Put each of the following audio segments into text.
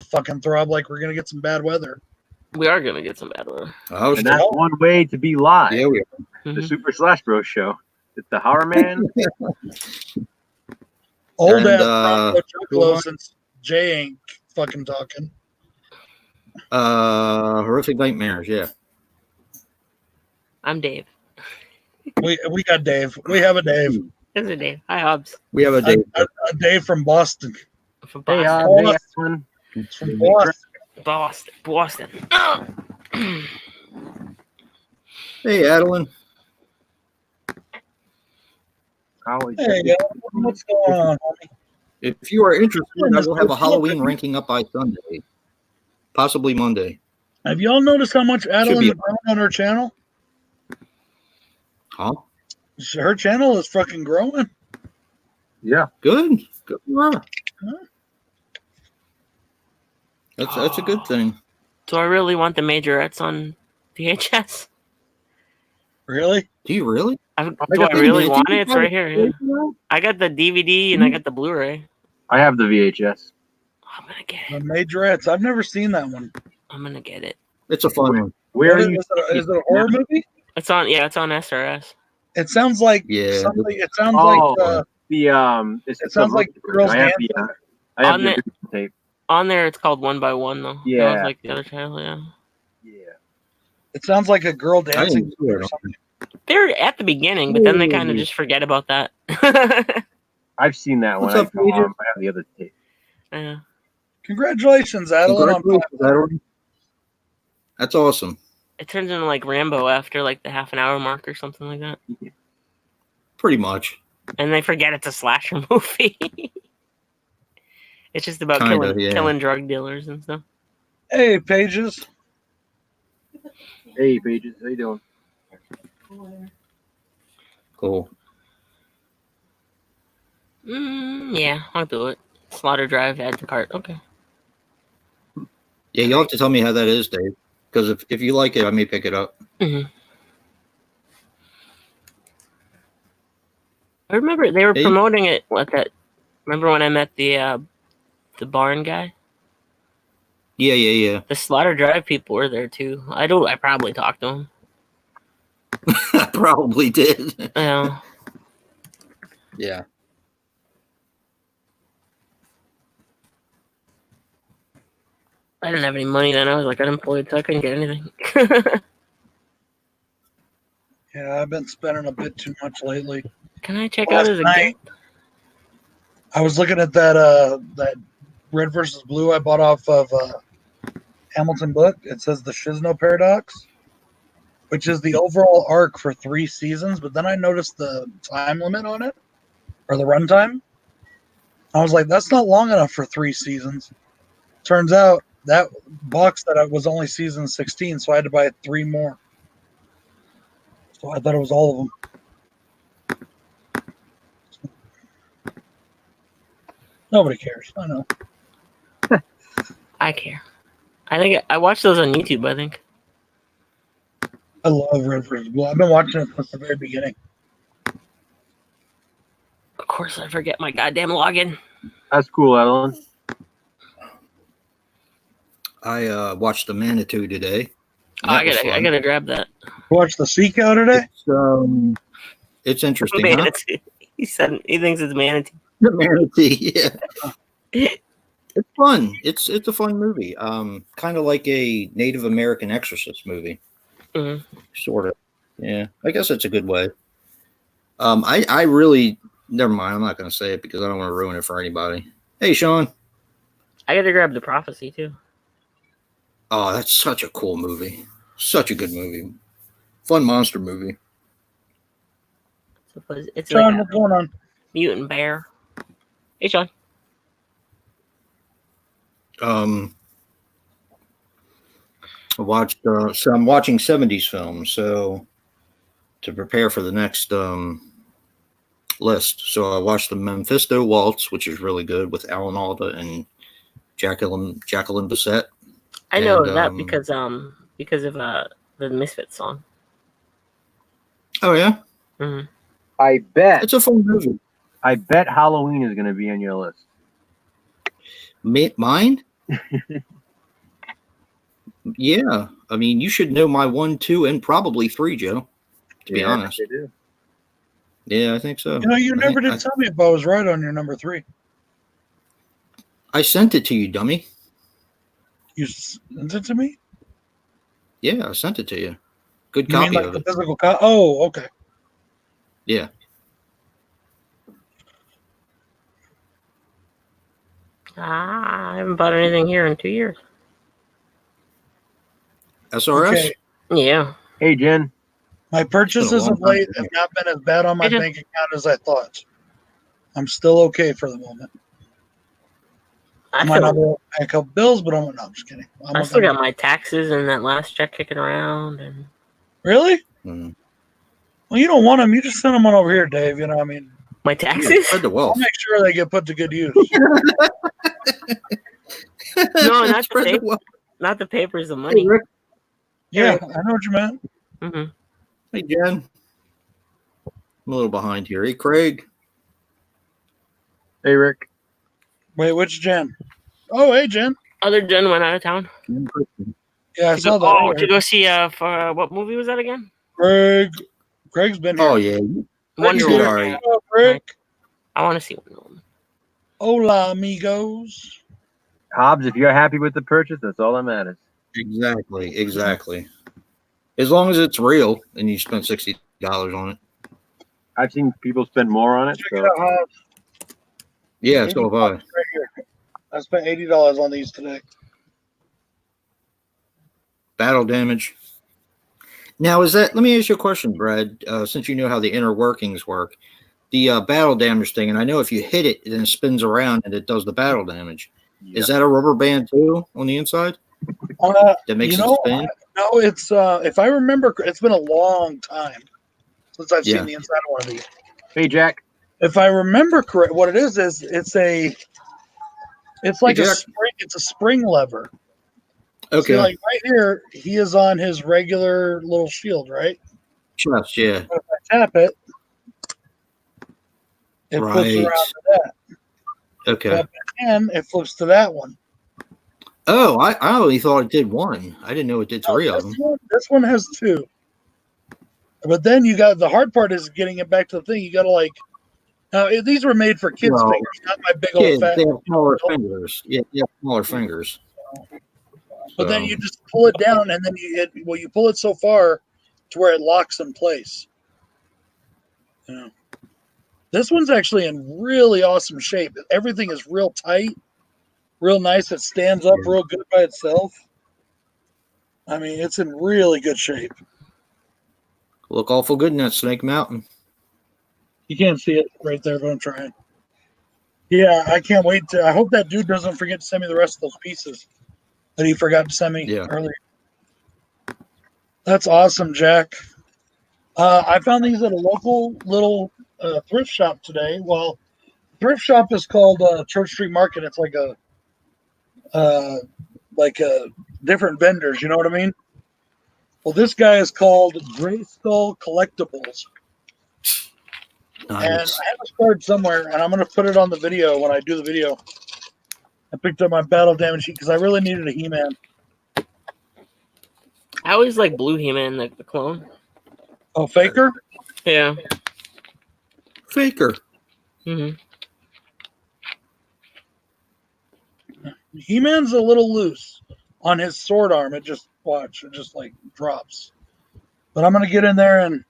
fucking throw up like we're gonna get some bad weather. We are gonna get some bad weather. Oh, And that's one way to be live. yeah, we are. The Super Slash Bros show. It's the HORRORman. Old And, ass Bronco since Jay ain't fucking talking. Horrific Nightmares, yeah. I'm Dave. We got Dave. We have a Dave. This is Dave. Hi, Hobbs. We have a Dave. A Dave from Boston. From Hey, Boston. Alan. From Boston. Boston. Hey, Adeline. Hey, what's going on, homie? If you are interested, I will have a Halloween ranking up by Sunday, possibly Monday. Have y'all noticed how much Adeline has grown on her channel? Huh? Her channel is fucking growing. Yeah. Good. Good for her. That's a good thing. Do I really want the majorettes on VHS? Really? Do you really? Do I really want it? It's right here. Yeah. I got the DVD and I got the Blu-ray. I have the VHS. I'm gonna get The it. Majorettes. I've never seen that one. I'm gonna get it. It's a fun one. Where Is are you? it a horror movie? It's on. Yeah, it's on SRS. It sounds like something. It sounds like It sounds like Girls I have Dancing. I have On the it- original tape. On there, it's called One by One though. Yeah. That was like the other channel. Yeah. Yeah. It sounds like a girl I dancing. didn't see it. They're at the beginning, but then they kind of just forget about that. I've seen that one. What's up, Major? I have the other tape. Yeah. Congratulations, Adeline. Congratulations, Adeline. That's awesome. It turns into like Rambo after like the half an hour mark or something like that. Pretty much. And they forget it's a slasher movie. It's just about Kinda, killing drug dealers and stuff. Hey, Pages. Hey, Pages. How you doing? Cool. Yeah, I'll do it. Slaughter Drive, add to cart. Okay. Yeah, you'll have to tell me how that is, Dave. Because if you like it, I may pick it up. Mm-hmm. I remember they were promoting it. Remember when I met the barn guy? Yeah. The Slaughter Drive people were there too. I probably talked to them. I probably did. Yeah. Yeah. I didn't have any money then. I was like unemployed, so I couldn't get anything. Yeah, I've been spending a bit too much lately. Can I check out his night, I was looking at that Red versus Blue I bought off of Hamilton book. It says the Shizno Paradox, which is the overall arc for 3 seasons. But then I noticed the time limit on it, or the runtime. I was like, that's not long enough for 3 seasons. Turns out that box that was only season 16, so I had to buy 3 more. So I thought it was all of them. Nobody cares. I know. I care. I think I watched those on YouTube, I think. I love Red vs. Blue. I've been watching it since the very beginning. Of course, I forget my goddamn login. That's cool, Adeline. I watched the Manitou today. Oh, I gotta grab that. Watch the Sea Cow today? It's interesting. Manatee. Huh? He said he thinks it's Manatee. The Manatee, yeah. It's fun. It's a fun movie. Kind of like a Native American exorcist movie. Mm-hmm. Sort of. Yeah. I guess it's a good way. I really never mind. I'm not going to say it because I don't want to ruin it for anybody. Hey, Sean. I gotta grab The Prophecy too. Oh, that's such a cool movie. Such a good movie. Fun monster movie. It's Sean, like what's going on? Mutant bear. Hey, Sean. I watched. So I'm watching 70s films. So to prepare for the next list, so I watched the Mephisto Waltz, which is really good with Alan Alda and Jacqueline Bisset. I know that because of the Misfits song. Oh yeah. Mm-hmm. I bet It's a fun movie. I bet Halloween is going to be on your list. Mine? Yeah, I mean, you should know my 1, 2, and probably 3, Joe. To be honest, they do. yeah, I think so. You know, you I never think- did tell me if I was right on your number 3. I sent it to you, dummy. You sent it to me? Yeah, I sent it to you. Good You mean copy like of the it. physical copy? Oh, okay. Yeah. I haven't bought anything here in 2 years. SRS. Okay. Yeah. Hey, Jen. My purchases long of time late for have me. not been as bad on my Hey, Jen. bank account as I thought. I'm still okay for the moment. I I might not be feel able to pay a couple bills, but no, I'm just kidding. I still got my taxes and that last check kicking around, and Really? Mm. Well, you don't want them. You just send them on over here, Dave. You know, I mean, my Yeah, taxes. spread the I'll wealth. make sure they get put to good use. No, not the Spread the paper. wealth. Not the papers, the Hey, money. Rick. Yeah, I know what you meant. Hmm. Hey, Jen. I'm a little behind here. Hey, Craig. Hey, Rick. Wait, which Jen? Oh, hey, Jen. Other Jen went out of town. Yeah, I To saw go, that. oh, to go see for what movie was that again? Greg's been here. Oh, yeah. Wonder did Woman. all right. What's up, Greg? I want to see Wonder Woman. Hola, amigos. Hobbs, if you're happy with the purchase, that's all that matters. Exactly. As long as it's real and you spend $60 on it. I've seen people spend more on it. Check So it out, Hobbs. Yeah, so have I. Right here. I spent $80 on these today. Battle damage. Now, let me ask you a question, Brad, since you know how the inner workings work. The battle damage thing, and I know if you hit it, then it spins around and it does the battle damage. yeah. Is that a rubber band too on the inside that makes You it know, spin? no, it's if I remember, it's been a long time since I've Yeah. seen the inside of one of these. Hey, Jack. If I remember correct, what it is it's like Hey, a Jack. spring. It's a spring lever. Okay. See, like right here, he is on his regular little shield, right? Chest, yeah. But if I tap it, it flips around Right. to that. Okay. Tap it again, it flips to that one. Oh, I only thought it did one. I didn't know it did three of them. This one has 2. But then you got the hard part is getting it back to the thing. You got to like. Now these were made for kids' Well, fingers, not my big Kids, old fat. they have smaller fingers. Yeah, they have smaller fingers. But then So, you just pull it down, and then you pull it so far to where it locks in place. Yeah. This one's actually in really awesome shape. Everything is real tight, real nice. It stands up real good by itself. I mean, it's in really good shape. look awful good in that Snake Mountain. You can't see it right there, but I'm trying. Yeah, I can't wait I hope that dude doesn't forget to send me the rest of those pieces that he forgot to send me earlier. That's awesome, Jack. I found these at a local little thrift shop today. Well, thrift shop is called Church Street Market. It's like a different vendors. You know what I mean? Well, this guy is called Gray Skull Collectibles. Nice. And I have a card somewhere, and I'm going to put it on the video when I do the video. I picked up my battle damage sheet because I really needed a He-Man. I always like Blue He-Man, the clone. Oh, Faker? Yeah. Faker. Mm-hmm. He-Man's a little loose on his sword arm. It just like drops. But I'm going to get in there and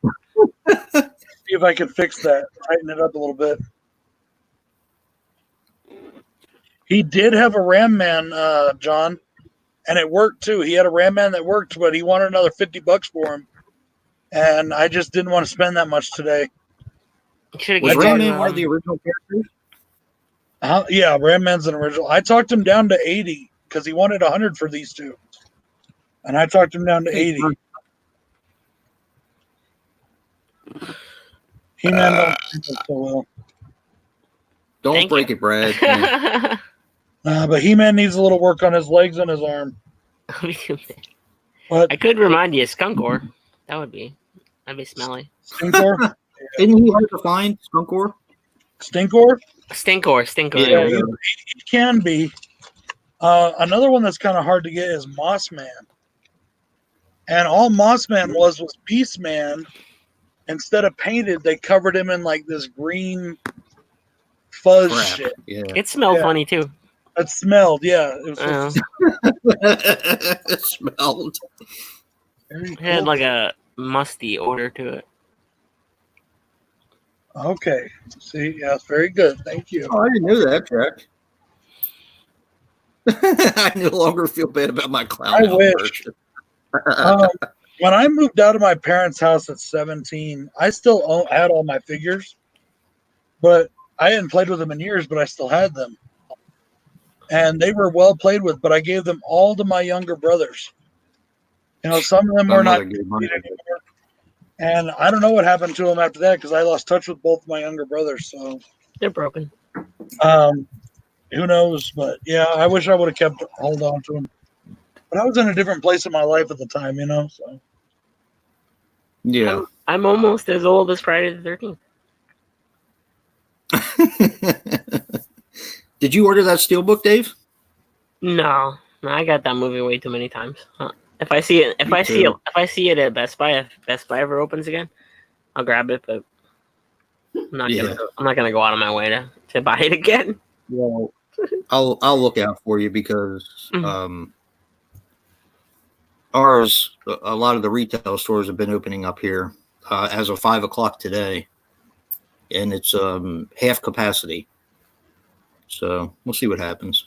see if I can fix that, tighten it up a little bit. He did have a Ram Man, John, and it worked too. He had a Ram Man that worked, but he wanted another $50 for him, and I just didn't want to spend that much today. Was Ram Man one of the original characters? Yeah, Ram Man's an original. I talked him down to 80 because he wanted 100 for these two, and I talked him down to 80. He-Man don't do so well. Don't break it, Brad. But He-Man needs a little work on his legs and his arm. But I could remind you of Skunkor. That'd be smelly. Stinkor? Isn't he hard to find, Skunkor? Stinkor? Stinkor. Yeah, It can be. Another one that's kind of hard to get is Moss Man. And all Moss Man was Beast Man. Instead of painted, they covered him in like this green fuzz Crap. shit. Yeah. It smelled Yeah. funny too. It smelled, yeah. It was supposed It smelled. very It had cool. like a musty odor to it. Okay. See, yeah, it's very good. Thank you. Oh, I didn't know that, Jack. I no longer feel bad about my clown. I Elf wish. purchase. When I moved out of my parents' house at 17, I still had all my figures, but I hadn't played with them in years, but I still had them. And they were well played with, but I gave them all to my younger brothers. You know, some of them My were not mother gave mine. anymore. And I don't know what happened to them after that because I lost touch with both my younger brothers. So They're broken. who knows? But yeah, I wish I would have kept hold on to them. But I was in a different place in my life at the time, you know. So Yeah. I'm almost as old as Friday the 13th. Did you order that steelbook, Dave? No, I got that movie way too many times. If I see it, Me too. if I see it at Best Buy, if Best Buy ever opens again, I'll grab it. But I'm not gonna go out of my way to buy it again. Well, I'll look out for you because ours, a lot of the retail stores have been opening up here as of 5 o'clock today, and it's half capacity. So we'll see what happens.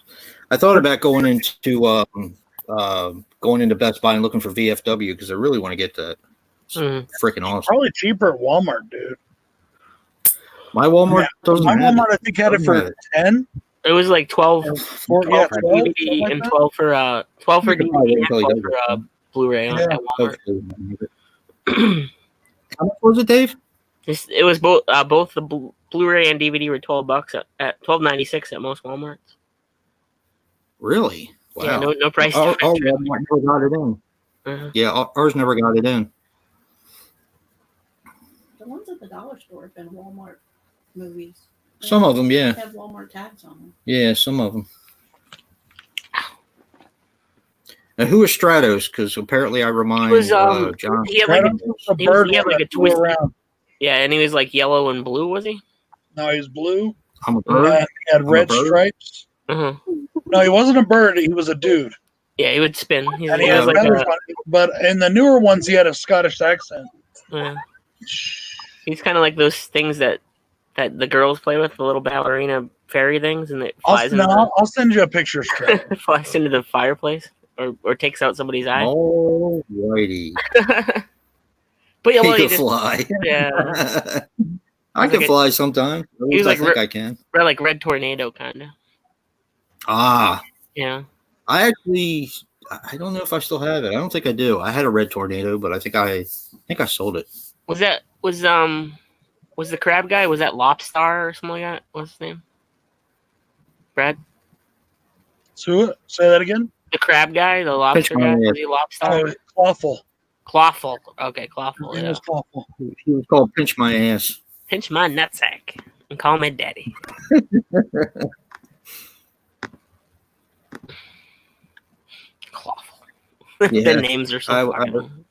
I thought about going into Best Buy and looking for VFW because I really want to get that. It's freaking awesome. probably cheaper at Walmart, dude. My Walmart doesn't My have Walmart, it. I think, had it for 10. It was like 12, Or 12 yeah, for 12, DVD something like and that. 12 for You can probably DVD and tell he 12 does for it. Blu-ray Yeah. at Walmart. How much was it, Dave? It was both the Blu-ray and DVD were $12 at $12.96 at most WalMarts. Really? Wow. Yeah, no price Our difference. Walmart never got it in. Yeah, ours never got it in. The ones at the dollar store have been Walmart movies. Some of them, yeah. They have Walmart tags on them. Yeah, some of them. Now, who is Stratos? Because apparently I remind John. He had like Stratos was the bird he had one like a that flew twist. around. Yeah, and he was like yellow and blue, was he? No, he was blue. I'm a bird. And he had red a bird? stripes. Uh-huh. No, he wasn't a bird. He was a dude. Yeah, he would spin. He And he was had like feathers on it. But in the newer ones, he had a Scottish accent. he's kind of like those things that the girls play with, the little ballerina fairy things, and it flies I'll send you a picture, Stratos. flies into the fireplace or takes out somebody's eye. All righty. But yeah, He well, can fly. yeah, I can fly sometimes. At least I think I can. like Red Tornado kind of. Ah. Yeah. I don't know if I still have it. I don't think I do. I had a red tornado, but I think I sold it. Was the crab guy? Was that Lobstar or something like that? What's his name? Brad? So, say that again? The crab guy, the lobster guy? Was he Lobstar? Clawful. Clawful. Okay, Clawful. It Yeah. was Clawful. He was called Pinch My Ass. Pinch my nutsack and call me daddy. Clawful. Yeah. The names are so fucking...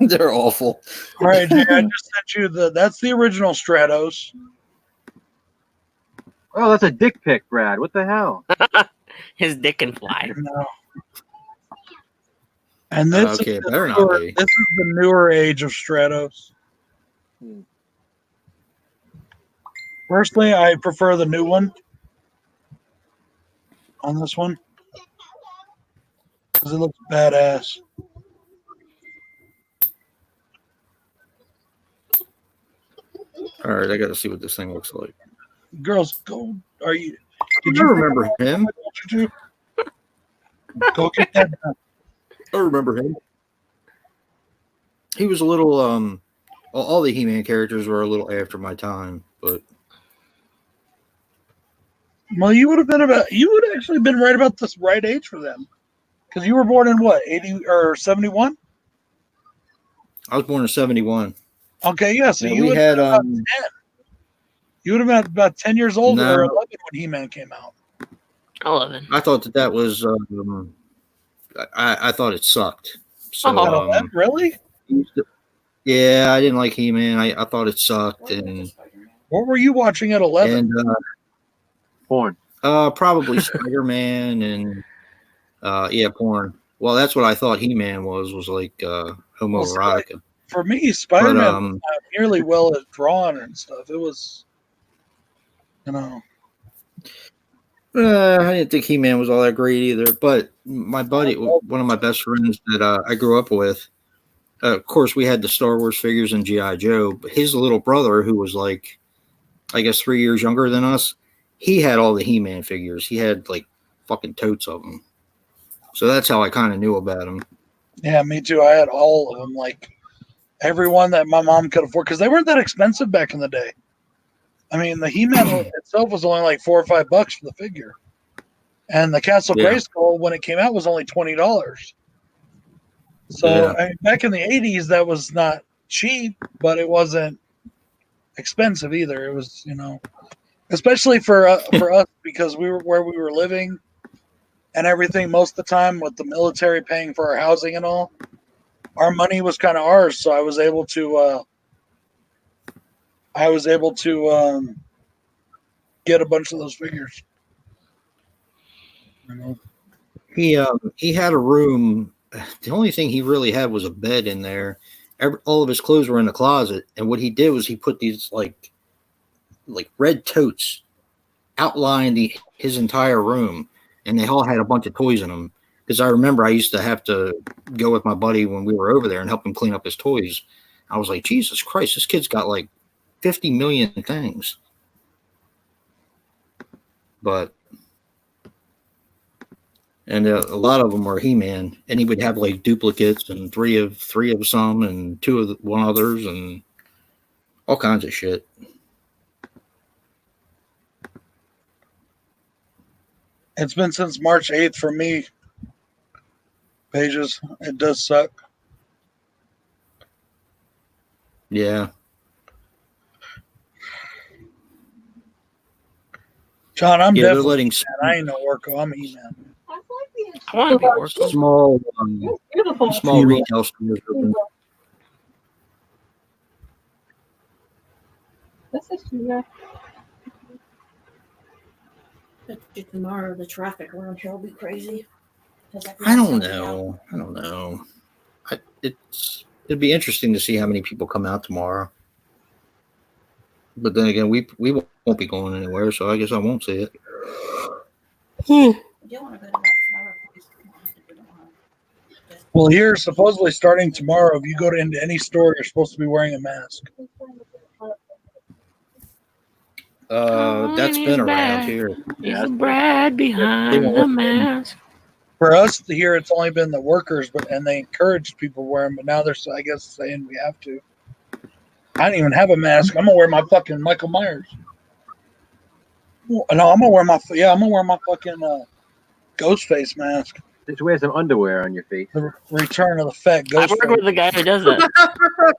They're awful. All right, Jay, I just sent you that's the original Stratos. Oh, that's a dick pic, Brad. What the hell? His dick can fly. No. And this, Okay, is the better not newer, be. this is the newer age of Stratos. Personally, I prefer the new one on this one because it looks badass. All right, I got to see what this thing looks like. Girls, go. Are you? Did you remember him? Go get that done. I remember him. He was a little. All the He-Man characters were a little after my time, but Well, you would actually been right about this right age for them, because you were born in what, 80 or 71? I was born in '71. Okay, yeah. So Yeah, you we would had have been about 10. You would have been about 10 years old or 11 when He-Man came out. 11. I thought that was. I thought it sucked. So Oh. Really? yeah, I didn't like He-Man. I thought it sucked, What about the and Spider-Man? What were you watching at 11? Porn. probably Spider-Man and yeah, porn. Well, that's what I thought He-Man was like homoerotica. For me, But Spider-Man was not nearly well as drawn and stuff. It was, you know. I didn't think He-Man was all that great either. But my buddy, one of my best friends that I grew up with, of course, we had the Star Wars figures and G.I. Joe. But his little brother, who was like, I guess 3 years younger than us, he had all the He-Man figures. He had like fucking totes of them. So that's how I kind of knew about him. Yeah, me too. I had all of them, like every one that my mom could afford, because they weren't that expensive back in the day. I mean, the He-Man itself was only like $4 or $5 for the figure, and the Castle Grayskull when it came out was only $20. So I mean, back in the '80s, that was not cheap, but it wasn't expensive either. It was, you know, especially for us because we were where we were living and everything most of the time with the military paying for our housing and all. Our money was kind of ours, so I was able to get a bunch of those figures. You know? He had a room. The only thing he really had was a bed in there. All of his clothes were in the closet, and what he did was he put these like red totes outlined his entire room, and they all had a bunch of toys in them. Because I remember I used to have to go with my buddy when we were over there and help him clean up his toys. I was like, Jesus Christ, this kid's got like 50 million things. And a lot of them were He-Man, and he would have like duplicates and three of some and two of one others and all kinds of shit. It's been since March 8th for me. Pages, it does suck. Yeah. John, I'm they're definitely letting I ain't no Orko. I'm He-Man. I want to be Orko. small retail stores open. Bet you tomorrow the traffic around here will be crazy. I don't know. It'd be interesting to see how many people come out tomorrow. But then again, we won't be going anywhere, so I guess I won't see it. You don't want to go to that flower place. Well, here, supposedly starting tomorrow, if you go into any store, you're supposed to be wearing a mask. That's been around here. Is Brad behind the mask? For us here, it's only been the workers, and they encouraged people to wear them. But now they're, I guess, saying we have to. I don't even have a mask. I'm gonna wear my fucking Michael Myers. No, I'm gonna wear my fucking ghost face mask. Just wear some underwear on your face. The return of the fat I ghost work face. with the guy who does that.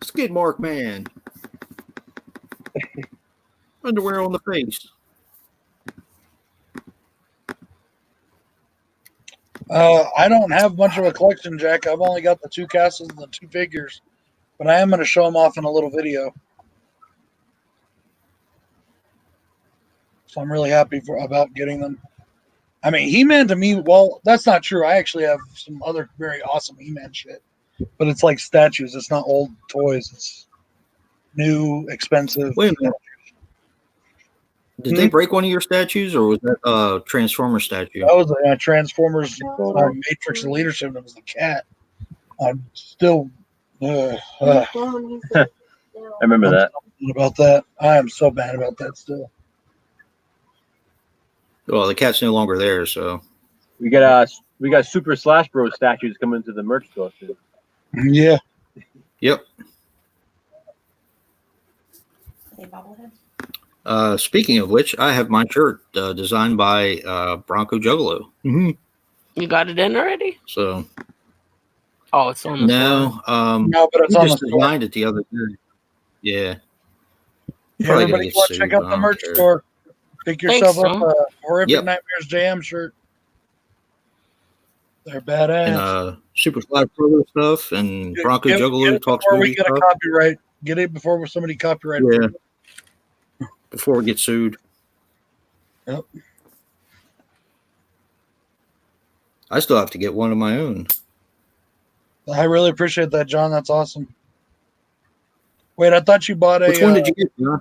Skid mark man. Underwear on the face. I don't have much of a collection, Jack. I've only got the 2 castles and the 2 figures, but I am going to show them off in a little video. So I'm really happy about getting them. I mean, He-Man to me, well, that's not true. I actually have some other very awesome He-Man shit, but it's like statues. It's not old toys. It's new, expensive. Wait a minute. Did they break one of your statues, or was that a Transformer statue? That was a Transformers Matrix of Leadership. It was the cat. I'm still. I remember that. About that, I am so bad about that still. Well, the cat's no longer there, so We got Super Slash Bros statues coming to the merch store soon. Yeah. Yep. Are they bobbleheads? Speaking of which, I have my shirt designed by BroncoJuggalo. Mm-hmm. You got it in already? So, oh, it's on the no, no, but it's we on just the designed it the other day. Yeah, Yeah, Probably gonna everybody get go sued, check but out I the don't merch care. store. Pick yourself Thanks, up Tom. a Horrific Yep. Nightmares JM shirt. They're And badass. Super Slash Brother stuff and Bronco Get Juggalo it talks before we movie get a stuff. copyright. Get it before somebody copyrighted. Yeah. Before we get sued. Yep. I still have to get one of my own. I really appreciate that, John. That's awesome. Wait, I thought you bought Which one did you get, John?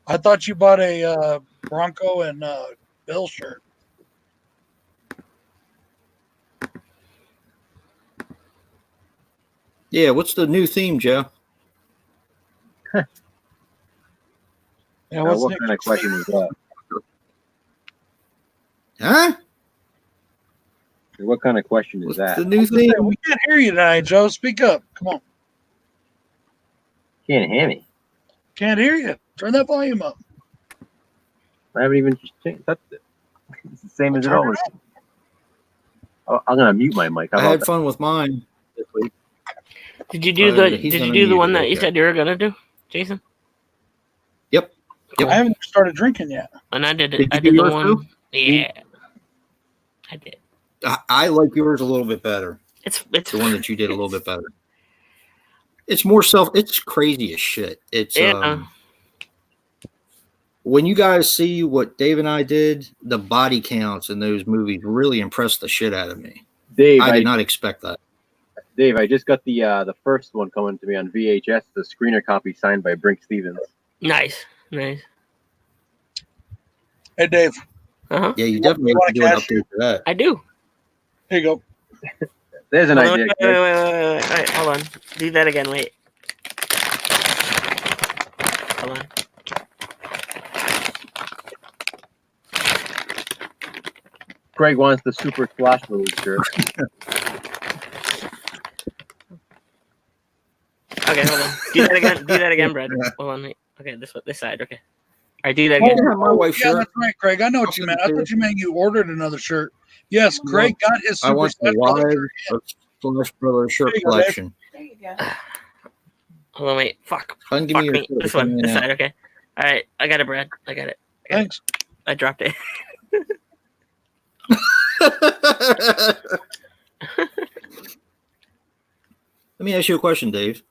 I thought you bought a Bronco and Bill shirt. Yeah, what's the new theme, Joe? Yeah, what's What Nick? kind of question is that? Huh? What kind of question is What's that? the new theme? We can't hear you tonight, Joe. Speak up. Come on. Can't hear me. Can't hear you. Turn that volume up. I haven't even touched it. It's the same as it Turn always is. I'm gonna mute my mic. How I about had that fun with mine this week? Did you do the he's Did you gonna do the mute one it, that you okay. said you were gonna do, Jason? Yep. I haven't started drinking yet. And I did it. Did I you did do the yours one. too? Yeah, I did. I like yours a little bit better. It's The one that you did a little bit better. It's more it's crazy as shit. It's Yeah. when you guys see what Dave and I did, the body counts in those movies really impressed the shit out of me. Dave, I did not expect that. Dave, I just got the first one coming to me on VHS, the screener copy signed by Brink Stevens. Nice. Hey, Dave. Uh-huh. Yeah, you definitely have to do an update for that. I do. Here you go. There's an Hold on, idea. wait. Hold on. Do that again. Wait. Hold on. Craig wants the Super Slash Bros shirt. Okay, hold on. Do that again. Do that again, Brad. Hold on. Wait. Okay, this side. Okay. All right, do that again. My wife's Yeah, shirt. that's right, Craig. I know what you meant. I thought you meant you ordered another shirt. Yes, Craig got his I Super want the Slash Brothers live Slash Brothers shirt There you go, collection. There you go. Hold on, wait. Fuck. Give Fuck me your me. shirt. This one. Coming This out. side. Okay. All right. I got it, Brad. I got it. Thanks. I dropped it. Let me ask you a question, Dave.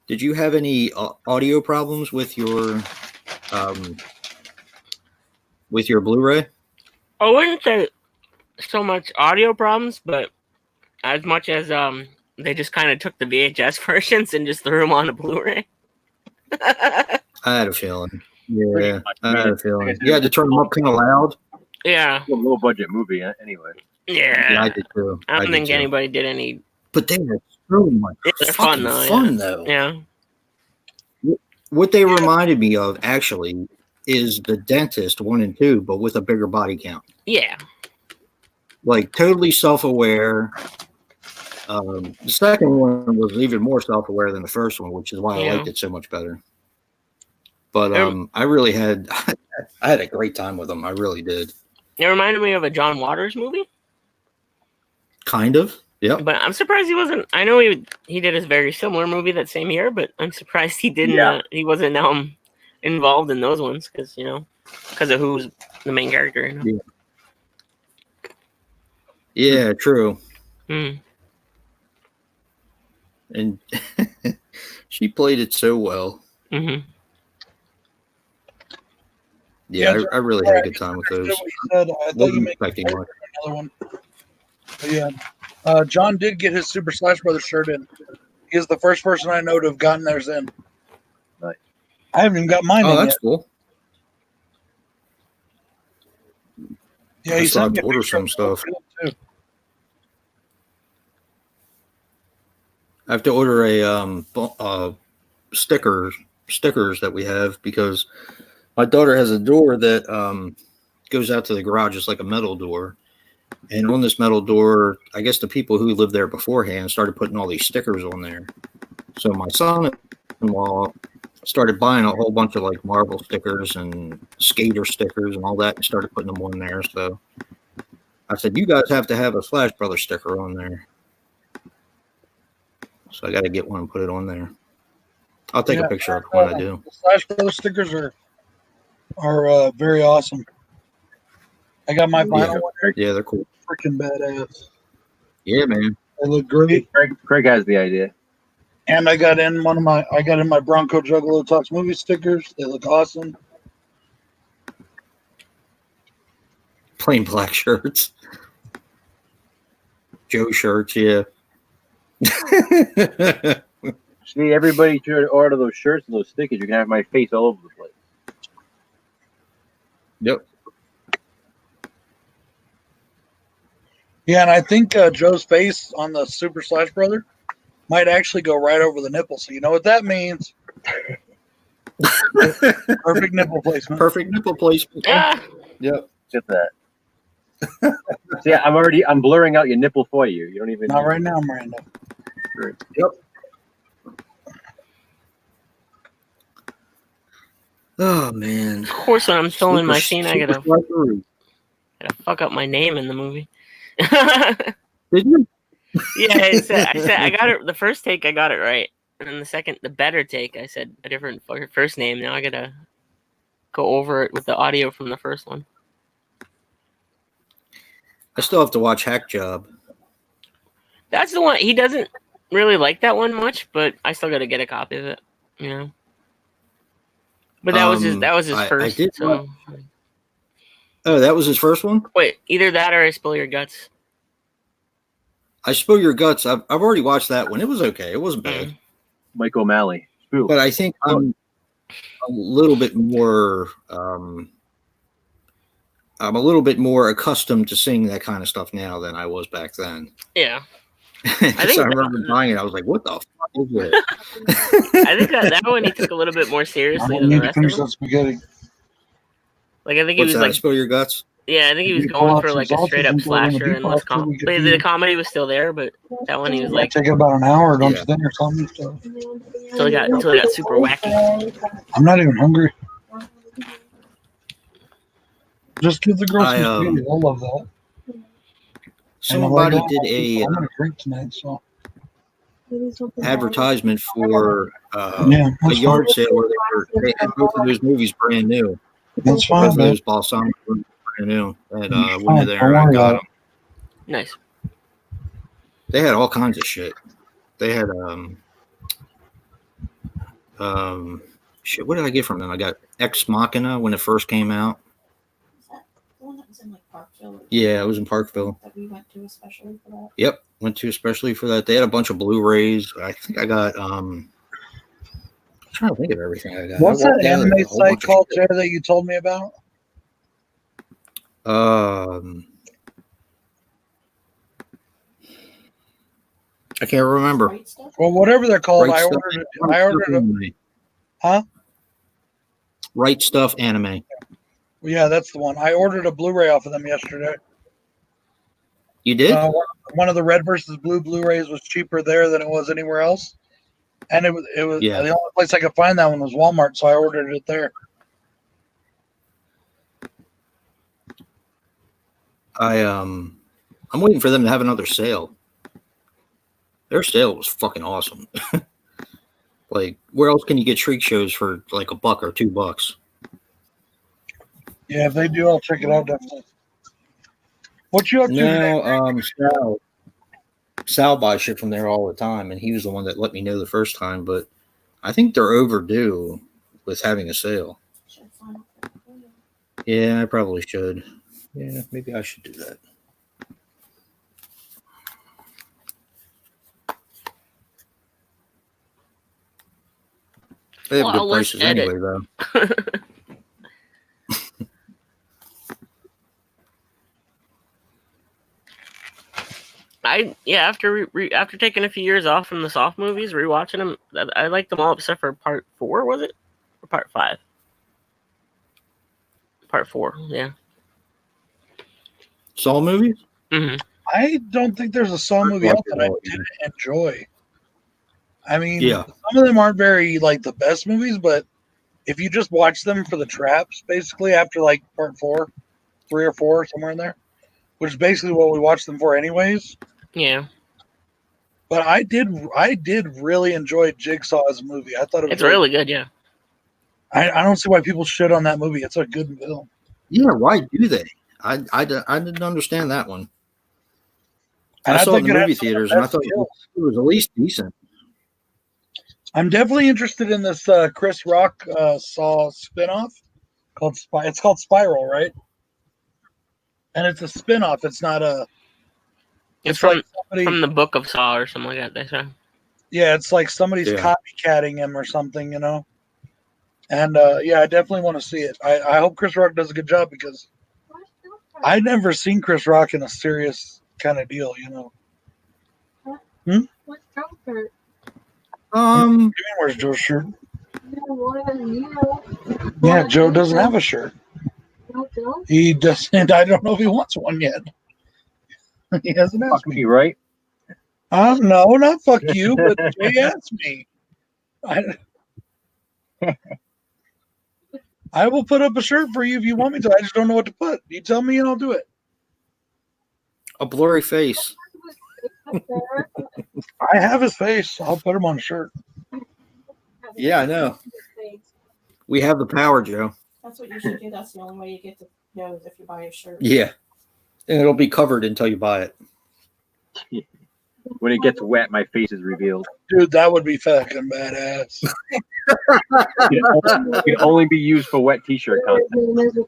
Did you have any audio problems with your Blu-ray? I wouldn't say so much audio problems, but as much as they just kind of took the VHS versions and just threw them on a Blu-ray. I had a feeling. Pretty Yeah, much. I had a Like I feeling. said, You had to turn them up kind of loud. Yeah. It's a low budget movie anyway. Yeah, I did too. I don't did think too. anybody did any. But they were so much They're fucking fun, though. Yeah. What they reminded me of actually is The Dentist 1 and 2, but with a bigger body count. Yeah. Like totally self-aware. The second one was even more self-aware than the first one, which is why I liked it so much better. But I really had I had a great time with them. I really did. It reminded me of a John Waters movie. Kind of. Yep. But I'm surprised he wasn't. I know he did a very similar movie that same year, but I'm surprised he didn't. Yeah. He wasn't involved in those ones because of who's the main character. Yeah, true. Mm. And she played it so well. Mm-hmm. Yeah, I really had a good time with those. What you said. I thought you meant Much. another one. But yeah. John did get his Super Slash Brothers shirt in. He's the first person I know to have gotten theirs in. Nice. I haven't even got mine in that's yet. cool. Yeah, I he still sent have me to a order picture some of stuff. it, too. I have to order a stickers that we have because my daughter has a door that goes out to the garage. It's like a metal door. And on this metal door, I guess the people who lived there beforehand started putting all these stickers on there. So my son-in-law started buying a whole bunch of like Marvel stickers and skater stickers and all that and started putting them on there. So I said, you guys have to have a Slash Brothers sticker on there. So I got to get one and put it on there. I'll take a picture of it when I do. The Slash Brothers stickers are are very awesome. I got my vinyl one. Yeah, they're cool. Freaking badass. Yeah, man. They look great. Craig has the idea. And I got in my Bronco Juggalo Talks movie stickers. They look awesome. Plain black shirts. Joe shirts, yeah. See, everybody should order those shirts and those stickers. You can have my face all over the place. Yep. Yeah, and I think Joe's face on the Super Slash Brother might actually go right over the nipple. So you know what that means? Perfect nipple placement. Perfect nipple placement. Ah, Yep. Get that. See, I'm blurring out your nipple for you. You don't even. Not right now, Miranda. Yep. Oh man. of course, when I'm filming my scene, I gotta Slashback. fuck up my name in the movie. Did you? Yeah, I said I got it. The first take, I got it right, and then the better take, I said a different first name. Now I gotta go over it with the audio from the first one. I still have to watch Hack Job. That's the one. He doesn't really like that one much, but I still gotta get a copy of it. You know. But that was his first. I did. So. Oh, that was his first one? Wait, either that or I Spill Your Guts. I Spill Your Guts. I've already watched that one. It was okay. It wasn't bad. Mike O'Malley. Ooh. But I think I'm a little bit more I'm a little bit more accustomed to seeing that kind of stuff now than I was back then. Yeah. I remember buying it. I was like, what the fuck is it? I think that one he took a little bit more seriously than the rest of them. Spaghetti. Like I think he What's was that? like, Spill Your Guts? yeah, I think he was going for like a straight up slasher and less the comedy was still there, but that one he was like, take about an hour, don't Yeah. you think, or something? So. until he got super wacky. I'm not even hungry. Just give the girls some spaghetti. They'll love that. Somebody did I'm gonna drink tonight, so. advertisement for Yeah, a yard sale where they had both of those movies brand new. That's Both fine, of man. those balsamic brand new. And That's went fine. there, Don't I worry got about them. Nice. They had all kinds of shit. They had shit. What did I get from them? I got Ex Machina when it first came out. Is that the one that was in like Parkville? Yeah, it was in Parkville. That we went to especially for that. Yep, went to especially for that. They had a bunch of Blu-rays. I think I got I'm trying to think of everything I got. What's I that walked out with anime a whole site bunch of called, shit. Jay, that you told me about? I can't remember. Right stuff? Well, whatever they're called, Right I Stuff- ordered it. Right I ordered Stuff it. Anime. Huh? Right Stuff Anime. Yeah, that's the one. I ordered a Blu-ray off of them yesterday. You did? One of the Red versus Blue Blu-rays was cheaper there than it was anywhere else, and it was Yeah. the only place I could find that one was Walmart, so I ordered it there. I'm waiting for them to have another sale. Their sale was fucking awesome. Like, where else can you get Shriek shows for like $1 or $2? Yeah, if they do, I'll check it out definitely. What you up to today? No, Sal buys shit from there all the time, and he was the one that let me know the first time. But I think they're overdue with having a sale. Should sign up for it. Yeah, I probably should. Yeah, maybe I should do that. They have Well, good let's prices edit. anyway, though. After taking a few years off from the soft movies, rewatching them, I liked them all except for part 4. Was it or part 5? Part 4, yeah. Saw movies? Mm-hmm. I don't think there's a Saw movie out that I didn't enjoy. I mean, Yeah. some of them aren't very like the best movies, but if you just watch them for the traps, basically after like part 4, 3 or 4, somewhere in there, which is basically what we watched them for anyways. Yeah, But I did really enjoy Jigsaw as a movie. I thought it was it's really good. Yeah, I don't see why people shit on that movie. It's a good film. Yeah, why do they? I didn't understand that one. And I saw it in think the it movie has some of theaters, the and I best thought kills. it was at least decent. I'm definitely interested in this Chris Rock Saw spinoff called It's called Spiral, right? And it's a spinoff. It's not a. It's It's like somebody. from the Book of Saw or something like that. They say. Yeah, it's like somebody's Yeah. copycatting him or something, you know. And yeah, I definitely want to see it. I hope Chris Rock does a good job because I've never seen Chris Rock in a serious kind of deal, you know. What's comfort? Where's Joe's shirt? Yeah, Joe doesn't have a shirt. He doesn't. I don't know if he wants one yet. He hasn't asked Fuck me. me, right? No, not fuck you, but Jay asked me. I will put up a shirt for you if you want me to. I just don't know what to put. You tell me and I'll do it. A blurry face. I have his face. I'll put him on a shirt. Yeah, I know. We have the power, Joe. That's what you should do. That's the only way you get to know is if you buy a shirt. Yeah. And it'll be covered until you buy it. When it gets wet, my face is revealed. Dude, that would be fucking badass. It can only be used for wet t-shirt content.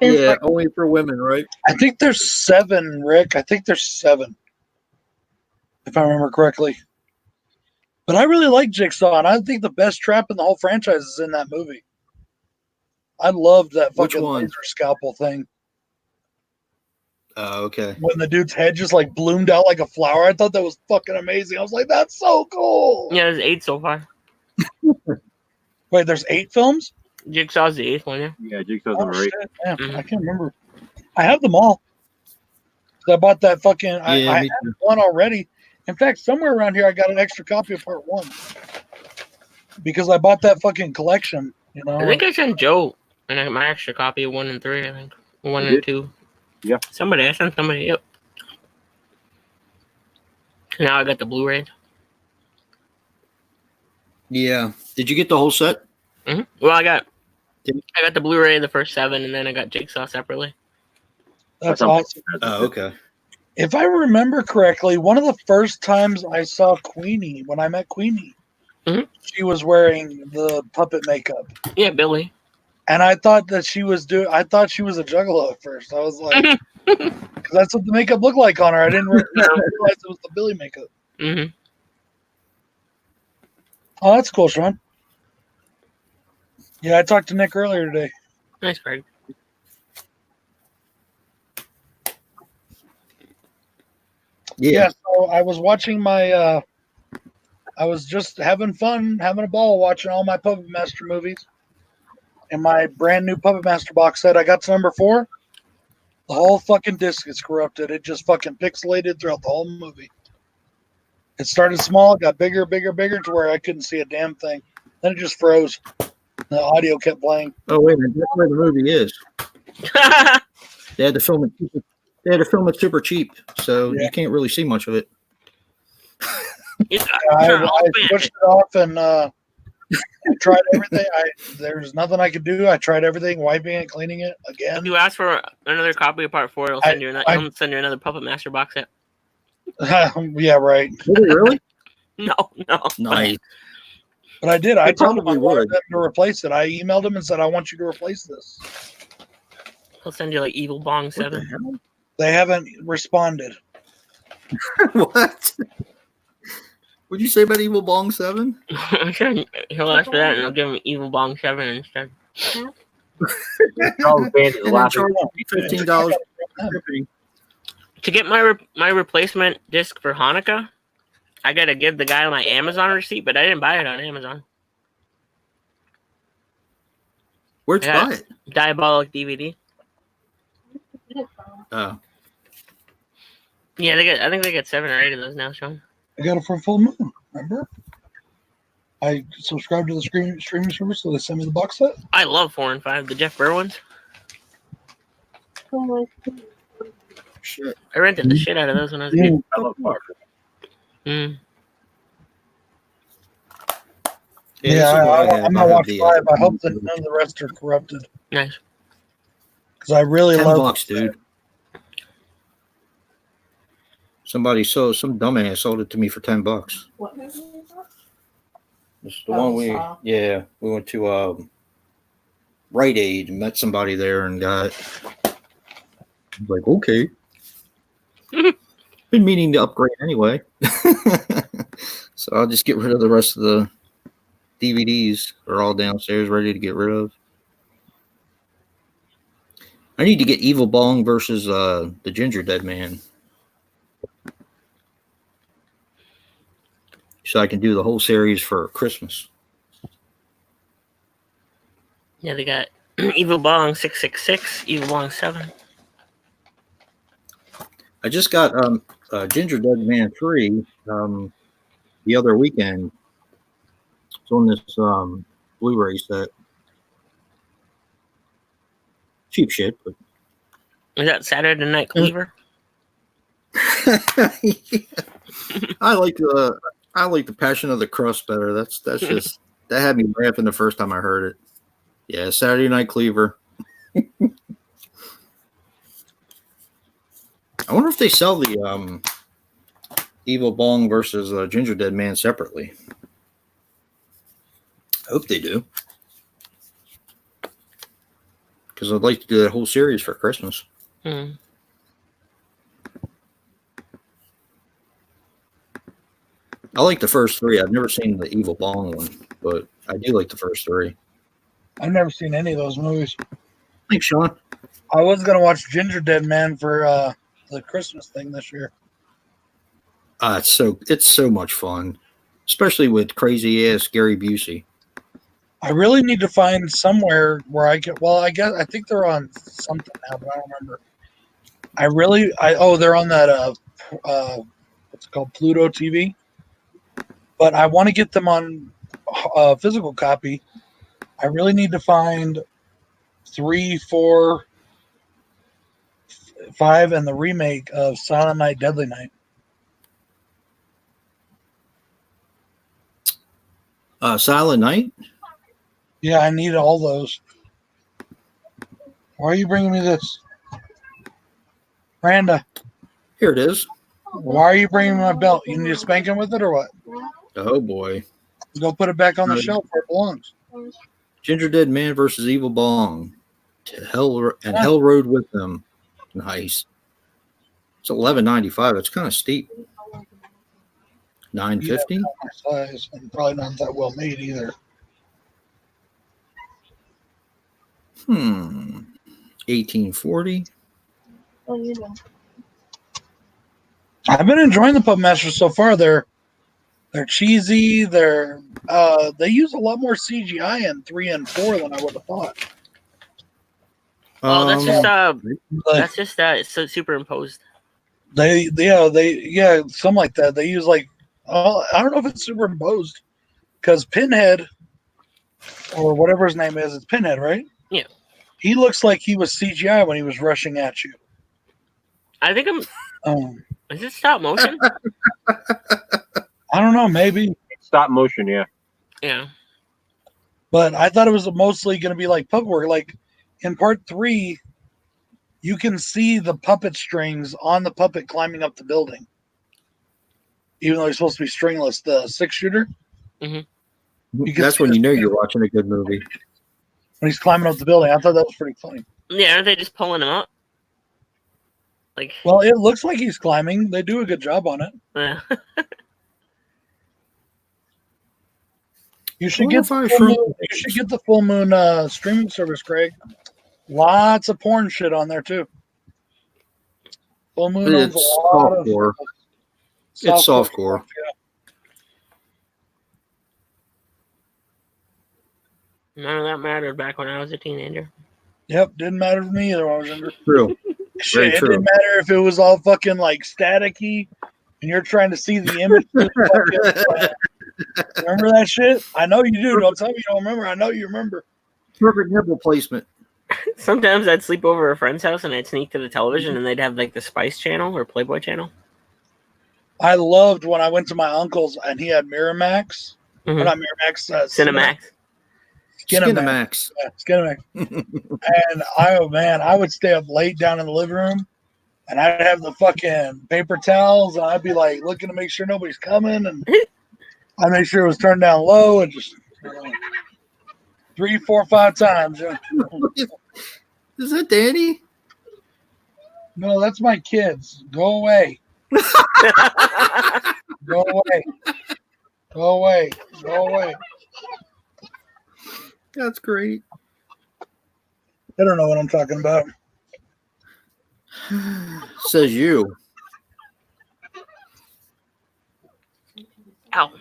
Yeah, only for women, right? I think there's 7, Rick. I think there's 7. If I remember correctly. But I really like Jigsaw, and I think the best trap in the whole franchise is in that movie. I loved that Which fucking one? laser scalpel thing. Oh, okay. When the dude's head just like bloomed out like a flower. I thought that was fucking amazing. I was like, that's so cool. Yeah, there's 8 so far. Wait, there's 8 films? Jigsaw's the 8th one, yeah. Yeah, Jigsaw's Oh, number 8. shit. Damn, Mhm. I can't remember. I have them all. I bought that fucking. I Yeah, had me too. one already. In fact, somewhere around here, I got an extra copy of part 1 because I bought that fucking collection. You know, I think I sent Joe my extra copy of 1 and 3, I think. 1 You and did? 2. Yeah. I sent somebody, yep. Now I got the Blu-ray. Yeah. Did you get the whole set? Well, I got Did- the Blu-ray, the first 7, and then I got Jigsaw separately. that's That's on- awesome. Oh, okay. If I remember correctly, one of the first times I saw Queenie, when I met Queenie, Mhm. she was wearing the puppet makeup, Yeah, Billy. and I thought that she was I thought she was a juggalo at first. I was like, because that's what the makeup looked like on her. I didn't realize it was the Billy makeup. Mm-hmm. Oh, that's cool, Sean. Yeah, I talked to Nick earlier today. Nice, Greg. Yeah, so I was watching my. I was just having fun, having a ball, watching all my Puppet Master movies. And my brand new Puppet Master box set, I got to number 4. The whole fucking disc is corrupted. It just fucking pixelated throughout the whole movie. It started small, got bigger, bigger, bigger to where I couldn't see a damn thing. Then it just froze. The audio kept playing. Oh, wait a minute. That's where the movie is. They had to film it. They had to film it super cheap, so Yeah. you can't really see much of it. I switched it off and I tried everything. There's nothing I could do. I tried everything, wiping it, cleaning it If again. you ask for another copy of Part 4, it'll send you another Puppet Master box set. Yeah, right. Did it really? No. Nice. But I did. I They told them I probably wanted would. them to replace it. I emailed them and said, I want you to replace this. He'll send you like Evil Bong What the 7. hell? They haven't responded. What? What'd you say about Evil Bong 7? He'll ask for that and I'll give him Evil Bong 7 instead. All the fans are And then laughing. charge $15. To get my replacement disc for Hanukkah, I gotta give the guy my Amazon receipt, but I didn't buy it on Amazon. Where'd you Yeah. buy it? Diabolic DVD. Oh. Yeah, I think they get 7 or 8 of those now, Sean. I got it for full moon. Remember? I subscribed to the streaming service, so they sent me the box set. I love 4 and 5, the Jeff Burr ones. Shit. I rented the shit out of those when I was a kid. I love Parker. Mm. Yeah, this Yeah, is what I have. I'm I gonna have watch the 5. I hope that none of the rest are corrupted Nice. because I really love $10, dude. Some dumbass sold it to me for $10. What movie is that? It's the one we went to Rite Aid and met somebody there and got it. I was like, okay. Been meaning to upgrade anyway. So I'll just get rid of the rest of the DVDs. They're all downstairs ready to get rid of. I need to get Evil Bong versus the Ginger Dead Man. So I can do the whole series for Christmas. Yeah, they got Evil Bong 666, Evil Bong 7. I just got Ginger Dead Man 3 the other weekend. It's on this Blu-ray set. Cheap shit, but Is that Saturday Night Cleaver? I like the Passion of the Crust better. That's just that had me laughing the first time I heard it. Yeah, Saturday Night Cleaver. I wonder if they sell the Evil Bong versus Ginger Dead Man separately. I hope they do. Because I'd like to do that whole series for Christmas. Hmm. I like the first 3. I've never seen the Evil Bong one, but I do like the first 3. I've never seen any of those movies. Thanks, Sean. I was gonna watch Ginger Dead Man for the Christmas thing this year. It's so much fun, especially with crazy ass Gary Busey. I really need to find somewhere where I can. Well, I think they're on something now, but I don't remember. They're on that what's it called, Pluto TV. But I want to get them on a physical copy. I really need to find 3, 4, 5, and the remake of Silent Night, Deadly Night. Silent Night. Yeah, I need all those. Why are you bringing me this? Miranda, Here it is. why are you bringing me my belt? You need to spank him with it or what? Oh boy. Go put it back on the shelf where it belongs. Ginger Dead Man versus Evil Bong. Hell Road with them. Nice. It's $11.95. It's kind of steep. $9.50. Yeah, my size, and probably not that well made either. 1840. I've been enjoying the Pup Masters so far. They're cheesy. They use a lot more CGI in 3 and 4 than I would have thought. Oh, that's Like, just it's superimposed. they something like that. They use I don't know if it's superimposed because Pinhead or whatever his name is, it's Pinhead, right? Yeah. He looks like he was CGI when he was rushing at you. I think is it stop motion? I don't know, maybe. Stop motion, yeah. Yeah. But I thought it was mostly going to be like puppet work. Like in part 3, you can see the puppet strings on the puppet climbing up the building. Even though he's supposed to be stringless, the 6-shooter. Mm-hmm. That's when you know you're watching a good movie. When he's climbing up the building. I thought that was pretty funny. Yeah, aren't they just pulling him up? Well, it looks like he's climbing. They do a good job on it. Yeah. You should get the Full Moon streaming service, Craig. Lots of porn shit on there too. Full Moon owns a lot of it's softcore. None of that mattered back when I was a teenager. Yep, didn't matter to me either when I was younger. True. Shit, it didn't matter if it was all fucking staticky and you're trying to see the image. Remember that shit? I know you do. Don't tell me you don't remember. I know you remember. Perfect nipple placement. Sometimes I'd sleep over at a friend's house and I'd sneak to the television and they'd have the Spice Channel or Playboy Channel. I loved when I went to my uncle's and he had Miramax. Mhm. Or not Miramax. Cinemax. Skinamax. Skinamax. Yeah, Skinamax. And I would stay up late down in the living room, and I'd have the fucking paper towels, and I'd be like looking to make sure nobody's coming, and I make sure it was turned down low, and just 3, 4, 5 times. Is that Danny? No, that's my kids. Go away. Go away. Go away. Go away. That's great. They don't know what I'm talking about. Says you. Ow.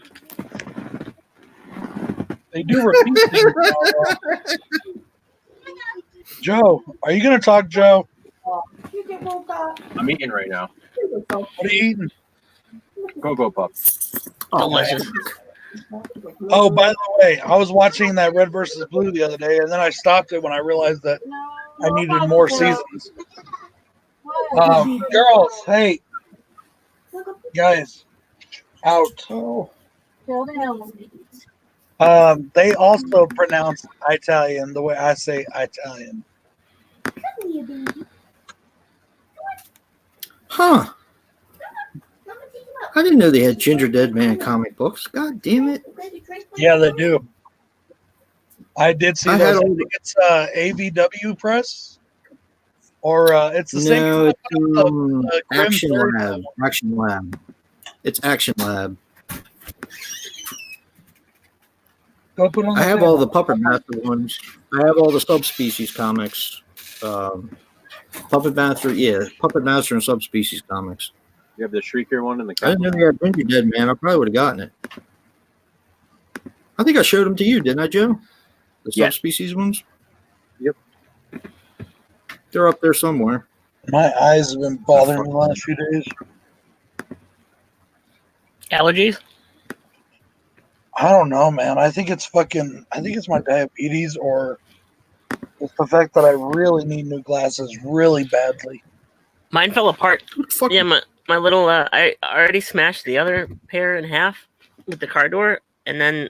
They do repeat things. Joe, are you going to talk, Joe? I'm eating right now. What are you eating? Go Pup. Delicious. Oh, by the way, I was watching that Red versus Blue the other day, and then I stopped it when I realized that I needed more seasons. Girls, hey, guys, out. They also pronounce Italian the way I say Italian. Huh. I didn't know they had Ginger Dead Man comic books. God damn it. Yeah, they do. I did see I those. had I all think it's AVW Press, or it's the same. No, it's Grim Action Third. Lab. Action Lab. It's Action Lab. Go put on I the have table. all the Puppet Master ones. I have all the Subspecies comics. Puppet Master and Subspecies comics. You have the Shrieker one and the I didn't know they had Ginger Dead Man. I probably would have gotten it. I think I showed them to you, didn't I, Joe? The Yeah. Subspecies ones? Yep. They're up there somewhere. My eyes have been bothering me the last few days. Allergies? I don't know, man. I think it's my diabetes, or it's the fact that I really need new glasses really badly. Mine fell apart. Fuck. Yeah, my little I already smashed the other pair in half with the car door, and then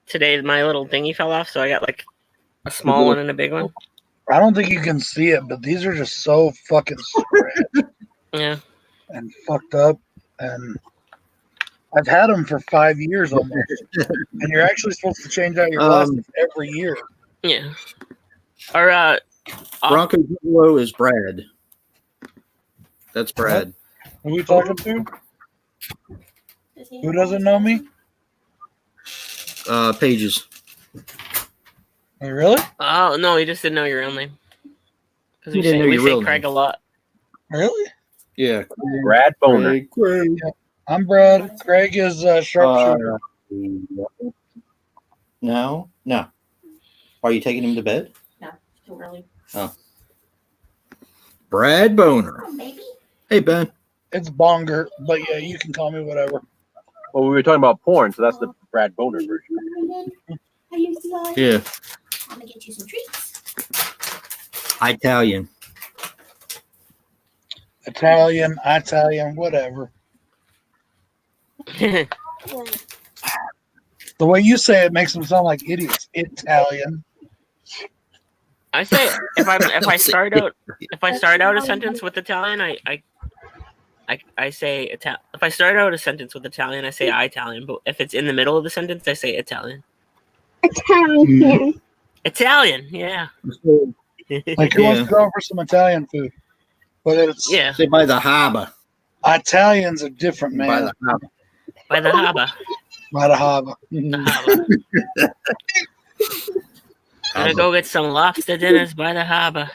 today my little thingy fell off, so I got like a small one and a big one. I don't think you can see it, but these are just so fucking scratched Yeah. and fucked up, and I've had them for 5 years almost. And you're actually supposed to change out your glasses every year. Yeah. Or BroncoJuggalo is Brad. That's Brad. Who are we talking to? Who doesn't know me? Pages. Oh, really? oh no, he just didn't know your real name. Because He we didn't say, know we your say real Craig name. a lot. Really? Yeah. Brad Boner. Craig. I'm Brad. Craig is sharpshooter. No. Are you taking him to bed? No, too early. Brad Boner. Oh, maybe. Hey, Ben. It's Bonger, but yeah, you can call me whatever. Well, we were talking about porn, so that's the Brad Boner version. Yeah. I'm gonna get you some treats. Italian. Italian, whatever. The way you say it makes them sound like idiots. Italian. I say if I start out a sentence with Italian, I say Italian. If I start out a sentence with Italian, I say Italian. But if it's in the middle of the sentence, I say Italian. Italian, yeah. Like, who wants to go for some Italian food? But it's Yeah. Say by the harbor. Italians are different, man. By the harbor. By the harbor. By the harbor. The harbor. Gonna go get some lobster dinners by the harbor.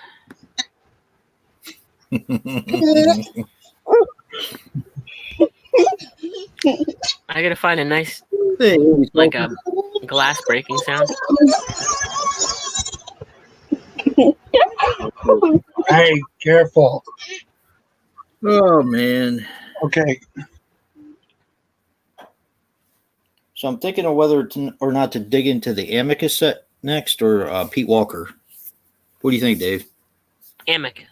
I gotta find a nice, Hey, like a glass breaking sound. Hey, careful. Oh, man. Okay. So I'm thinking of whether or not to dig into the Amicus set next or Pete Walker. What do you think, Dave? Amicus.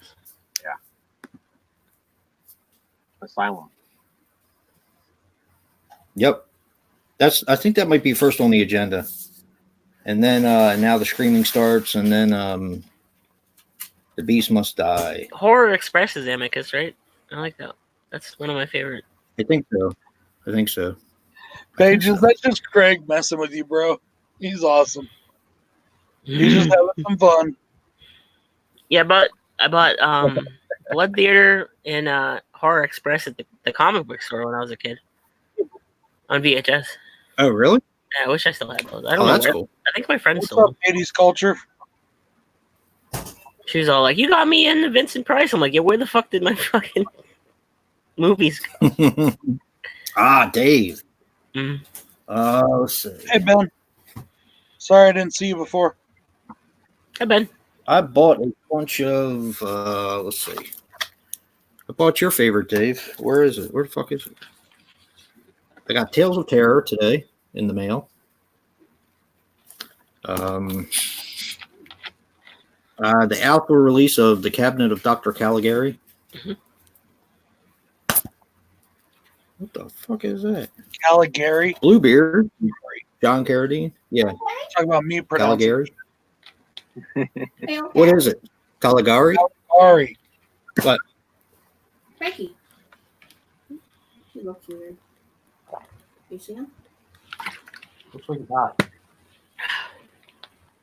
Asylum. Yep. I think that might be first on the agenda. And then now the screaming starts, and then the beast must die. Horror Express is Amicus, right? I like that. That's one of my favorite. I think so. Paige, that's just Craig messing with you, bro. He's awesome. He's just having some fun. Yeah, but I bought Blood Theater and Horror Express at the comic book store when I was a kid on VHS. Oh, really? Yeah, I wish I still had those. I don't Oh, know. that's cool. I think my friend What's stole up, 80s culture? them. She was all like, "You got me into Vincent Price." I'm like, "Yeah, where the fuck did my fucking movies go?" Dave. Mm. Let's see. Hey, Ben. Sorry I didn't see you before. Hey, Ben. I bought a bunch of. Let's see. I bought your favorite, Dave. Where is it? Where the fuck is it? I got Tales of Terror today in the mail. The alpha release of The Cabinet of Dr. Caligari. Mhm. What the fuck is that? Caligari. Bluebeard. John Carradine. Yeah, Talking about me pronouncing Caligari. Hey, okay. What is it? Caligari? Caligari. What? Frankie. He looks weird. You see him? Looks like a dot.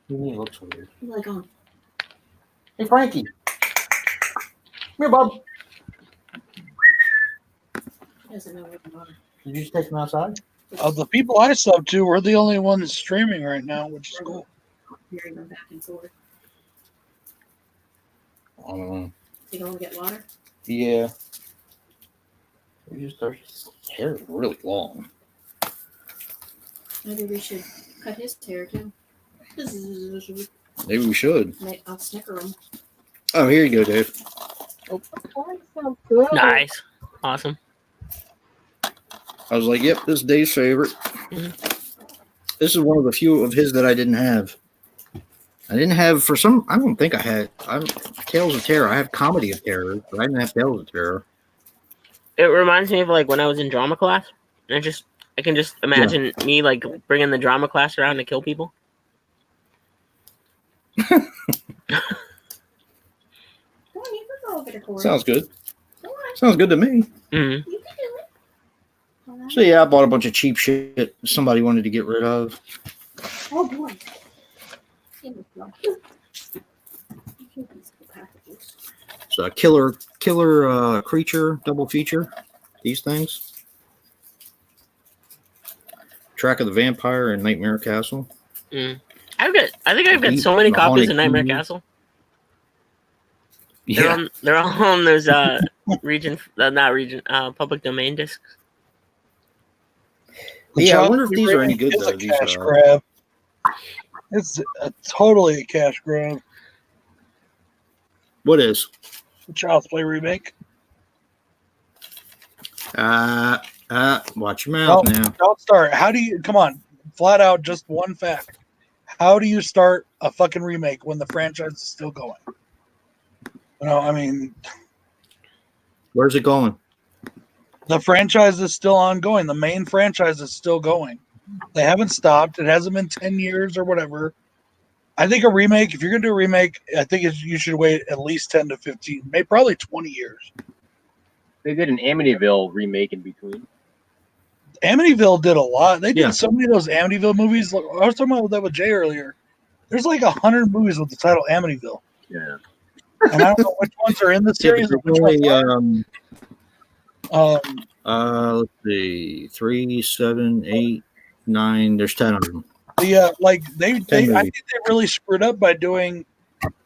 He looks weird. He's like, oh, Hey, Frankie. Come here, bub. he doesn't know where the water. Did you just take him outside? Of the people I sub to, we're the only ones streaming right now, which is cool. Hearing them back and forth. I don't know. You going to get water? Yeah. His hair is really long. Maybe we should cut his hair too. Maybe we should. I'll snicker him. Oh, here you go, Dave. Nice. Awesome. I was like, yep, this is Dave's favorite. Mhm. This is one of the few of his that I didn't have. I didn't have, I don't think I had, Tales of Terror. I have Comedy of Terror, but I didn't have Tales of Terror. It reminds me of like when I was in drama class. And I can just imagine me like bringing the drama class around to kill people. Come on, you can go over to Corey. Sounds good. Come on, Sounds good to me. Mm-hmm. you can do it. All right. So yeah, I bought a bunch of cheap shit somebody wanted to get rid of. Oh boy. Here we go. These packages. So a killer creature double feature. These things. Track of the Vampire and Nightmare Castle. I think I've got so many copies of Nightmare Castle. Yeah. They're all on those public domain discs. Yeah, I wonder if these are any good It's though. a These cash grab. It's totally a cash grab. What is? The Child's Play remake. Watch your mouth now. Don't start. How do you come on? Flat out, just one fact. How do you start a fucking remake when the franchise is still going? You know, I mean, Where's it going? the franchise is still ongoing. The main franchise is still going. They haven't stopped. It hasn't been 10 years or whatever. I think a remake, if you're going to do a remake, I think you should wait at least 10 to 15, maybe probably 20 years. They did an Amityville remake in between. Amityville did a lot. They did Yeah. so many of those Amityville movies. I was talking about that with Jay earlier. There's like 100 movies with the title Amityville. Yeah. And I don't know which ones are in the Yeah, but series. Or there's which ones only, aren't. let's see, 3, 7, 8, 9. There's 10 of them. Like they I movies. think they really screwed up by doing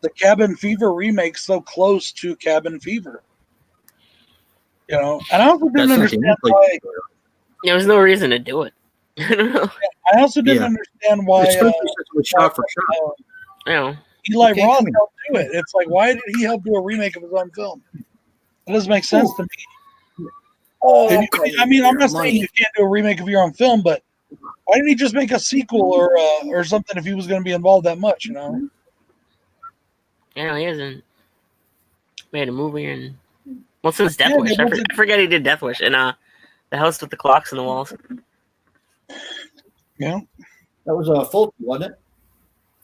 the Cabin Fever remake so close to Cabin Fever. You know, and I also didn't That's not the understand only why. place. There was no reason to do it. I don't know. I also didn't Yeah. understand why Especially since it was shot for shot. I know. Eli Okay, Roth come here. helped do it. It's like, why did he help do a remake of his own film? That doesn't make sense to me. Oh, I mean, I'm not saying you can't do a remake of your own film, but why didn't he just make a sequel or something if he was going to be involved that much? You know. Yeah, he hasn't made a movie in since Death Yeah, Wish. but what's I forget he did Death Wish and the house with the clocks on the walls. Yeah. That was a full, wasn't it?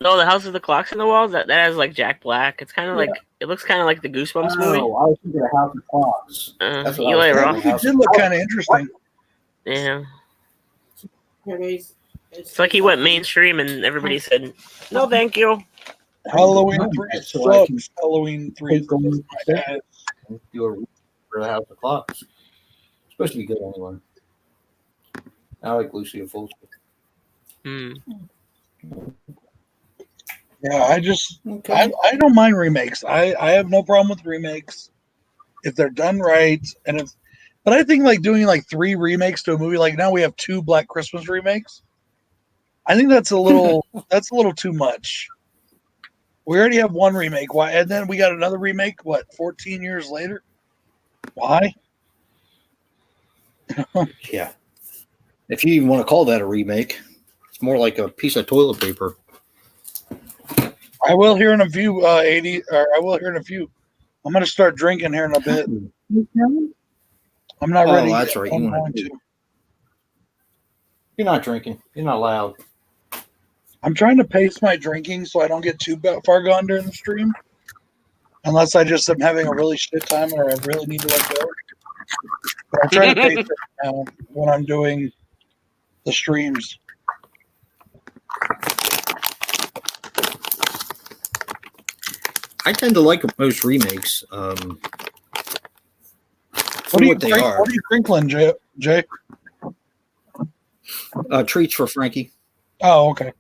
No, the House of the Clocks in the Walls. That has like Jack Black. It's kind of like it looks kind of like the Goosebumps movie. Oh, I was thinking of House of Clocks. That's what I was Eli thinking. Roth. It did look kind of interesting. Yeah, It's it's like he went mainstream, and everybody said, "No, thank you." Halloween 3 So I can sucks. Halloween 3 take on sucks. My ass. and do a for the House of Clocks. It's supposed to be good anyway. I like Lucia Fulci. Hmm. Yeah, Okay. I don't mind remakes. I have no problem with remakes if they're done right. But I think like doing like 3 remakes to a movie, like now we have 2 Black Christmas remakes. I think that's a little too much. We already have 1 remake. Why? And then we got another remake. What? 14 years later? Why? Yeah. If you even want to call that a remake, it's more like a piece of toilet paper. I will hear in a few. 80. Or I will hear in a few. I'm gonna start drinking here in a bit. I'm not ready. Oh, that's yet. right. I'm You going want to. You're not drinking. You're not loud. I'm trying to pace my drinking so I don't get too far gone during the stream. Unless I just am having a really shit time or I really need to let go. But I try to pace it now when I'm doing the streams. I tend to like most remakes. For what they are. What are you crinkling, Jay? Treats for Frankie. Oh, okay.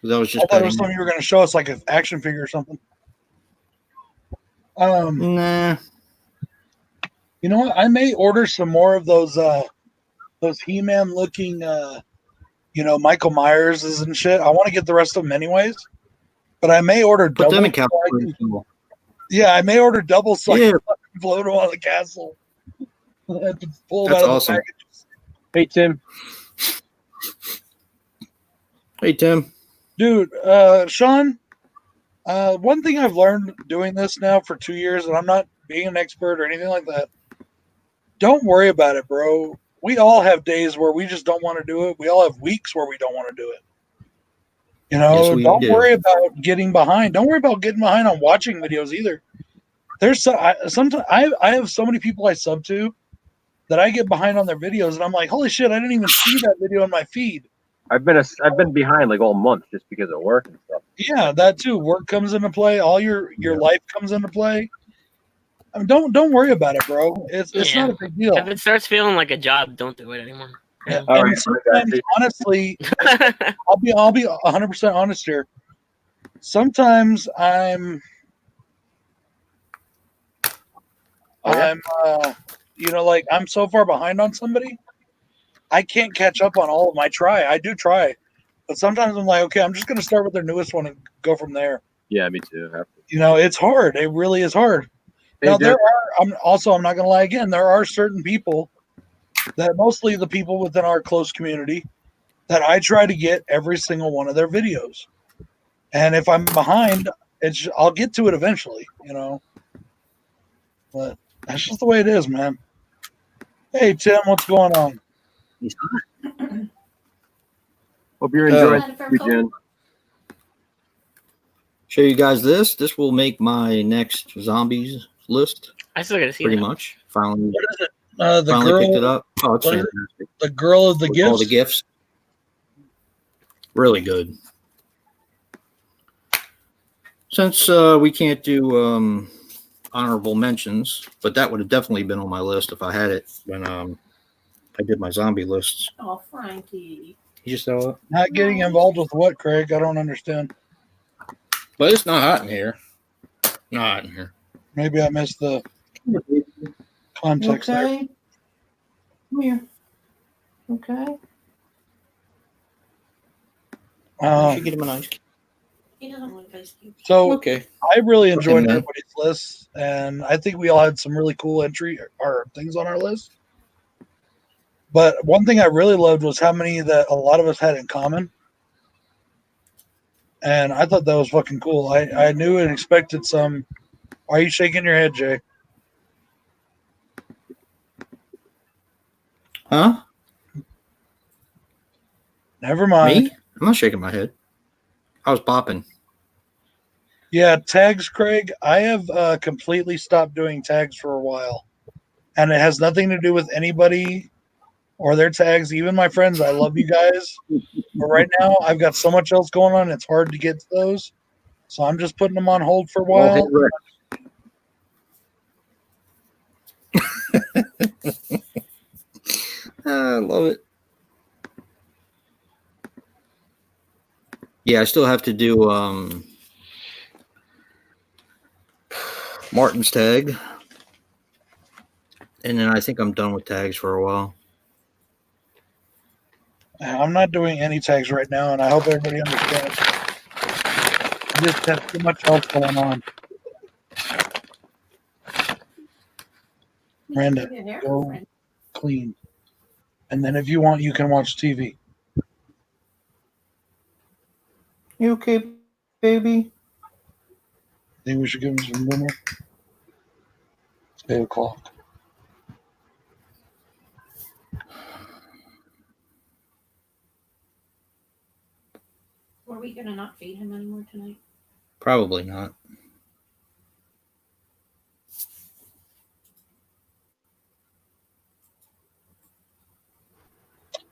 That was I just thought it was petting. something you were going to show us, like an action figure or something. Nah. You know what? I may order some more of those He-Man looking, Michael Myerses and shit. I want to get the rest of them anyways, but I may order Put double. them in California. Yeah, I may order double so I Yeah. can fucking float them on the castle. I have to pull it That's out of awesome. the package. Hey, Tim. Hey, Tim. Dude, Sean, one thing I've learned doing this now for 2 years, and I'm not being an expert or anything like that, don't worry about it, bro. We all have days where we just don't want to do it. We all have weeks where we don't want to do it. Yes, we don't do. worry about getting behind. Don't worry about getting behind on watching videos either. There's sometimes I have so many people I sub to that I get behind on their videos, and I'm like, holy shit, I didn't even see that video in my feed. I've been behind like all month just because of work and stuff. Yeah, that too. Work comes into play. All your life comes into play. I mean, don't worry about it, bro. It's not a big deal. If it starts feeling like a job, don't do it anymore. Yeah. All And right, sometimes, honestly, I'll be 100% honest here. Sometimes I'm like I'm so far behind on somebody, I can't catch up on all of them. I do try, but sometimes I'm like, okay, I'm just gonna start with their newest one and go from there. Yeah, me too. It's hard. It really is hard. Hey, Now Derek. I'm not gonna lie again. There are certain people that mostly the people within our close community that I try to get every single one of their videos. And if I'm behind, I'll get to it eventually, But that's just the way it is, man. Hey Tim, what's going on? Hope you're enjoying it, Jen. Show you guys this. This will make my next zombies list. I still gotta see pretty that. much. Finally, What is it? The finally girl. picked it up. Oh, it's what is it? fantastic. The girl of the With all the gifts. gifts. Really good. Since we can't do honorable mentions, but that would have definitely been on my list if I had it when I did my zombie lists. Oh, Frankie. You just saw it? Not getting involved with what, Craig? I don't understand. But it's not hot in here. Not hot in here. Maybe I missed the context there. Okay. Come here. Okay. You should get him an ice cube. He doesn't like ice cubes. So Okay. I really enjoyed Okay, man. everybody's lists, and I think we all had some really cool entry or things on our list. But one thing I really loved was how many that a lot of us had in common. And I thought that was fucking cool. I knew and expected some. Why are you shaking your head, Jay? Huh? Never mind. Me? I'm not shaking my head. I was bopping. Yeah, tags, Craig. I have completely stopped doing tags for a while. And it has nothing to do with anybody or their tags. Even my friends, I love you guys. But right now, I've got so much else going on, it's hard to get to those. So I'm just putting them on hold for a Well, hey, while. Rick, I love it. Yeah, I still have to do Martin's tag. And then I think I'm done with tags for a while. I'm not doing any tags right now, and I hope everybody understands. I just have too much else going on. Miranda, go clean. And then if you want, you can watch TV. You okay, baby? Think we should give him some dinner? It's 8 o'clock. Were we gonna not feed him anymore tonight? Probably not.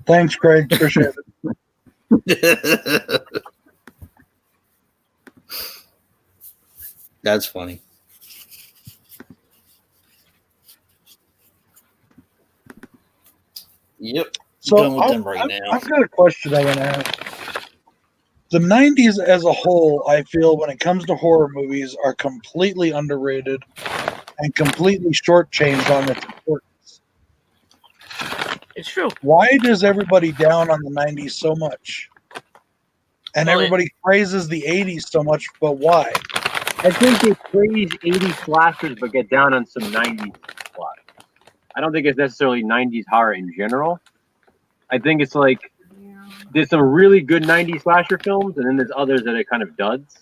Thanks, Craig. Appreciate it. That's funny. Yep. So Done with them right now. I've got a question I want to ask. The 90s as a whole, I feel, when it comes to horror movies, are completely underrated and completely shortchanged on its importance. It's true. Why does everybody down on the 90s so much? And Well, everybody praises the 80s so much, but why? I think they praise 80s slashers but get down on some 90s slashers. I don't think it's necessarily 90s horror in general. I think it's like there's some really good 90s slasher films, and then there's others that are kind of duds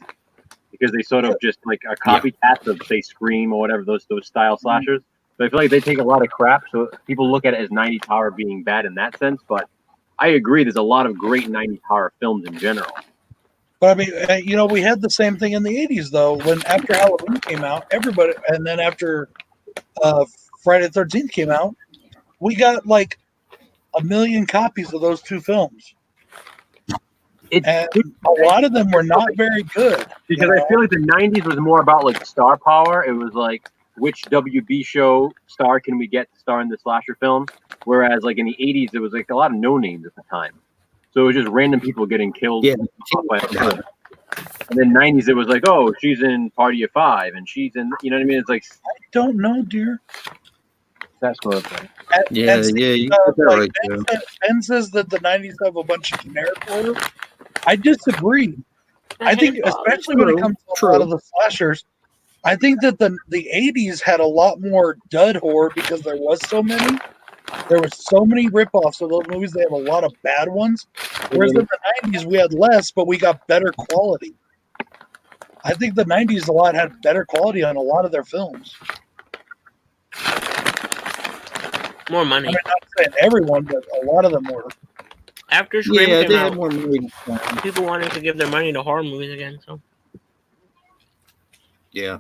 because they sort of just like are copycats of, say, Scream or whatever, those style slashers. But I feel like they take a lot of crap, so people look at it as 90s horror being bad in that sense. But I agree, there's a lot of great 90s horror films in general. But I mean, we had the same thing in the 80s, though, when after Halloween came out, everybody, and then after Friday the 13th came out, we got like 1 million copies of those two films. And a lot of them were not very good. Because I feel like the 90s was more about like star power. It was like, which WB show star can we get to star in the slasher film? Whereas like in the 80s, it was like a lot of no names at the time. So it was just random people getting killed. Yeah. And then 90s, it was like, oh, she's in Party of Five, and she's in, you know what I mean? It's like, I don't know, dear. that's what I'm saying. Yeah, you got that right, Joe. Ben says that the 90s have a bunch of generic horror. I disagree. I think, especially when it comes to a lot of the slashers, I think that the 80s had a lot more dud horror because there was so many. There were so many ripoffs of those movies. They have a lot of bad ones. Whereas in the 90s, we had less, but we got better quality. I think the 90s had better quality on a lot of their films. More money. I mean, not saying everyone, but a lot of them were. After Scream Yeah, came they out, had more money. people wanted to give their money to horror movies again. So Yeah.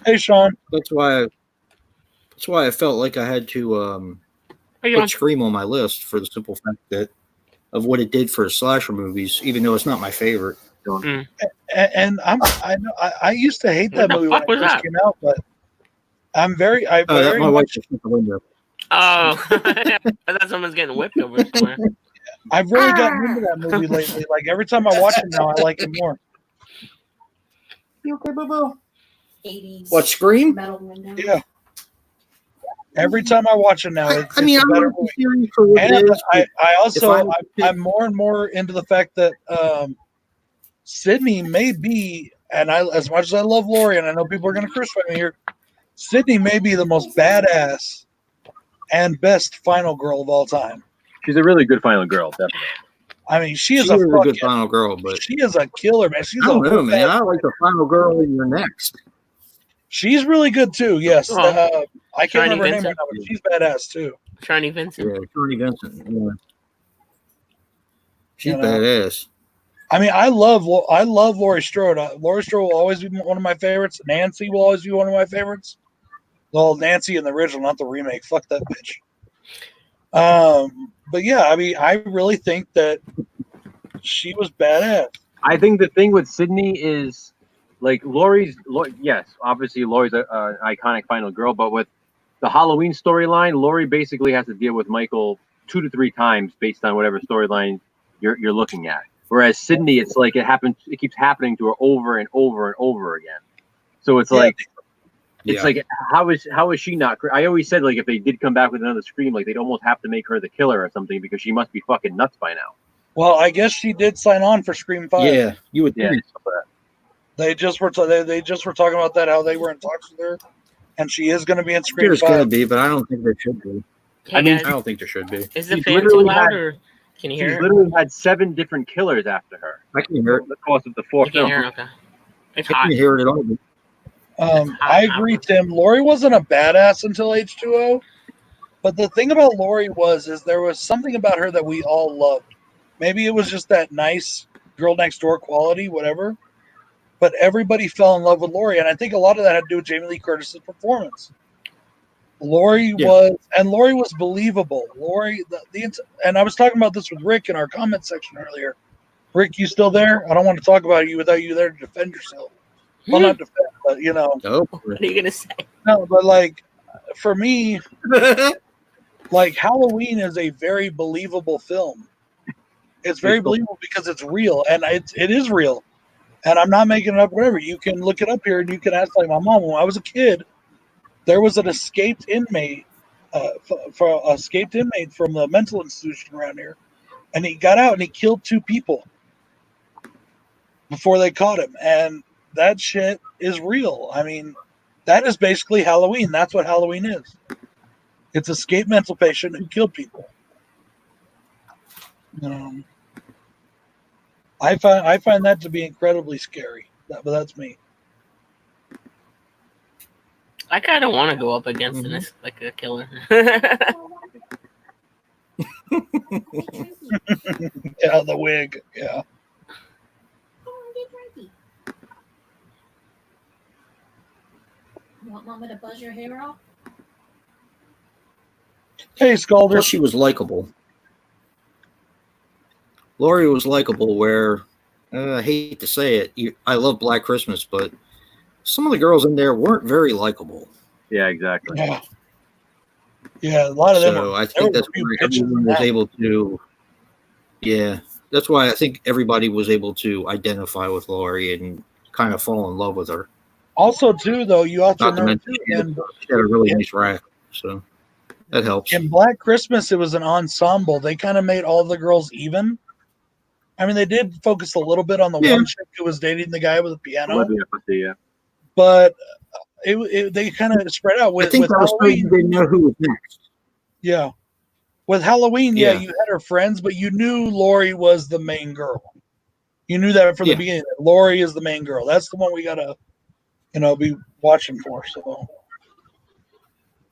Hey, Sean. That's why I felt like I had to put Scream on my list for the simple fact that of what it did for slasher movies, even though it's not my favorite. And I used to hate that movie when it first came out, but my wife just hit the window. Oh, I thought someone's getting whipped over somewhere. I've really gotten into that movie lately. Like every time I watch it now, I like it more. You okay, Boo? 80s. What, Scream? Metal window. Yeah. Every time I watch it now, it's I mean, a I better like the movie. series for what And it is. I'm more and more into the fact that Sydney may be, and as much as I love Lori, and I know people are going to crucify me here, Sydney may be the most badass and best final girl of all time. She's a really good final girl, definitely. I mean, she is a fucking good final girl, but she is a killer, man. She's I don't know, man. I like the final girl in your next. She's really good too. Yes, I can't remember her name right Vincent. now, but she's badass too. Shiny Vincent. Yeah, Shirley Vincent. Yeah. She's You know? badass. I mean, I love Laurie Strode. Laurie Strode will always be one of my favorites. Nancy will always be one of my favorites. Well, Nancy in the original, not the remake. Fuck that bitch. But yeah, I mean, I really think that she was badass. I think the thing with Sydney is like yes, obviously Laurie's an iconic final girl, but with the Halloween storyline, Laurie basically has to deal with Michael 2 to 3 times based on whatever storyline you're looking at. Whereas Sydney, it's like it keeps happening to her over and over and over again. So it's like how is she not? I always said like if they did come back with another Scream, like they'd almost have to make her the killer or something because she must be fucking nuts by now. Well, I guess she did sign on for Scream 5. Yeah, you would think. They just were they just were talking about that, how they were in talks with her, and she is going to be in Scream There's 5. going to be, but I don't think there should be. Hey, I mean, guys, I don't think there should be. is the she's fan too literally loud, had- or can you She's hear it? literally had 7 different killers after her. I can hear it. Over the course of the You 4 can films. hear it? Okay. It's I hot. can hear it at all. I agree, Tim. Lori wasn't a badass until H2O, but the thing about Lori is there was something about her that we all loved. Maybe it was just that nice girl next door quality, whatever. But everybody fell in love with Lori, and I think a lot of that had to do with Jamie Lee Curtis's performance. Lori was believable. Lori, and I was talking about this with Rick in our comment section earlier. Rick, you still there? I don't want to talk about you without you there to defend yourself. Well, not defend, but you know. Oh. What are you gonna say? No, but like for me, like Halloween is a very believable film. It's very believable because it's real, and it is real. And I'm not making it up. Whatever, you can look it up here, and you can ask like my mom. When I was a kid, there was an escaped inmate, from the mental institution around here, and he got out and he killed 2 people before they caught him, and that shit is real. I mean, that is basically Halloween. That's what Halloween is. It's escaped mental patient who killed people. I find that to be incredibly scary. But that's me. I kind of want to go up against this like a killer. Yeah, the wig. Yeah. You want Mama to buzz your hair off? Hey, Scalder. Plus, she was likable. Lori was likable. Where I hate to say it, I love Black Christmas, but some of the girls in there weren't very likable. Yeah, exactly. Yeah, a lot of them. So I think that's why everyone was able to. Yeah, that's why I think everybody was able to identify with Lori and kind of fall in love with her. Also, too, though, you also Not to remember mention she had a really nice rack, so that helps. in Black Christmas, it was an ensemble. They kind of made all the girls even. I mean, they did focus a little bit on the one chick who was dating the guy with the piano, but they kind of spread out. I think that was so you didn't know who was next. Yeah. With Halloween, you had her friends, but you knew Lori was the main girl. You knew that from the beginning. Lori is the main girl. That's the one we gotta, be watching for. So,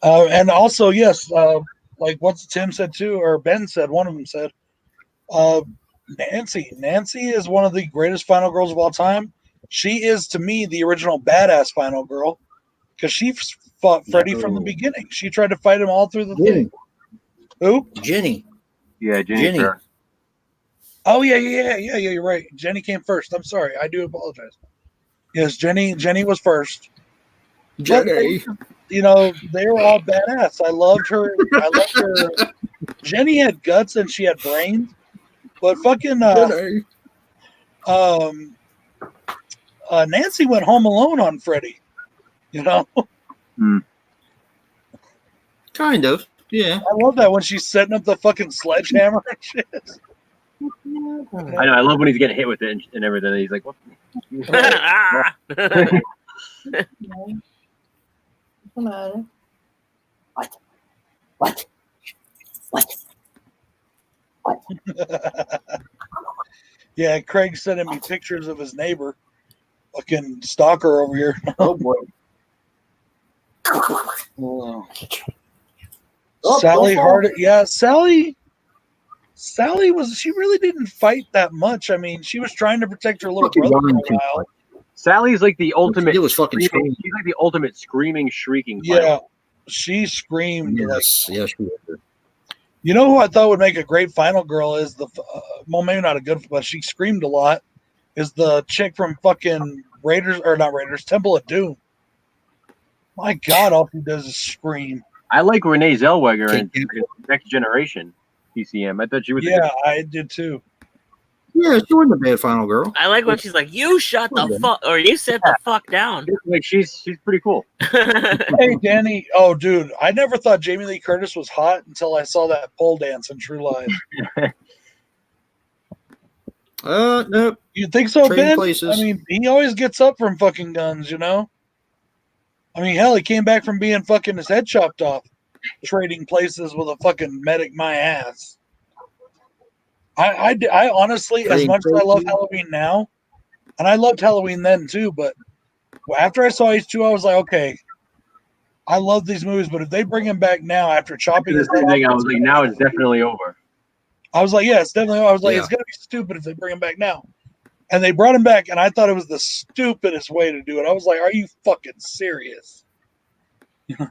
and also, yes, like what Tim said too, or Ben said, one of them said, Nancy. Nancy is one of the greatest final girls of all time. She is, to me, the original badass final girl because she fought Freddy from the beginning. She tried to fight him all through the thing. Who? Jenny. Yeah, Jenny. Sure. Oh yeah. You're right. Jenny came first. I'm sorry. I do apologize. Yes, Jenny was first. Jenny. But, they were all badass. I loved her. Jenny had guts and she had brains, but fucking Nancy went home alone on Freddy. Kind of. Yeah. I love that when she's setting up the fucking sledgehammer and shit. I know. I love when he's getting hit with it and everything. He's like, "What?" What's the matter? What? Yeah, Craig sending me pictures of his neighbor. Fucking stalker over here. Oh boy. Sally Harding. Yeah, Sally. Sally she really didn't fight that much. I mean, she was trying to protect her little Fucking brother for running a too while. Sally's like the ultimate. It was fucking screaming, screaming. she's like the ultimate screaming, shrieking. Fighter. Yeah, she screamed. Yes, yes, she was. You know who I thought would make a great final girl is well, maybe not a good, but she screamed a lot. Is the chick from fucking Raiders or not Raiders, Temple of Doom. My God, all she does is scream. I like Renee Zellweger Can't in Next Generation PCM. I thought she was. Yeah, I did too. Yeah, she wasn't a bad final girl. I like when she's like, "You shut the fuck," or "You sit the fuck down." Like she's pretty cool. Hey, Danny. Oh, dude, I never thought Jamie Lee Curtis was hot until I saw that pole dance in True Lies. Nope. You think so, Trading Ben? places. I mean, he always gets up from fucking guns, you know? I mean, hell, he came back from being fucking his head chopped off, trading places with a fucking medic my ass. I honestly, as much as I love Halloween now, and I loved Halloween then too, but after I saw H2, I was like, okay, I love these movies, but if they bring him back now after chopping his head off, I was like, now it's definitely over. I was like, yeah, it's definitely. I was like, Yeah. it's gonna be stupid if they bring him back now. And they brought him back, and I thought it was the stupidest way to do it. I was like, are you fucking serious? In That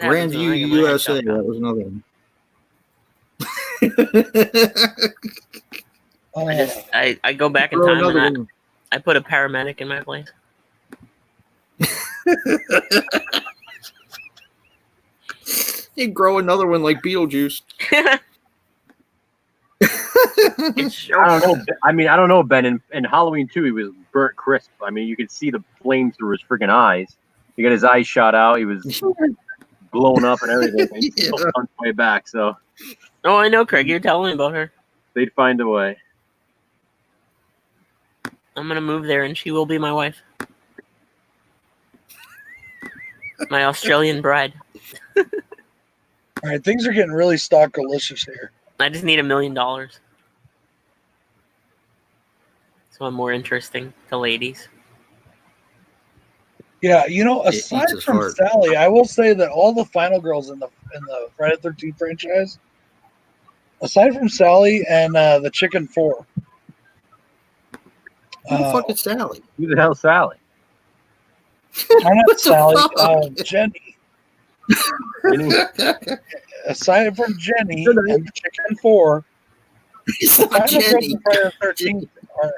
happens when I Grandview, get my head USA, chopped that off. was another one. I go back in Throw time another and one. I put a paramedic in my place. He'd grow another one like Beetlejuice. It's I don't know. I mean, I don't know, Ben. In Halloween 2, he was burnt crisp. I mean, you could see the flames through his freaking eyes. He got his eyes shot out. He was blown up and everything. He Yeah. still on his way back, so Oh, I know, Craig. You're telling me about her. they'd find a way. I'm gonna move there, and she will be my wife, my Australian bride. All right, things are getting really stalkerlicious here. I just need $1 million, so I'm more interesting to ladies. Yeah, you know, It aside eats his from heart. Sally, I will say that all the final girls in the Friday the 13th franchise, aside from Sally and the Chicken 4, Who the fuck is Sally? Who the hell's Sally? are not What the Sally, fuck? Jenny. Jenny? Aside from Jenny and the Chicken 4, It's the not final girls Jenny. in Friday the 13th are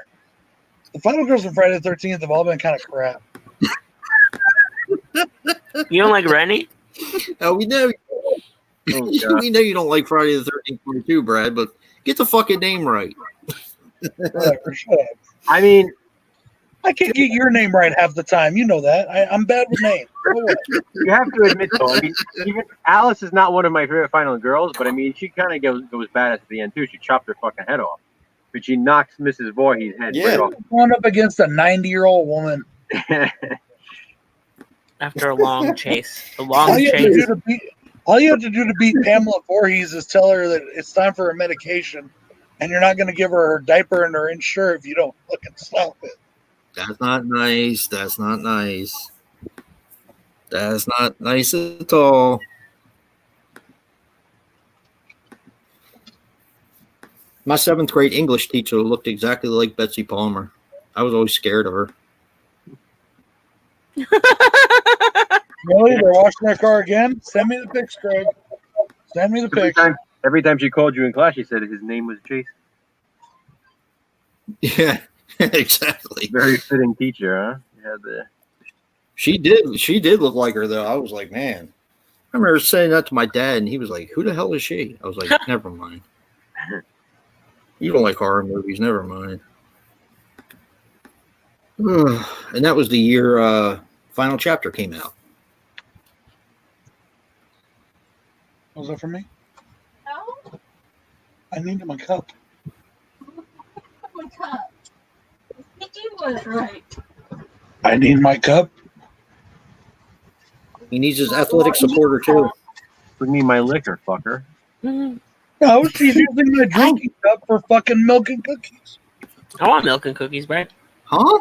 the final girls in Friday the 13th have all been kind of crap. You don't like Rennie? Oh, we know. Oh, God. We know you don't like Friday the 13th 22, Brad, but get the fucking name right. Whatever, shut up. I mean, I can't get your name right half the time. You know that. I'm bad with names. So what? you have to admit, though, I mean, even Alice is not one of my favorite final girls, but I mean, she kind of goes badass at the end, too. She chopped her fucking head off. But she knocks Mrs. Voorhees' head Yeah. right off. Going up against a 90-year-old woman. After a long chase, a All long you, have to chase. do to beat, all you have to do to beat Pamela Voorhees is tell her that it's time for her medication, and you're not going to give her her diaper and her insure if you don't fucking stop it. That's not nice. That's not nice. That's not nice at all. My 7th grade English teacher looked exactly like Betsy Palmer. I was always scared of her. Really? They're washing their car again? Send me the pics, Craig. Send me the pics. Every time she called you in class, she said his name was Jason. Yeah, exactly. Very fitting teacher, huh? You had the... She did look like her though. I was like, man. I remember saying that to my dad, and he was like, "Who the hell is she?" I was like, "Never mind. You don't like horror movies. Never mind." And that was the year Final Chapter came out. Was that for me? No, I needed my cup. my cup. You was right. I need my cup. He needs his athletic supporter too. Bring me my liquor, fucker. No, she's using my drinking cup for fucking milk and cookies. I want milk and cookies, Brad. Huh?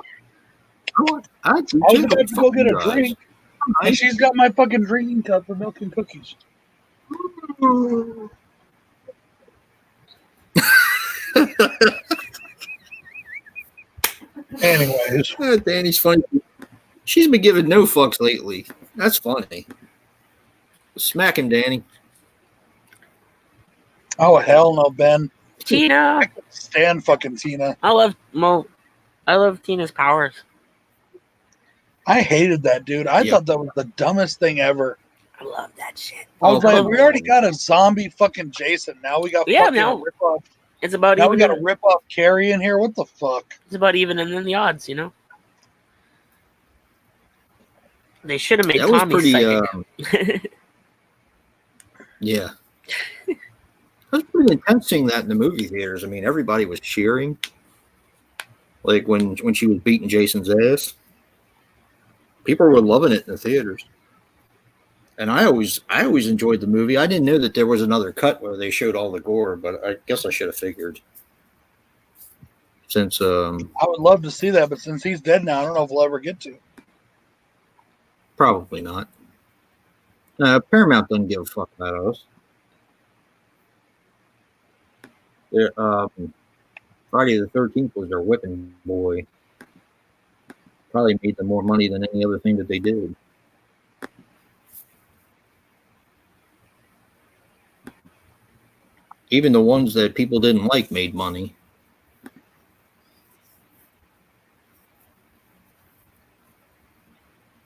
I I was about to go get a drink, and she's got my fucking drinking cup for milk and cookies. Anyways, Danny's funny. She's been giving no fucks lately. That's funny. Smack him, Danny. oh hell no, Ben. Tina. I can stand fucking Tina. I love Tina's powers. I hated that dude. I Yeah. thought that was the dumbest thing ever. I love that shit. I was Oh, like, come we already on. got a zombie fucking Jason. Now we got Yeah, fucking now- a rip off. It's about Now we even. got a rip off Carrie in here. What the fuck? It's about even and then the odds. You know. They should have made That was Tommy pretty. psychic. Yeah. It was pretty intense seeing that in the movie theaters. I mean, everybody was cheering. Like when she was beating Jason's ass. People were loving it in the theaters. And I always enjoyed the movie. I didn't know that there was another cut where they showed all the gore, but I guess I should have figured. Since I would love to see that, but since he's dead now, I don't know if we'll ever get to. probably not. Paramount doesn't give a fuck about us. Friday the 13th was their whipping boy. Probably made them more money than any other thing that they did. Even the ones that people didn't like made money.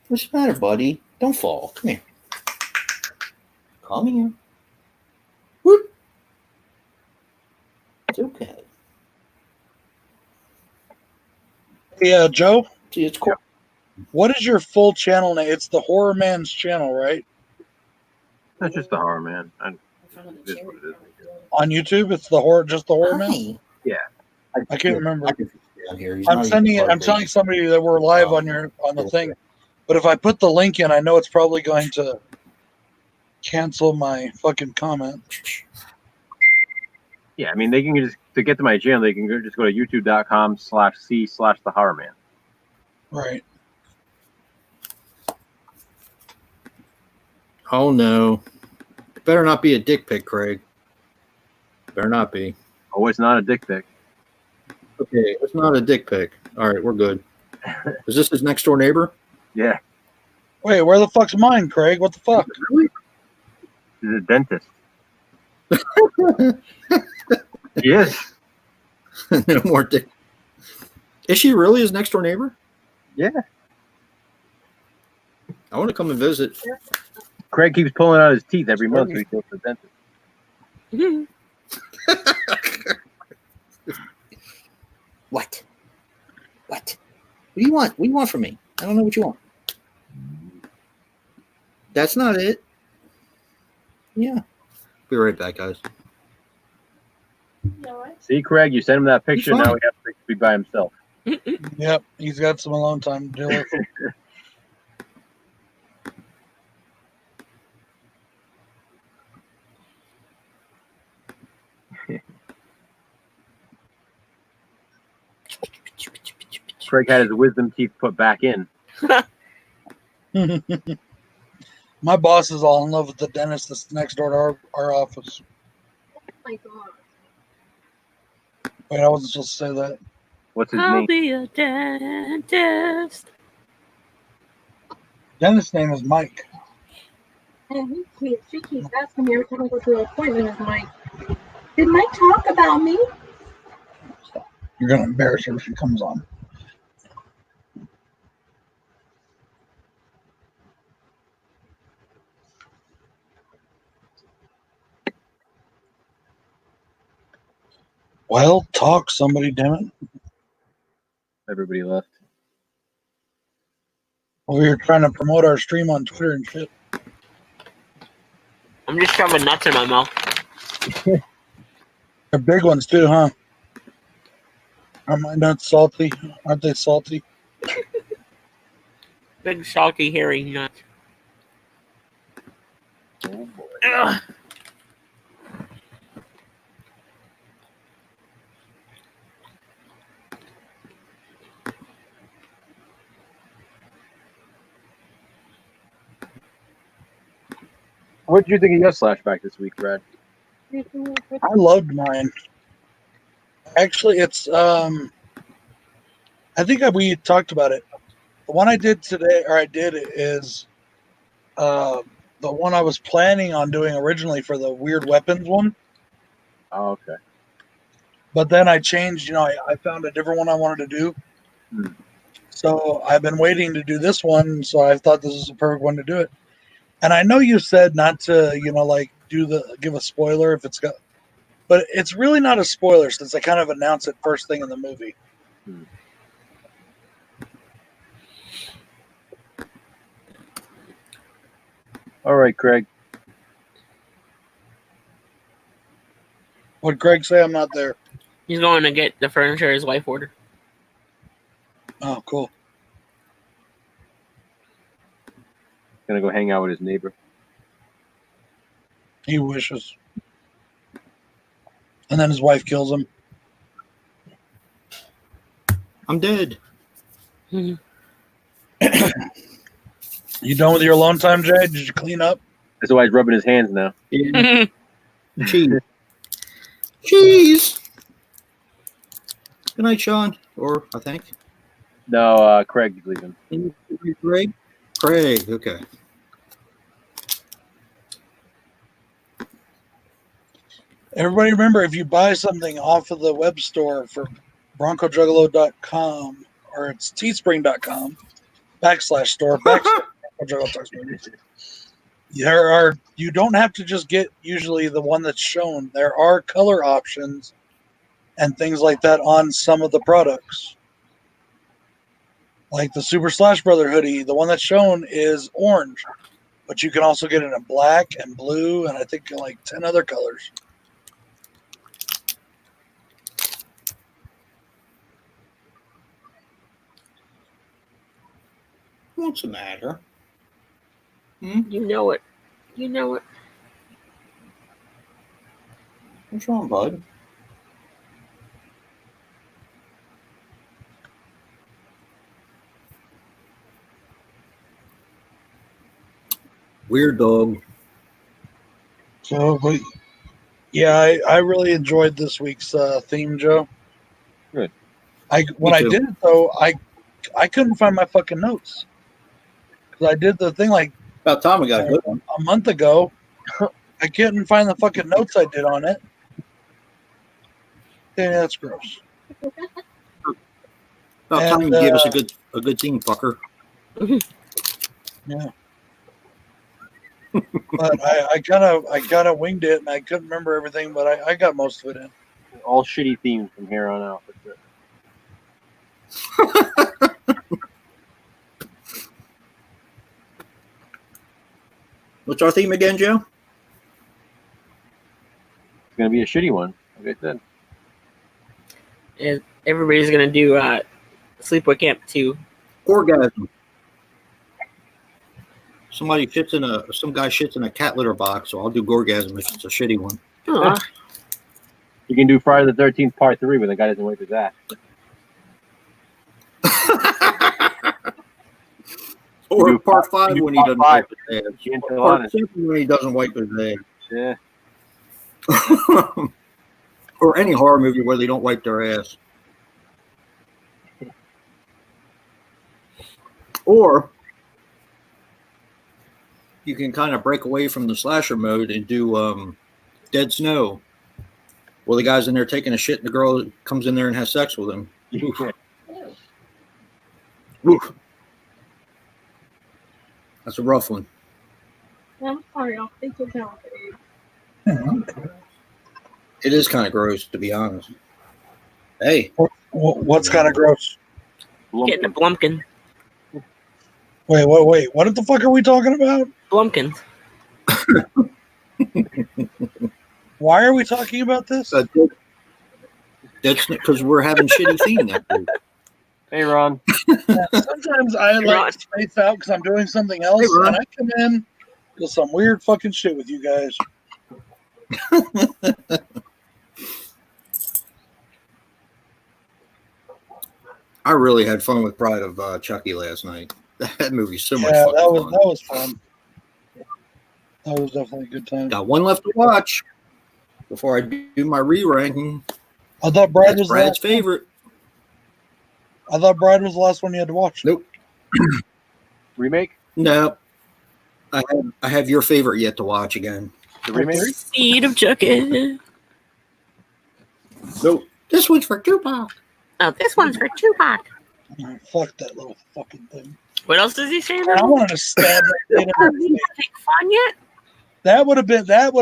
What's the matter, buddy? Don't fall. Come here. Come here. Whoop. It's okay. Yeah, Joe, See, it's cool. what is your full channel name? It's the Horror Man's channel, right? That's just the horror, man. In front of the It is chair. what it is. On YouTube, it's the horror, just the Horror Man. Hi. Yeah. I can't remember. I can fix it down here. He's I'm not sending even it. I'm telling somebody that we're live on the thing, but if I put the link in, I know it's probably going to cancel my fucking comment. Yeah, I mean, they can just, to get to my channel, they can just go to youtube.com/c/TheHORROman. Right. Oh no. It better not be a dick pic, Craig. Better not be. Oh, it's not a dick pic. Okay, it's not a dick pic. All right, we're good. Is this his next door neighbor? Yeah. Wait, where the fuck's mine, Craig? What the fuck? He's a dentist. Yes. No more dick. Is she really his next door neighbor? Yeah. I want to come and visit. Craig keeps pulling out his teeth every month when he goes to the dentist. What? What? What do you want? What do you want from me? I don't know what you want. That's not it. Yeah. Be right back, guys. You all right? See, Craig, you sent him that picture. He's fine. Now he has to be by himself. Yep, he's got some alone time to deal with. Craig had his wisdom teeth put back in. My boss is all in love with the dentist that's next door to our office. My God. Wait, I wasn't supposed to say that. What's his I'll name? be a dentist. Dentist's name is Mike. And she keeps asking me every time I go to an appointment, is Mike, did Mike talk about me? You're gonna embarrass her if she comes on. Well, talk, somebody, damn it. Everybody left. Over here trying to promote our stream on Twitter and shit. I'm just shoving nuts in my mouth. They're big ones too, huh? Are my nuts salty? Aren't they salty? Big salty hairy nuts. Oh boy. Ugh. What did you think of your Slashback this week, Brad? I loved mine. Actually, it's I think we talked about it. The one I did today, or I did, is the one I was planning on doing originally for the weird weapons one. Oh, okay. But then I changed. I found a different one I wanted to do. Hmm. So I've been waiting to do this one. So I thought this was a perfect one to do it. And I know you said not to, like give a spoiler if it's got, but it's really not a spoiler since I kind of announce it first thing in the movie. Hmm. All right, Craig. What Greg say? I'm not there. He's going to get the furniture his wife ordered. Oh, cool. Gonna go hang out with his neighbor. He wishes. And then his wife kills him. I'm dead. You done with your alone time, Jay? Did you clean up? That's why he's rubbing his hands now. Yeah. Cheese. Cheese. Good night, Sean. Or I think. No, Craig is leaving. Craig. Craig. Okay. Everybody remember, if you buy something off of the web store for BroncoJuggalo.com, or it's teespring.com /store /BroncoJuggalo. You don't have to just get usually the one that's shown. There are color options and things like that on some of the products. Like the Super Slash Brother hoodie, the one that's shown is orange, but you can also get it in black and blue, and I think like 10 other colors. What's the matter? You know it. You know it. What's wrong, bud? Weird dog. So, but yeah, I really enjoyed this week's theme, Joe. Good. When I did it though, I couldn't find my fucking notes because I did the thing like About time we got a good one. a month ago. I couldn't find the fucking notes I did on it. Yeah, that's gross. About time you gave us a good team, fucker. Yeah. But I kind of winged it, and I couldn't remember everything, but I got most of it in. All shitty themes from here on out. For sure. What's our theme again, Joe? It's gonna be a shitty one, like I said. And everybody's gonna do Sleepaway Camp 2. Orgasm. Some guy shits in a cat litter box, so I'll do Gorgasm if it's a shitty one. Aw. You can do Friday the 13th Part 3 when the guy doesn't wipe his ass. Or Part 5 when he doesn't wipe his ass. Or Part 7 when he doesn't wipe his ass. Yeah. Or any horror movie where they don't wipe their ass. Or you can kind of break away from the slasher mode and do Dead Snow. Well, the guy's in there taking a shit and the girl comes in there and has sex with him. Oof. Oof. That's a rough one. I'm sorry, I'll think it's out. It is kind of gross, to be honest. Hey. What's kind of gross? Getting a Blumpkin. Wait, what the fuck are we talking about? Blumpkins. Why are we talking about this? That's because we're having shitty theme that week. Hey, Ron. Sometimes I like space out because I'm doing something else, Hey, and I come in with some weird fucking shit with you guys. I really had fun with Pride of Chucky last night. That movie's so much Yeah, fun. that was fun. That was definitely a good time. Got one left to watch before I do my re-ranking. I thought Bride That's was the Brad's last one. favorite. I thought Bride was the last one you had to watch. Nope. Remake? No. I have your favorite yet to watch again. The remake? Seed of Chucky. Nope. This one's for Tupac. Oh, this one's for Tupac. Oh, fuck that little fucking thing. What else does he say? And I wanted to stab that kid in Are the we face. having fun yet? That would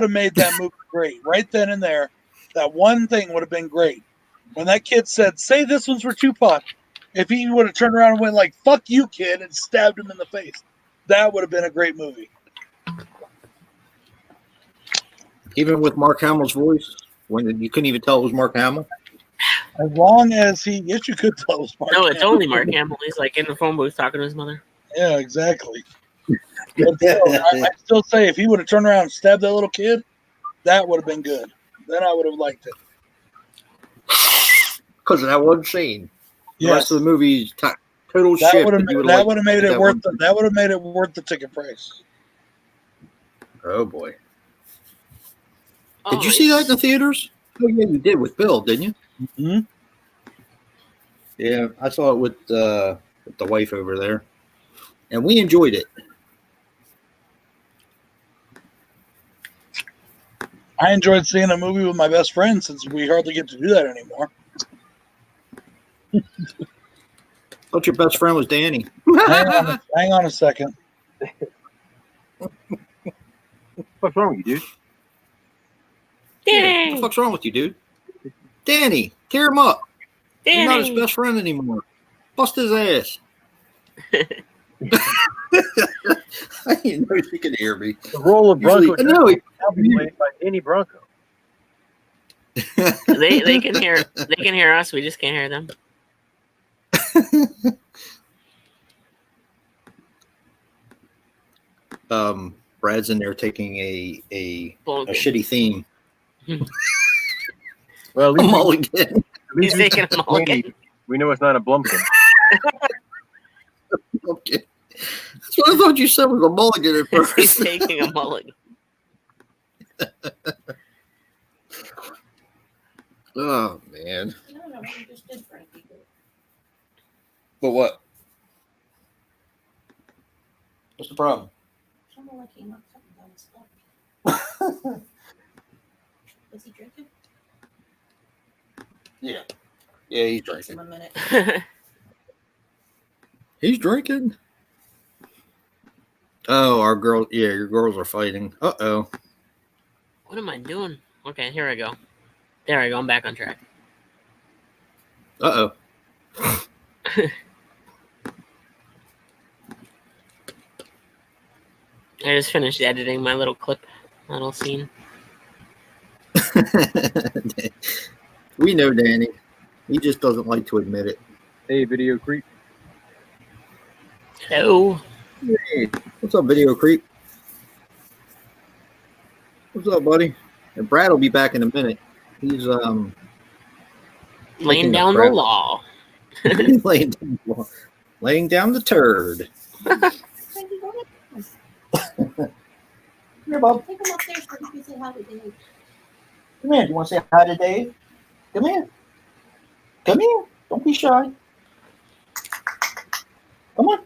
have made that movie great. Right then and there. That one thing would have been great. When that kid said, say this one's for Tupac, if he would have turned around and went like, fuck you, kid, and stabbed him in the face, that would have been a great movie. Even with Mark Hamill's voice, when you couldn't even tell it was Mark Hamill. As long as yes, you could tell it was Mark No, it's Hamill. only Mark Hamill. He's like in the phone booth talking to his mother. Yeah, exactly. But still, I still say if he would have turned around and stabbed that little kid, that would have been good. Then I would have liked it. Because of that one scene. The Yes. rest of the movie's total That shit. would have made it worth one. that would have made it worth the ticket price. Oh boy. Oh, Did you see that in the theaters? Oh yeah, you did with Bill, didn't you? Mm-hmm. Yeah, I saw it with the wife over there, and we enjoyed it. I enjoyed seeing a movie with my best friend since we hardly get to do that anymore. Thought your best friend was Danny. Hang on a second. What's wrong with you, dude? What the fuck's wrong with you, dude? Danny, tear him up. You're not his Danny. best friend anymore. Bust his ass. I didn't know he could hear me. The role of Bronco Usually, no, is now being played by Danny Bronco. They can hear us. We just can't hear them. Brad's in there taking a Blumpkin. shitty theme. Well, at A least, mulligan. at least He's taking a mulligan. we know it's not a Blumpkin. Okay. That's what I thought you said was a mulligan at He's first. taking a mulligan. Oh man. No, you just did Frankie. But what? What's the problem? Someone like he knocked something down his throat. Was he drinking? Yeah. Yeah, he's Give him drinking. a minute. He's drinking. Oh, our girl. Yeah, your girls are fighting. Uh-oh. What am I doing? Okay, here I go. There I go. I'm back on track. Uh-oh. I just finished editing my little clip, little scene. We know Danny. He just doesn't like to admit it. Hey, video creep. Hello. Hey, what's up, video creep? What's up, buddy? And Brad will be back in a minute. He's Laying taking down a the crap. law. laying down the turd. Frankie, go ahead. Here, Bob. Take him upstairs so he can say hi to Dave. Come here. You want to say hi to Dave? Come here. Come here. Don't be shy. Come on.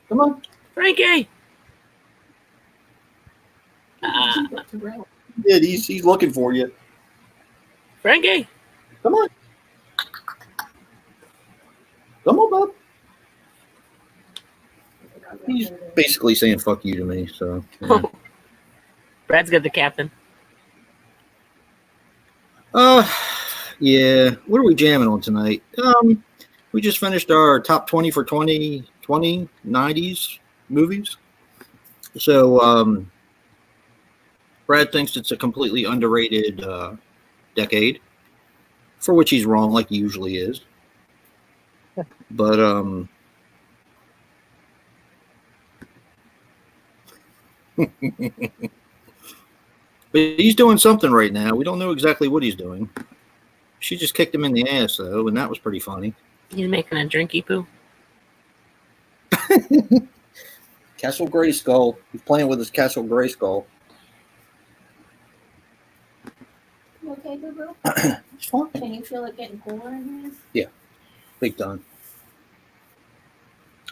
Come on. Frankie. Yeah, he's looking for you. Frankie. Come on. Come on, Bob. He's basically saying fuck you to me, so. Yeah. Brad's got the captain. Yeah. What are we jamming on tonight? We just finished our top 20 for 2020 90s movies. So, Brad thinks it's a completely underrated decade, for which he's wrong, like he usually is. But but he's doing something right now. We don't know exactly what he's doing. She just kicked him in the ass, though, and that was pretty funny. He's making a drinky poo. Castle Grayskull. He's playing with his Castle Grayskull. boo boo? It's fine. Can you feel it getting cooler in here? Big time.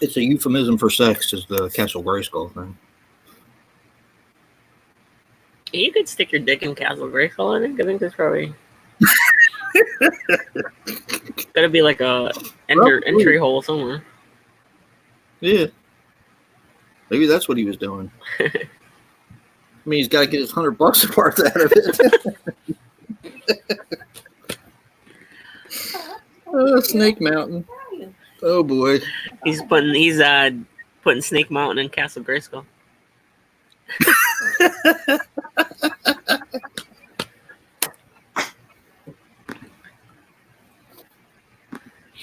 It's a euphemism for sex, is the Castle Grayskull thing. You could stick your dick in Castle Grayskull, I think. I think that's probably gotta be like a entry hole somewhere. Yeah. Maybe that's what he was doing. I mean, he's got to get his $100 worth out of it. Snake Mountain. Where are you? Oh boy. He's putting Snake Mountain in Castle Grayskull.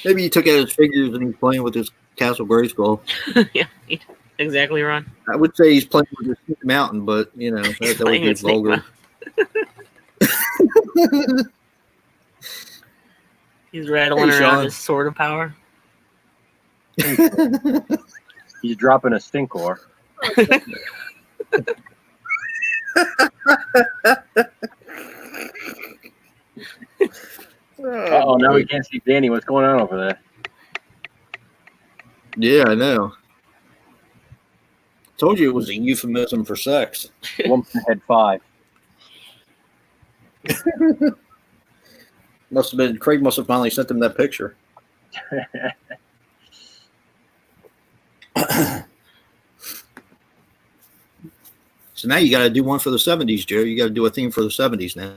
Maybe he took out his figures and he's playing with his Castle Grayskull. Yeah, exactly, Ron. I would say he's playing with his Snake Mountain, but you know that would playing be with Snake vulgar. He's rattling Hey, around Sean. his sword of power. He's dropping a stinkor. Oh, now we can't see Danny. What's going on over there? Yeah, I know. Told you it was a euphemism for sex. Woman had 5. Must have been Craig. Must have finally sent him that picture. So now you got to do one for the 70s, Joe. You got to do a theme for the 70s now.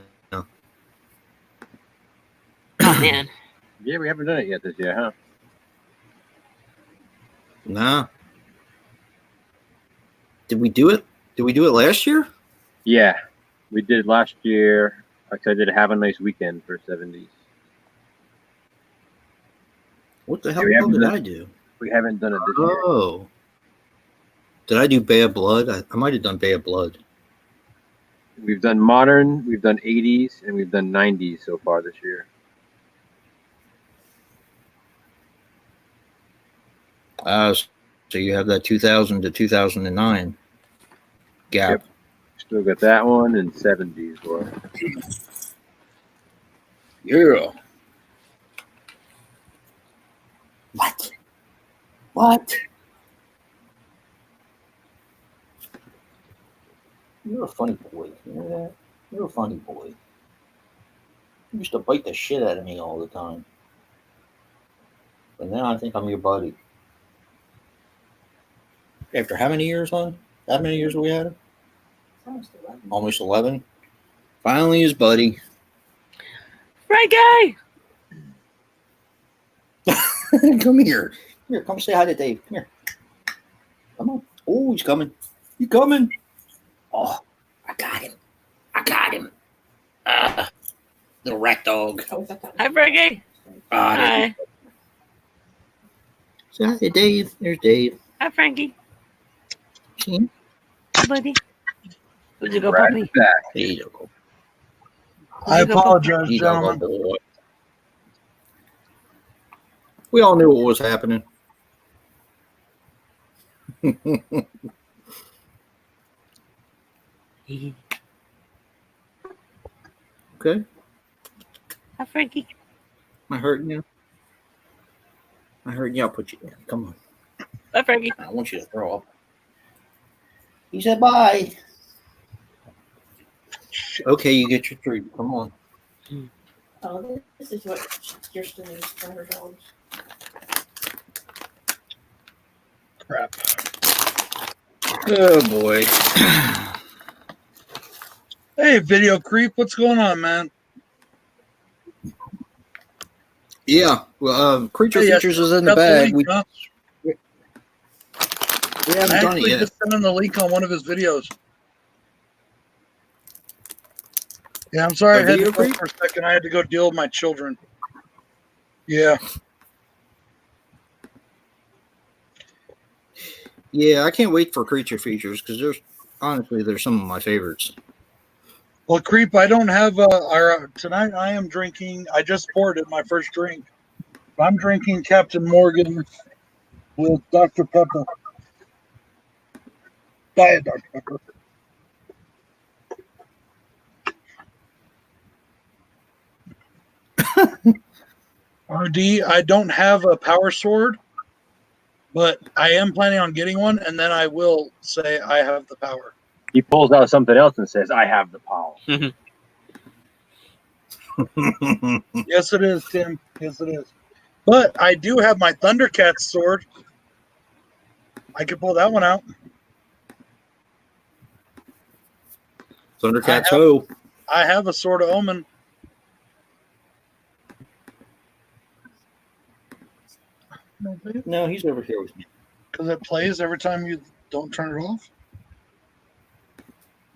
Oh man, Yeah, we haven't done it yet this year, huh? Nah. Did we do it? Did we do it last year? Yeah, we did last year. Like I did Have a Nice Weekend for 70s. What the hell we haven't did done- I do? We haven't done it this year. Oh. Did I do Bad Blood? I might have done Bad Blood. We've done modern, we've done 80s, and we've done 90s so far this year. So you have that 2000 to 2009 gap. Yep. Still got that one and 70s. Boy. Yeah. What? What? You're a funny boy. You know that? You're a funny boy. You used to bite the shit out of me all the time. But now I think I'm your buddy. After how many years, hon? How many years have we had him? Almost 11. Almost 11. Finally his buddy. Frankie! Come here. Here, come say hi to Dave. Come here. Come on. Oh, he's coming. You coming? Oh, I got him. I got him. Little rat dog. Oh, is that Hi, Frankie. Hi. Say hi to Dave. There's Dave. Hi, Frankie. See him? Hi, buddy. Where'd you go, Right puppy? back. There you go. I apologize, He's a gentlemen. boy. We all knew what was happening. Okay. Hi, Frankie. Am I hurting you? Am I hurting you? I'll put you down. Come on. Hi, Frankie. I want you to throw up. He said bye. Okay, you get your treat. Come on. Oh, this is what Kirsten needs for her dogs. Crap. Oh boy. Hey, video creep, what's going on, man? Yeah. Well, Creature Hey, yes, Features is in the got the bag. link, huh? We I haven't done it actually yet. just sent him the link on one of his videos. Yeah, I'm sorry A I had to video go creep? for a second. I had to go deal with my children. Yeah. Yeah, I can't wait for Creature Features because they're some of my favorites. Well, creep, I don't have tonight I am drinking. I just poured it my first drink. I'm drinking Captain Morgan with Dr. Pepper. Diet Dr. Pepper. RD, I don't have a power sword, but I am planning on getting one, and then I will say I have the power. He pulls out something else and says, "I have the power." Yes, it is, Tim. Yes, it is. But I do have my Thundercats sword. I could pull that one out. Thundercats ho. I have a Sword of Omen. No, he's over here with me. Because it plays every time you don't turn it off.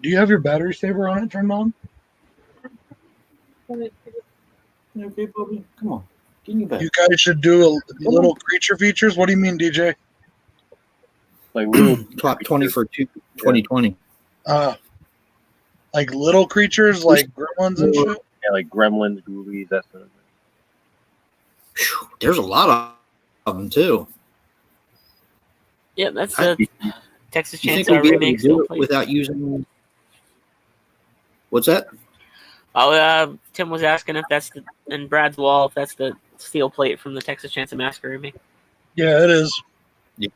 Do you have your battery saver on it turned on? Okay, Bobby, come on. Get in your bed. You guys should do a little creature features. What do you mean, DJ? Like little Top 20 for 2020. Like little creatures, like gremlins and shit. Yeah, like gremlins, ghoulies, that sort of thing. There's a lot of them too. Yeah, that's the Texas You think Chainsaw we'll be able to remake do still it plays. without using? What's that? Oh, Tim was asking if that's the in Brad's wall, if that's the steel plate from the Texas Chainsaw Massacre remake. Yeah, it is. Yeah.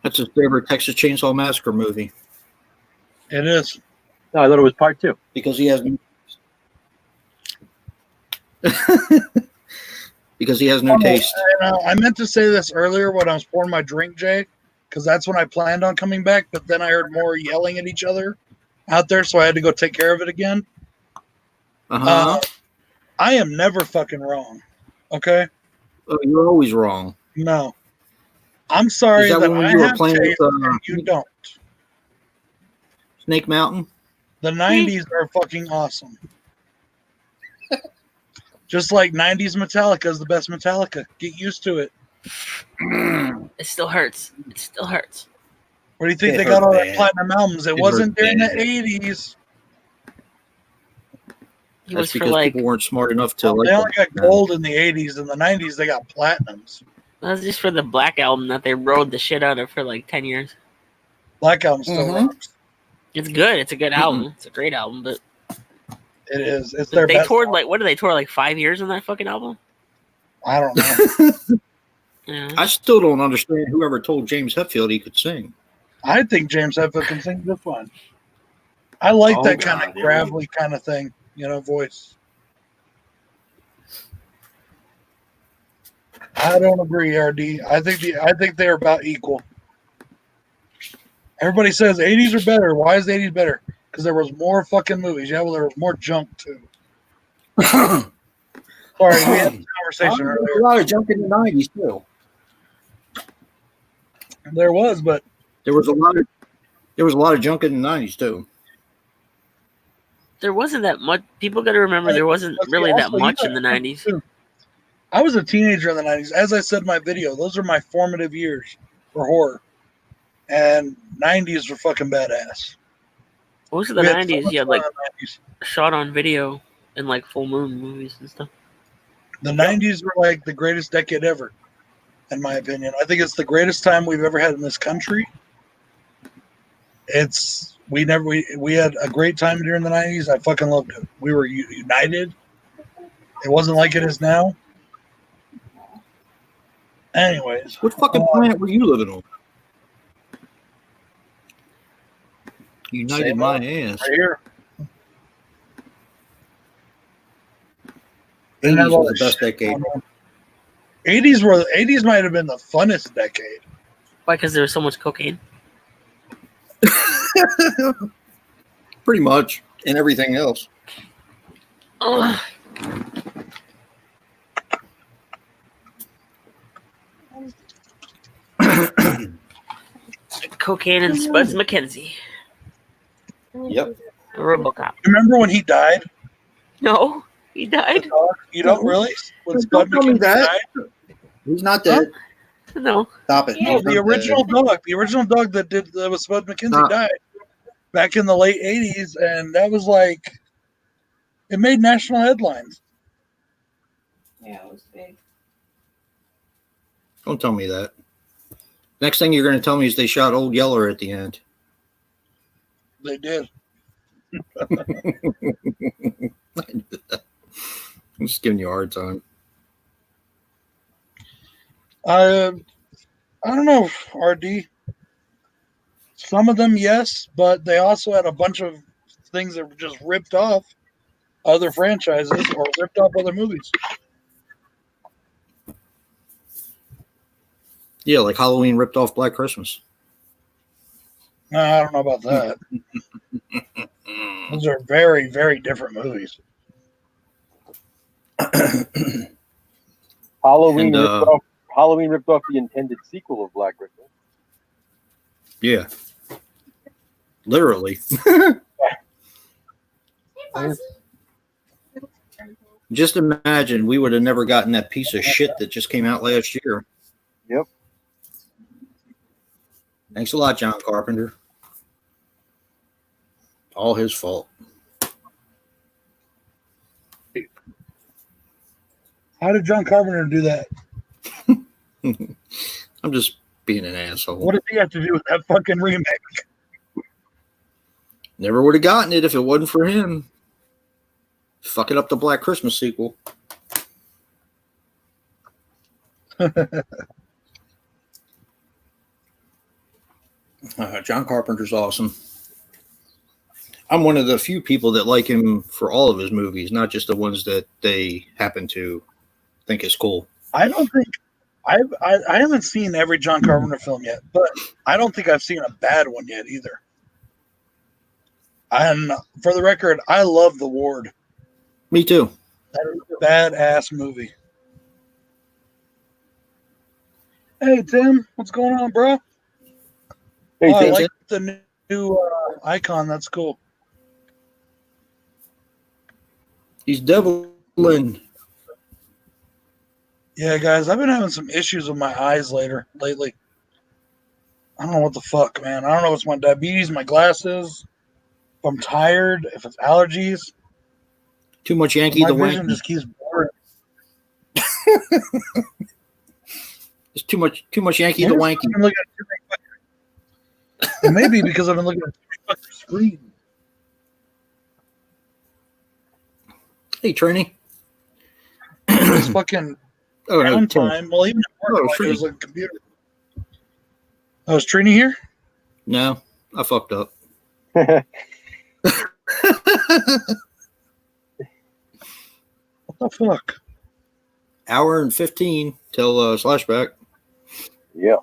That's his favorite Texas Chainsaw Massacre movie It is. No, I thought it was part 2. because he has because he has no taste. I meant to say this earlier when I was pouring my drink, Jay, because that's when I planned on coming back. But then I heard more yelling at each other out there, so I had to go take care of it again. Uh-huh. I am never fucking wrong. Okay? Oh, you're always wrong. No. I'm sorry Is that that when I you were have playing taste with, and you don't. Snake Mountain? The 90s are fucking awesome. Just like 90s Metallica is the best Metallica. Get used to it. It still hurts. It still hurts. Where do you think It they got hurt all bad. that platinum albums? It It wasn't hurt during bad. the 80s. He That's was for because like people weren't smart enough to They only got them. gold in the 80s. In the 90s, they got platinums. that was just for the Black album that they rode the shit out of for like 10 years. Black Album still Mhm. rocks. It's good. It's a good album. It's a great album, but It is. It's their they best. toured like what did they tour like 5 years on that fucking album? I don't know. Yeah. I still don't understand whoever told James Hetfield he could sing. I think James Hetfield can sing just fine. I like Oh, that kind God, of yeah. gravelly kind of thing, voice. I don't agree, RD. I think they're about equal. Everybody says 80s are better. Why is the 80s better? Because there was more fucking movies. Yeah, well, there was more junk too. Sorry, we had this conversation There's a earlier. lot of junk in the 90s too. There was, but There was a lot of junk in the 90s too. There wasn't that much. People got to remember there wasn't really that also, much you in the gotta 90s. remember, too, I was a teenager in the 90s. As I said in my video, those are my formative years for horror. And 90s were fucking badass. Most of the We had so 90s, much you had fun like in the 90s. shot on video and like full moon movies and stuff. The 90s were like the greatest decade ever, in my opinion. I think it's the greatest time we've ever had in this country. We had a great time during the 90s. I fucking loved it. We were united. It wasn't like it is now. Anyways, What fucking planet were you living on? United Same my old. ass. right here. 80s was the best decade. 80s might have been the funnest decade. Why? Because there was so much cocaine. Pretty much. And everything else. Ugh. Cocaine and Spuds McKenzie. Yep. RoboCop. Remember when he died? No, he died. You don't really? When Don't Spud tell me McKenzie that. died? He's not dead. No. Stop it. No, He's the not original dead. dog that was Spud McKenzie Stop. died back in the late 80s, and that was like, it made national headlines. Yeah, it was big. Don't tell me that. Next thing you're going to tell me is they shot Old Yeller at the end. They did. I knew that. I'm just giving you a hard time. I don't know, RD. Some of them, yes, but they also had a bunch of things that were just ripped off other franchises or ripped off other movies. Yeah, like Halloween ripped off Black Christmas. No, I don't know about that. Those are very, very different movies. Halloween And, ripped off the intended sequel of Black Christmas. Yeah. Literally. Just imagine we would have never gotten that piece of shit that just came out last year. Yep. Thanks a lot, John Carpenter. All his fault. How did John Carpenter do that? I'm just being an asshole. What did he have to do with that fucking remake? Never would have gotten it if it wasn't for him. Fucking up the Black Christmas sequel. John Carpenter's awesome. I'm one of the few people that like him for all of his movies, not just the ones that they happen to think is cool. I don't think I haven't seen every John Carpenter film yet, but I don't think I've seen a bad one yet either. And for the record, I love The Ward. Me too. That is a badass movie. Hey Tim, what's going on, bro? Hey, I Tim. like the new icon. That's cool. He's doubling. Yeah, guys, I've been having some issues with my eyes lately. I don't know what the fuck, man. I don't know if it's my diabetes, my glasses, if I'm tired, if it's allergies. Too much Yankee My the vision Wanky. just keeps blurring. It's too much Yankee the Maybe Wanky. I've been looking at too many fucking- Maybe because I've been looking at too many fucking screens. Hey, Trini. It's fucking Oh, no. downtime. Well, even at work, Oh, like, Trini. there's a computer. Oh, is Trini here? No, I fucked up. What the fuck? Hour and 15 till Slashback. Yeah.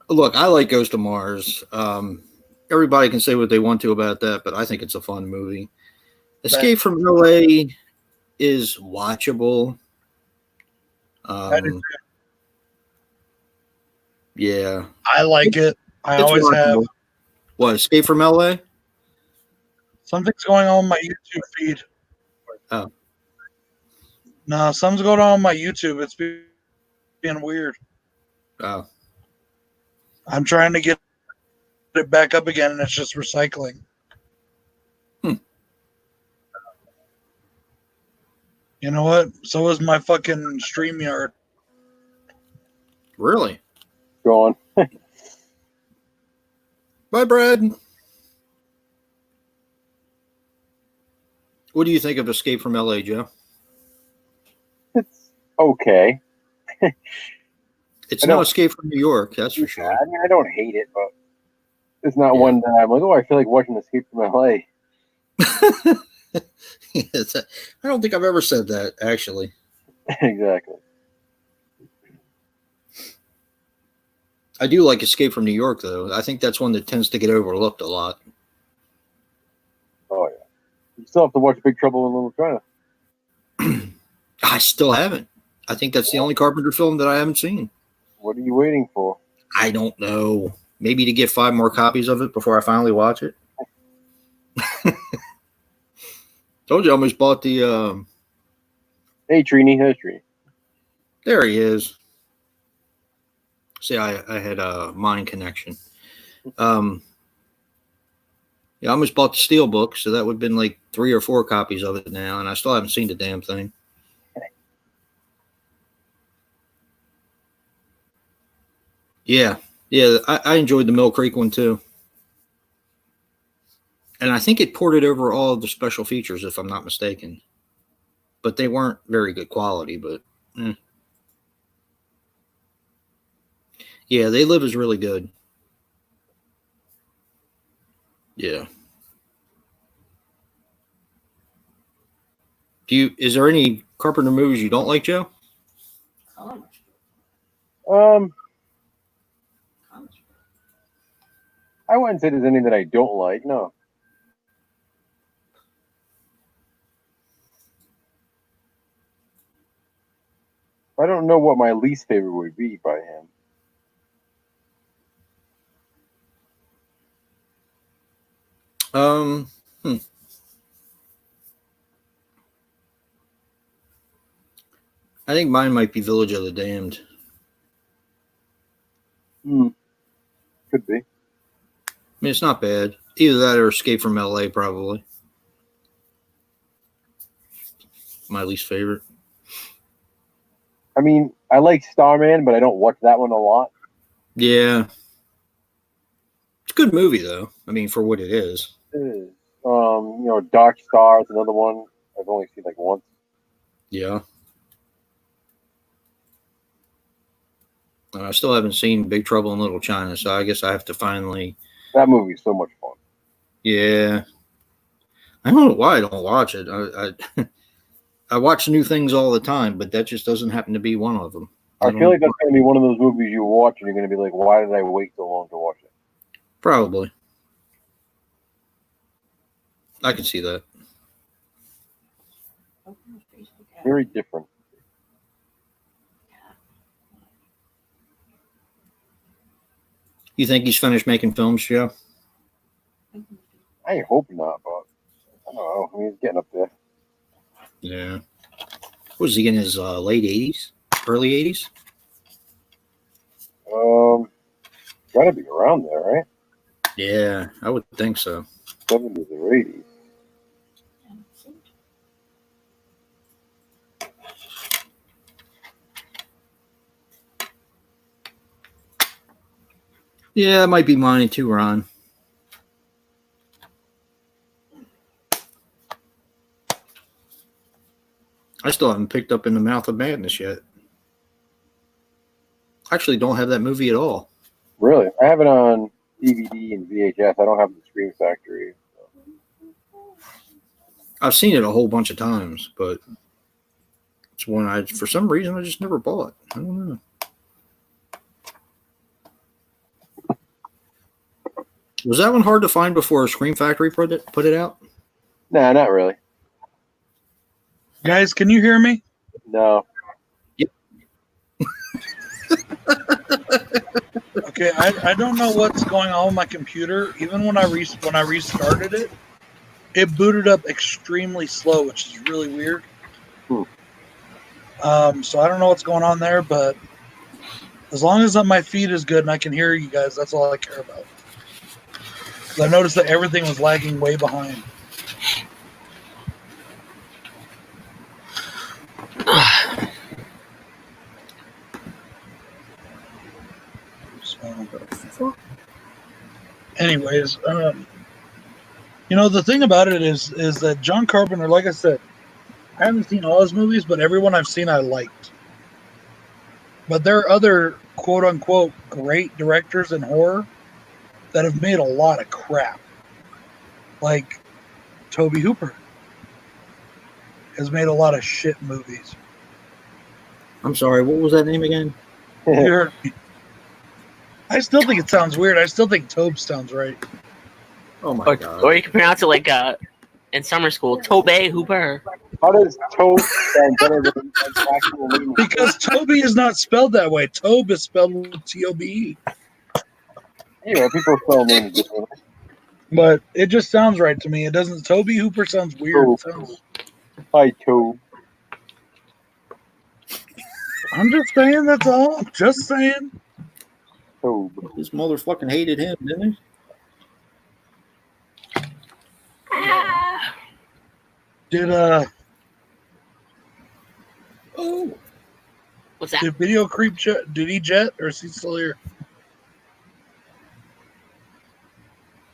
Look, I like Ghost of Mars. Everybody can say what they want to about that, but I think it's a fun movie. Escape from LA is watchable. I do too. Yeah. I like it. I It's always have. watchable. What, Escape from LA? Something's going on with my YouTube feed. Oh. No, something's going on with my YouTube. It's being weird. Oh. I'm trying to get it back up again, and it's just recycling. You know what? So is my fucking StreamYard. Really? Go on. Bye, Brad. What do you think of Escape from LA, Joe? It's okay. It's I no don't- Escape from New York, that's for sure. I mean, I don't hate it, but it's not Yeah. one that I'm like, oh, I feel like watching Escape from LA. Yes, I don't think I've ever said that, actually. Exactly. I do like Escape from New York, though. I think that's one that tends to get overlooked a lot. Oh, yeah. You still have to watch Big Trouble in Little China. I still haven't. I think that's the only Carpenter film that I haven't seen. What are you waiting for? I don't know. Maybe to get 5 more copies of it before I finally watch it. Told you I almost bought the... Hey, Trini. There's Trini. There he is. See, I had a mind connection. Yeah, I almost bought the Steelbook, so that would have been like 3 or 4 copies of it now, and I still haven't seen the damn thing. Yeah, I enjoyed the Mill Creek one too. And I think it ported over all of the special features, if I'm not mistaken. But they weren't very good quality. But yeah, They Live is really good. Yeah. Is there any Carpenter movies you don't like, Joe? I wouldn't say there's any that I don't like. No. I don't know what my least favorite would be by him. I think mine might be Village of the Damned. Could be. I mean, it's not bad. Either that or Escape from LA, probably. My least favorite. I mean, I like Starman, but I don't watch that one a lot. Yeah. It's a good movie, though. I mean, for what it is. It is. Dark Star is another one I've only seen like once. Yeah. I still haven't seen Big Trouble in Little China, so I guess I have to finally. That movie's so much fun. Yeah. I don't know why I don't watch it. I watch new things all the time, but that just doesn't happen to be one of them. I feel like that's going to be one of those movies you watch and you're going to be like, why did I wait so long to watch it? Probably. I can see that. Very different. You think he's finished making films, Joe? I hope not, but I don't know. I mean, he's getting up there. Yeah. Was he in his late 80s? Early 80s? Gotta be around there, right? Yeah, I would think so. 70s or 80s. Yeah, it might be mine too, Ron. I still haven't picked up In the Mouth of Madness yet. I actually don't have that movie at all. Really? I have it on DVD and VHS. I don't have the Scream Factory. So. I've seen it a whole bunch of times, but it's one for some reason, I just never bought. I don't know. Was that one hard to find before Scream Factory put it out? Nah, not really. Guys, can you hear me? No. Yep. Okay, I don't know what's going on with my computer. Even when I restarted it, it booted up extremely slow, which is really weird. So I don't know what's going on there, but as long as my feed is good and I can hear you guys, that's all I care about. I noticed that everything was lagging way behind. Anyways, the thing about it is that John Carpenter, like I said, I haven't seen all his movies, but every one I've seen I liked. But there are other quote unquote great directors in horror that have made a lot of crap. Like Tobe Hooper has made a lot of shit movies. I'm sorry, what was that name again? You heard me. I still think it sounds weird. I still think Tobe sounds right. Oh my god. Or you can pronounce it like in summer school, Tobe Hooper. How does Tobe sound better than actual name? Because Toby is not spelled that way. Tobe is spelled with T-O-B-E. Anyway, people spell names differently. But it just sounds right to me. It doesn't. Tobe Hooper sounds weird. It sounds, Hi, Tobe. I'm just saying, that's all. I'm just saying. Tobe. This motherfucking hated him, didn't he? Did Oh. What's that? did Video Creep did he jet or is he still here?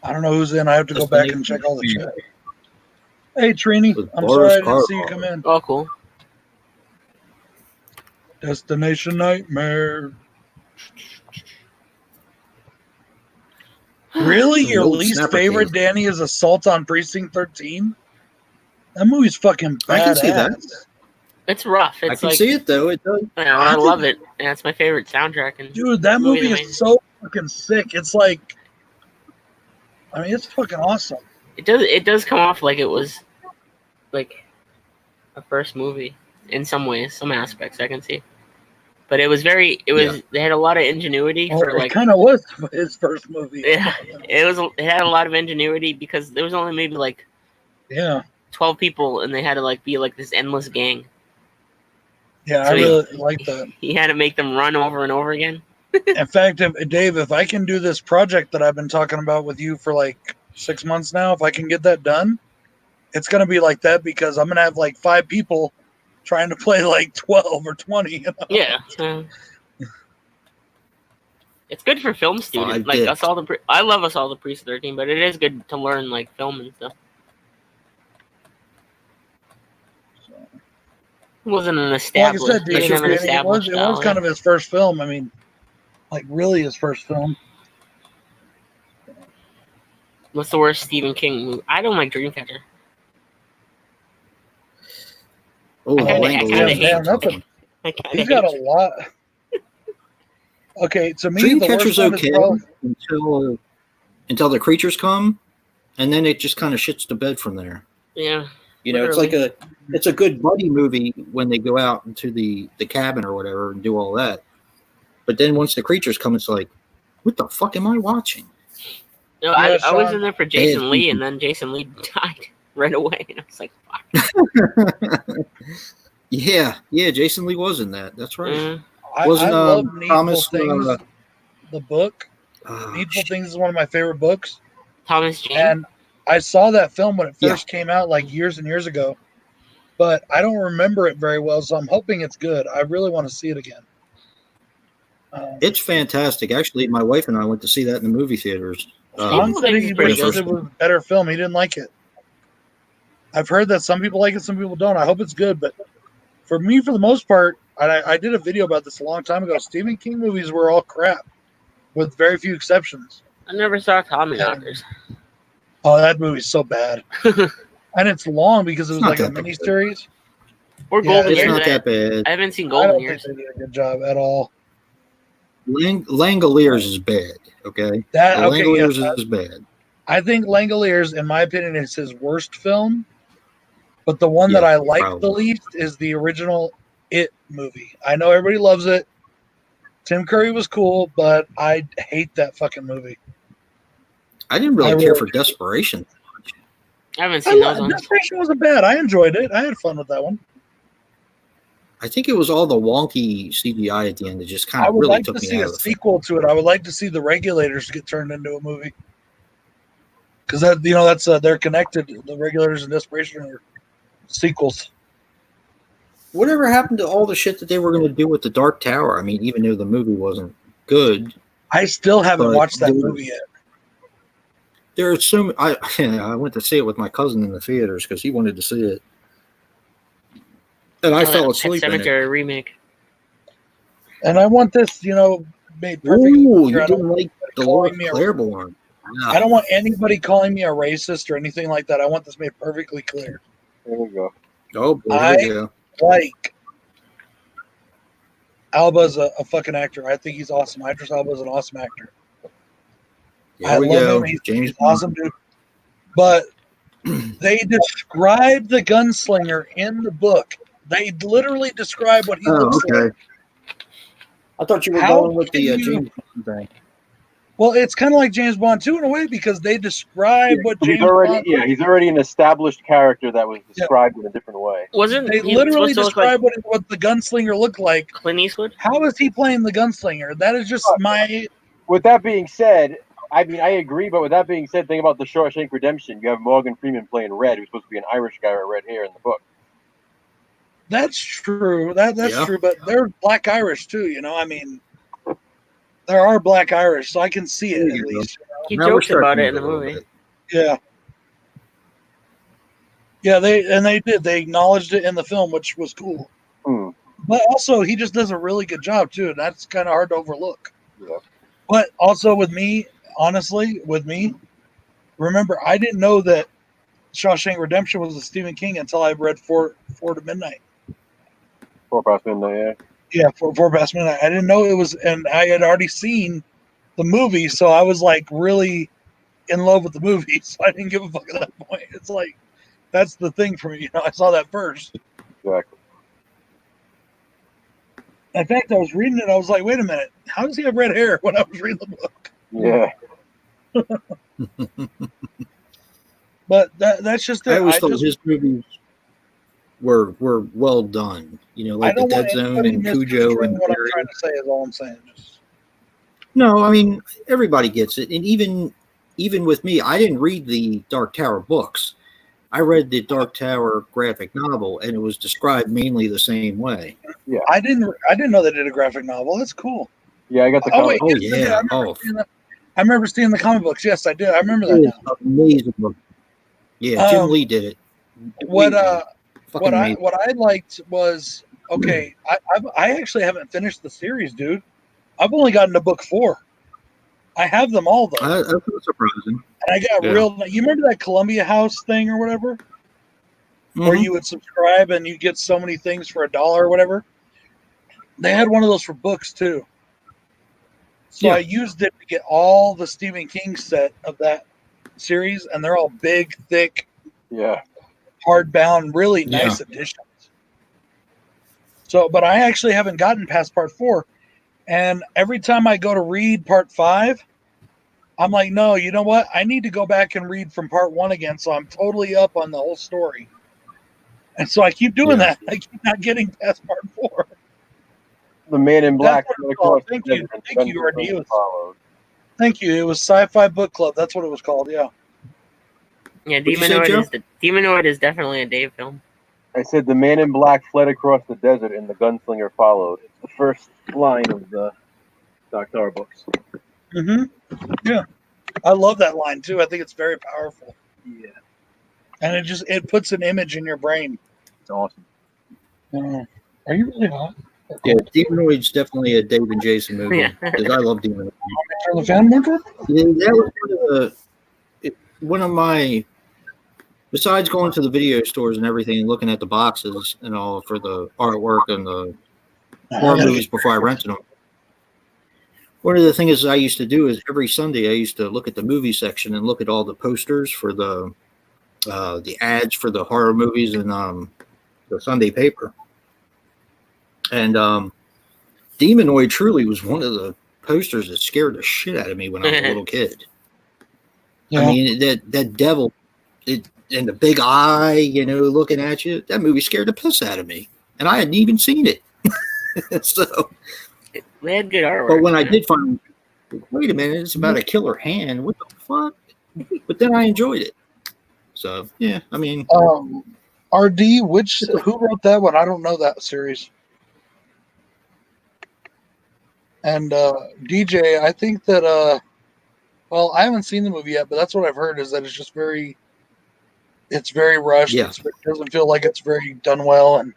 I don't know who's in. I have to go back and check all the chat. Hey, Trini. With I'm Boris sorry I didn't see you Karloff. come in. Oh, cool. Destination Nightmare. Really? The Your old least snapper favorite, case. Danny, is Assault on Precinct 13? That movie's fucking badass. I can see that. It's rough. I It's can like, see it though. It does. yeah, I love it. And it's my favorite soundtrack. And Dude, that movie's movie amazing. is so fucking sick. It's like, I mean, it's fucking awesome. It does come off like it was like a first movie in some ways, some aspects I can see. But it was they had a lot of ingenuity Well, for it like, kind of was his first movie. yeah, it had a lot of ingenuity because there was only maybe like Yeah. 12 people and they had to like be like this endless gang. Yeah, So I really like that. He had to make them run over and over again. In fact, Dave, if I can do this project that I've been talking about with you for like 6 months now, if I can get that done, it's going to be like that because I'm going to have like 5 people trying to play like 12 or 20. You know? Yeah. It's good for film students. Like I love Assault on Precinct 13, but it is good to learn like film and stuff. It wasn't an established. Like I said, He didn't have an established. it was kind of his first film. I mean, like really his first film. What's the worst Stephen King movie? I don't like Dreamcatcher. Oh, I kinda hate He's got a lot. Okay, to me, the worst Dreamcatcher's one okay is probably, until the creatures come, and then it just kind of shits the bed from there. Yeah. You know, literally. it's a good buddy movie when they go out into the cabin or whatever and do all that. But then once the creatures come, it's like, what the fuck am I watching? No, Yeah, I was Sean. in there for Jason Lee, and then Jason Lee died right away, and I was like, fuck. Yeah, Jason Lee was in that. That's right. Mm. I Wasn't love Needful Thomas Things. The book. Needful Things is one of my favorite books. Thomas Jane. And I saw that film when it first came out, like years and years ago. But I don't remember it very well, so I'm hoping it's good. I really want to see it again. It's fantastic. Actually, my wife and I went to see that in the movie theaters. Sean said he wished it was a better film. He didn't like it. I've heard that some people like it, some people don't. I hope it's good, but for me, for the most part, I did a video about this a long time ago. Stephen King movies were all crap, with very few exceptions. I never saw Tommy Knockers. Oh, that movie's so bad. And it's long because it was like a miniseries. Or Golden It's Years. not that bad. I haven't seen I Golden don't Years. think they did a good job at all. Langoliers is bad, okay? Langoliers is bad. I think Langoliers, in my opinion, is his worst film. But the one that I like the least is the original It movie. I know everybody loves it. Tim Curry was cool, but I hate that fucking movie. I didn't really care for Desperation. I haven't seen those ones. Desperation wasn't bad. I enjoyed it. I had fun with that one. I think it was all the wonky CGI at the end that just kind I of would really like took to me see out a of the sequel to it. I would like to see the Regulators get turned into a movie. Because that's they're connected. The Regulators and Desperation are sequels. Whatever happened to all the shit that they were going to do with the Dark Tower? I mean, even though the movie wasn't good, I still haven't watched that movie yet. There are so I went to see it with my cousin in the theaters because he wanted to see it, and I fell asleep in it. Cemetery remake. And I want this, made perfect. Ooh, you didn't like the Lord Claiborne. No. I don't want anybody calling me a racist or anything like that. I want this made perfectly clear. There we go. Oh, boy, I like Alba's a fucking actor. I think he's awesome. Idris Elba is an awesome actor. There we go. He's awesome, dude. But they describe the gunslinger in the book. They literally describe what he looks like. I thought you were going with the James Bond thing. Well, it's kind of like James Bond too, in a way, because they describe what James Bond. Yeah, he's already an established character that was described in a different way. They literally describe what the gunslinger looked like? Clint Eastwood. How is he playing the gunslinger? That is just my. With that being said, I mean, I agree, but with that being said, think about the Shawshank Redemption. You have Morgan Freeman playing Red, who's supposed to be an Irish guy with red hair in the book. That's true. That's true, but they're Black Irish too. I mean, there are Black Irish, so I can see it at least. He That was jokes about stretching it in the a little movie. bit. Yeah. Yeah, they did. They acknowledged it in the film, which was cool. Hmm. But also, he just does a really good job too, and that's kind of hard to overlook. Yeah. But also with me, honestly, remember, I didn't know that Shawshank Redemption was a Stephen King until I read Four to Midnight. 4 past midnight, yeah. Yeah, four past midnight. I didn't know it was, and I had already seen the movie, so I was like really in love with the movie. So I didn't give a fuck at that point. It's like that's the thing for me. You know, I saw that first. Exactly. In fact, I was reading it. I was like, wait a minute, how does he have red hair when I was reading the book? Yeah. But that's just it. I always thought his movies were well done. You know, I like the don't want Dead Zone anybody and Cujo misconstruing and what I'm Buried. trying to say. Is all I'm saying. Just No, I mean everybody gets it, and even with me, I didn't read the Dark Tower books. I read the Dark Tower graphic novel, and it was described mainly the same way. Yeah. I didn't know they did a graphic novel. That's cool. Yeah, I got the Oh wait, comic. Oh yes, I did. yeah, I remember seeing the comic books. Yes, I did. I remember that it is now. amazing. Yeah, Jim Lee did it. What Fucking amazing. what I liked was okay. I actually haven't finished the series, dude. I've only gotten to book 4. I have them all though, That's not surprising. and I got Yeah. real. You remember that Columbia House thing or whatever, where Mhm. you would subscribe and you get so many things for $1 or whatever. They had one of those for books too. So Yeah. I used it to get all the Stephen King set of that series, and they're all big, thick, Yeah. hardbound, really Yeah. nice editions. So, but I actually haven't gotten past part 4. And every time I go to read part 5, I'm like, no, you know what? I need to go back and read from part 1 again. So I'm totally up on the whole story. And so I keep doing Yeah. that. I keep not getting past part 4. The Man in Black. That's what it's called. Thank you, RD. Followed. Thank you. It was Sci-Fi Book Club. That's what it was called. Yeah. Yeah, What'd you say, Joe? Demonoid is definitely a Dave film. I said the Man in Black fled across the desert and the gunslinger followed. It's the first line of the Dr. books. Mm-hmm. Yeah. I love that line too. I think it's very powerful. Yeah. And it puts an image in your brain. It's awesome. Are you really hot? Yeah, Demonoid's definitely a Dave and Jason movie Yeah. because I love Demonoid. Turn the fan motor? Yeah, that was one of my. Besides going to the video stores and everything and looking at the boxes and all for the artwork and the horror movies before I rented them. One of the things I used to do is every Sunday I used to look at the movie section and look at all the posters for the ads for the horror movies and the Sunday paper. And Demonoid truly was one of the posters that scared the shit out of me when I was a little kid. Yeah. I mean, that devil and the big eye, you know, looking at you, that movie scared the piss out of me. And I hadn't even seen it. So, They had good artwork. but when I did find, wait a minute, it's about a killer hand. What the fuck? But then I enjoyed it. So, yeah, I mean. RD, who wrote that one? I don't know that series. And DJ, I think that well, I haven't seen the movie yet, but that's what I've heard is that it's very rushed. Yeah. It doesn't feel like it's very done well, and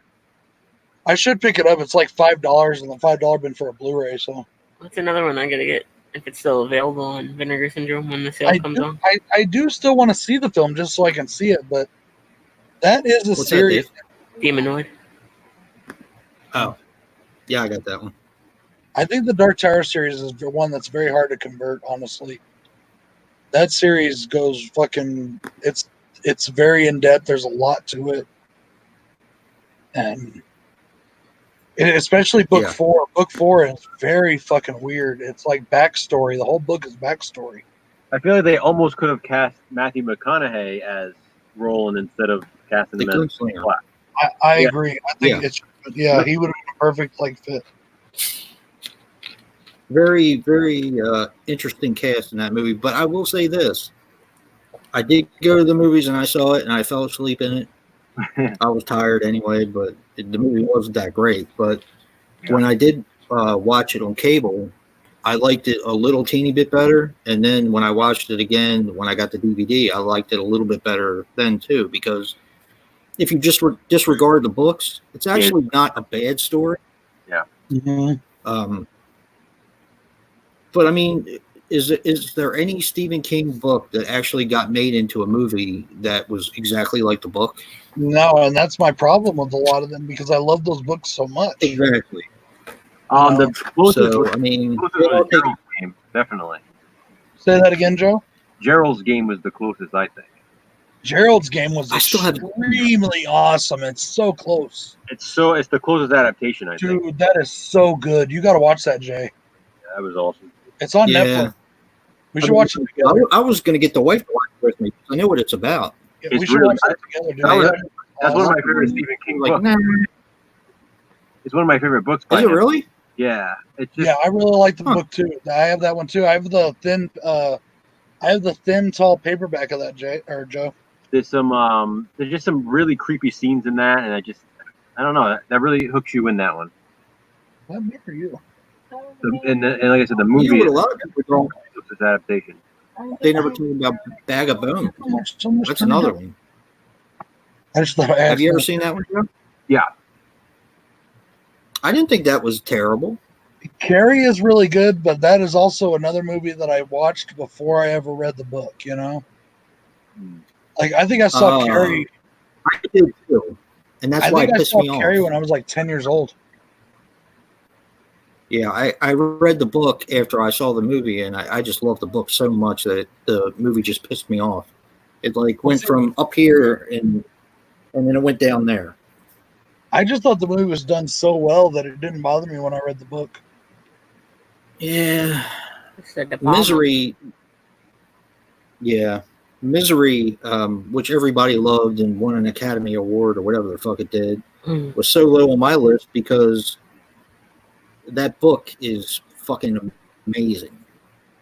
I should pick it up. It's like $5, and the $5 bin for a Blu-ray. So That's another one I gotta get if it's still available on Vinegar Syndrome when the sale comes on. I do still want to see the film just so I can see it, but that is a What's serious. that, Dave? Demonoid. Oh, yeah, I got that one. I think the Dark Tower series is the one that's very hard to convert, honestly. That series goes fucking it's very in depth. There's a lot to it. And especially book 4. Book 4 is very fucking weird. It's like backstory. The whole book is backstory. I feel like they almost could have cast Matthew McConaughey as Roland instead of casting him as Black. I agree. I think he would have been a perfect fit. Very, very interesting cast in that movie. But I will say this. I did go to the movies and I saw it and I fell asleep in it. I was tired anyway, but the movie wasn't that great. But when I did watch it on cable, I liked it a little teeny bit better. And then when I watched it again, when I got the DVD, I liked it a little bit better then too, because if you just disregard the books, it's actually not a bad story. Yeah. Mm-hmm. But I mean, is there any Stephen King book that actually got made into a movie that was exactly like the book? No, and that's my problem with a lot of them because I love those books so much. Exactly. The closest, So I mean, was Gerald's Game, definitely. Say that again, Joe. Gerald's Game was the closest, I think. Gerald's Game was I still have- extremely awesome. It's so close. It's the closest adaptation, I think. Dude, that is so good. You got to watch that, Jay. Yeah, that was awesome. It's on Yeah. Netflix. We should watch it together. I was going to get the wife to watch it with me because I know what it's about. Yeah, It's we should really- watch that together, dude. That's one of my favorite Stephen King Like, books. nah. It's one of my favorite books. By Is it him. really? Yeah. It's just Yeah, I really like the Huh. book too. I have that one too. I have the thin, tall paperback of that, Joe. there's just some really creepy scenes in that, and I don't know, that really hooks you in that one. What book are you? And like I said, the You movie know what is a lot of people don't. this adaptation. They never told me about Bag of Bones. So much That's time. another one. I just thought I Have you ever asked seen that one, Joe? Yeah. I didn't think that was terrible. Carrie is really good, but that is also another movie that I watched before I ever read the book. You know, like I think I saw Carrie. I did too, and that's I why think it I pissed saw me Carrie off. when I was like 10 years old. Yeah, I read the book after I saw the movie, and I just loved the book so much that the movie just pissed me off. It like went from up here and then it went down there. I just thought the movie was done so well that it didn't bother me when I read the book. Yeah, It's the De Palma. Misery. Yeah, Misery, which everybody loved and won an Academy Award or whatever the fuck it did, was so low on my list because that book is fucking amazing.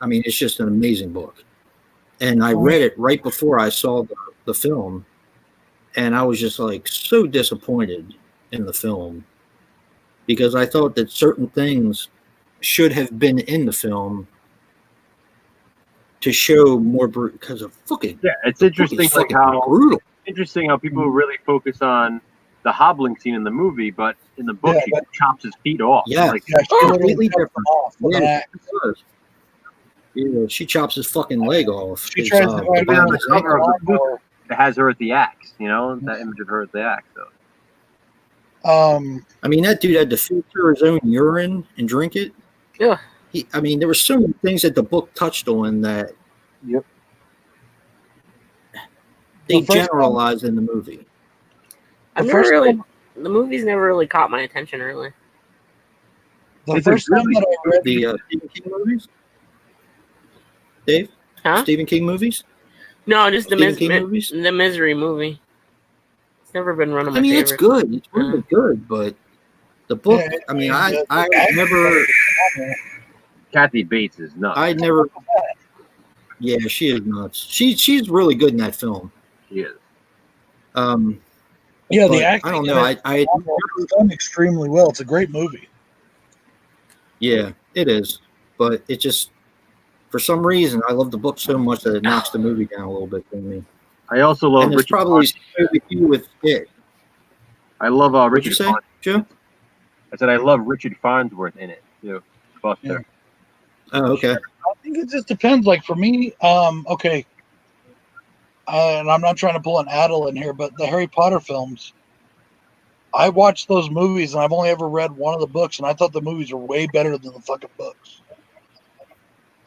I mean, it's just an amazing book. And I read it right before I saw the film, and I was just like so disappointed in the film because I thought that certain things should have been in the film to show more because of fucking It's the book interesting is like fucking how brutal. people really focus on the hobbling scene in the movie, but in the book he chops his feet off. Yeah, Like, Yeah, she literally completely chopped different. him off with an Yeah, axe. she does. Yeah, she chops his fucking leg off. She His, tries to the find bottom out of his the ankle. cover of the book. lawnmower. it has her at the axe, that image of her at the axe. So I mean, that dude had to filter his own urine and drink it. Yeah. I mean, there were so many things that the book touched on that Yep. they The first generalized in the movie. I've The never first really, time- the movies never really caught my attention. Really, The It's a first time really that I read The Stephen King movies? Dave? huh? Stephen King movies? No, just the Stephen King movies? the Misery movie. It's never been one of my I mean, favorites. it's good. It's really good, but the book, Yeah, I mean, the I axe- never, Kathy Bates is nuts. I never, yeah, she is nuts. She's really good in that film. She is. Yeah, But the acting. I don't in know. it I is done extremely well. It's a great movie. yeah, it is. But it just, for some reason, I love the book so much that it knocks the movie down a little bit for me. I also love And it's Richard. probably so with you with it. I love What'd you Richard. say, Joe? I said I love Richard Farnsworth in it too. Buster. Oh, okay. I think it just depends. Like for me, okay. And I'm not trying to pull an Adel in here, but the Harry Potter films, I watched those movies and I've only ever read one of the books, and I thought the movies were way better than the fucking books.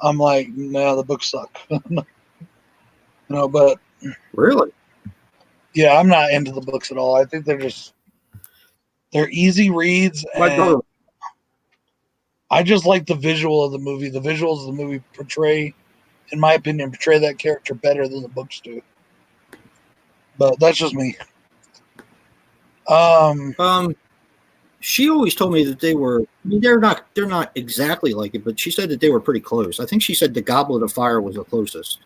I'm like, no, the books suck. But Really? yeah, I'm not into the books at all. I think they're easy reads, My and brother. I just like the visual of the movie. The visuals of the movie portray, in my opinion, portray that character better than the books do. But that's just me. She always told me that they were. I mean, they're not exactly like it, but she said that they were pretty close. I think she said the Goblet of Fire was the closest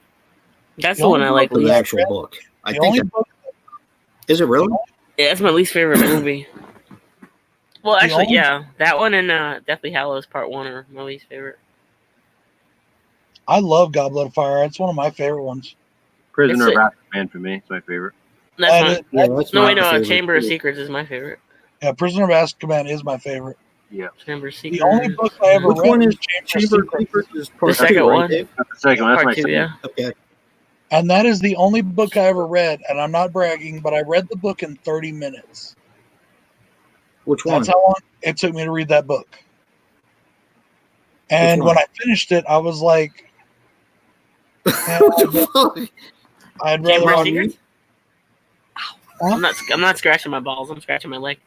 That's The the one I only like to the least. actual book. I The think. only book, Is it really? Yeah, that's my least favorite movie. Well, actually, only- yeah, that one and Deathly Hallows Part 1 are my least favorite. I love Goblet of Fire. It's one of my favorite ones. Prisoner It's of a- Azkaban for me. It's my favorite. That's And my, it- Yeah, that's no, my wait, no. favorite Chamber of too. Secrets is my favorite. yeah, Prisoner of Azkaban is my favorite. Yeah. Chamber of Secrets. The only book I ever Which read one was is Chamber of Chamber of Secrets. Secrets? Is part The second two, right, one. Dave? That's the second one. That's Part my 2, second. yeah. Okay. And that is the only book I ever read, and I'm not bragging, but I read the book in 30 minutes. Which one? That's how long it took me to read that book. And one? when I finished it, I was like, What the fuck? I'd rather Chamber of watch. Secrets. Huh? I'm not scratching my balls. I'm scratching my leg.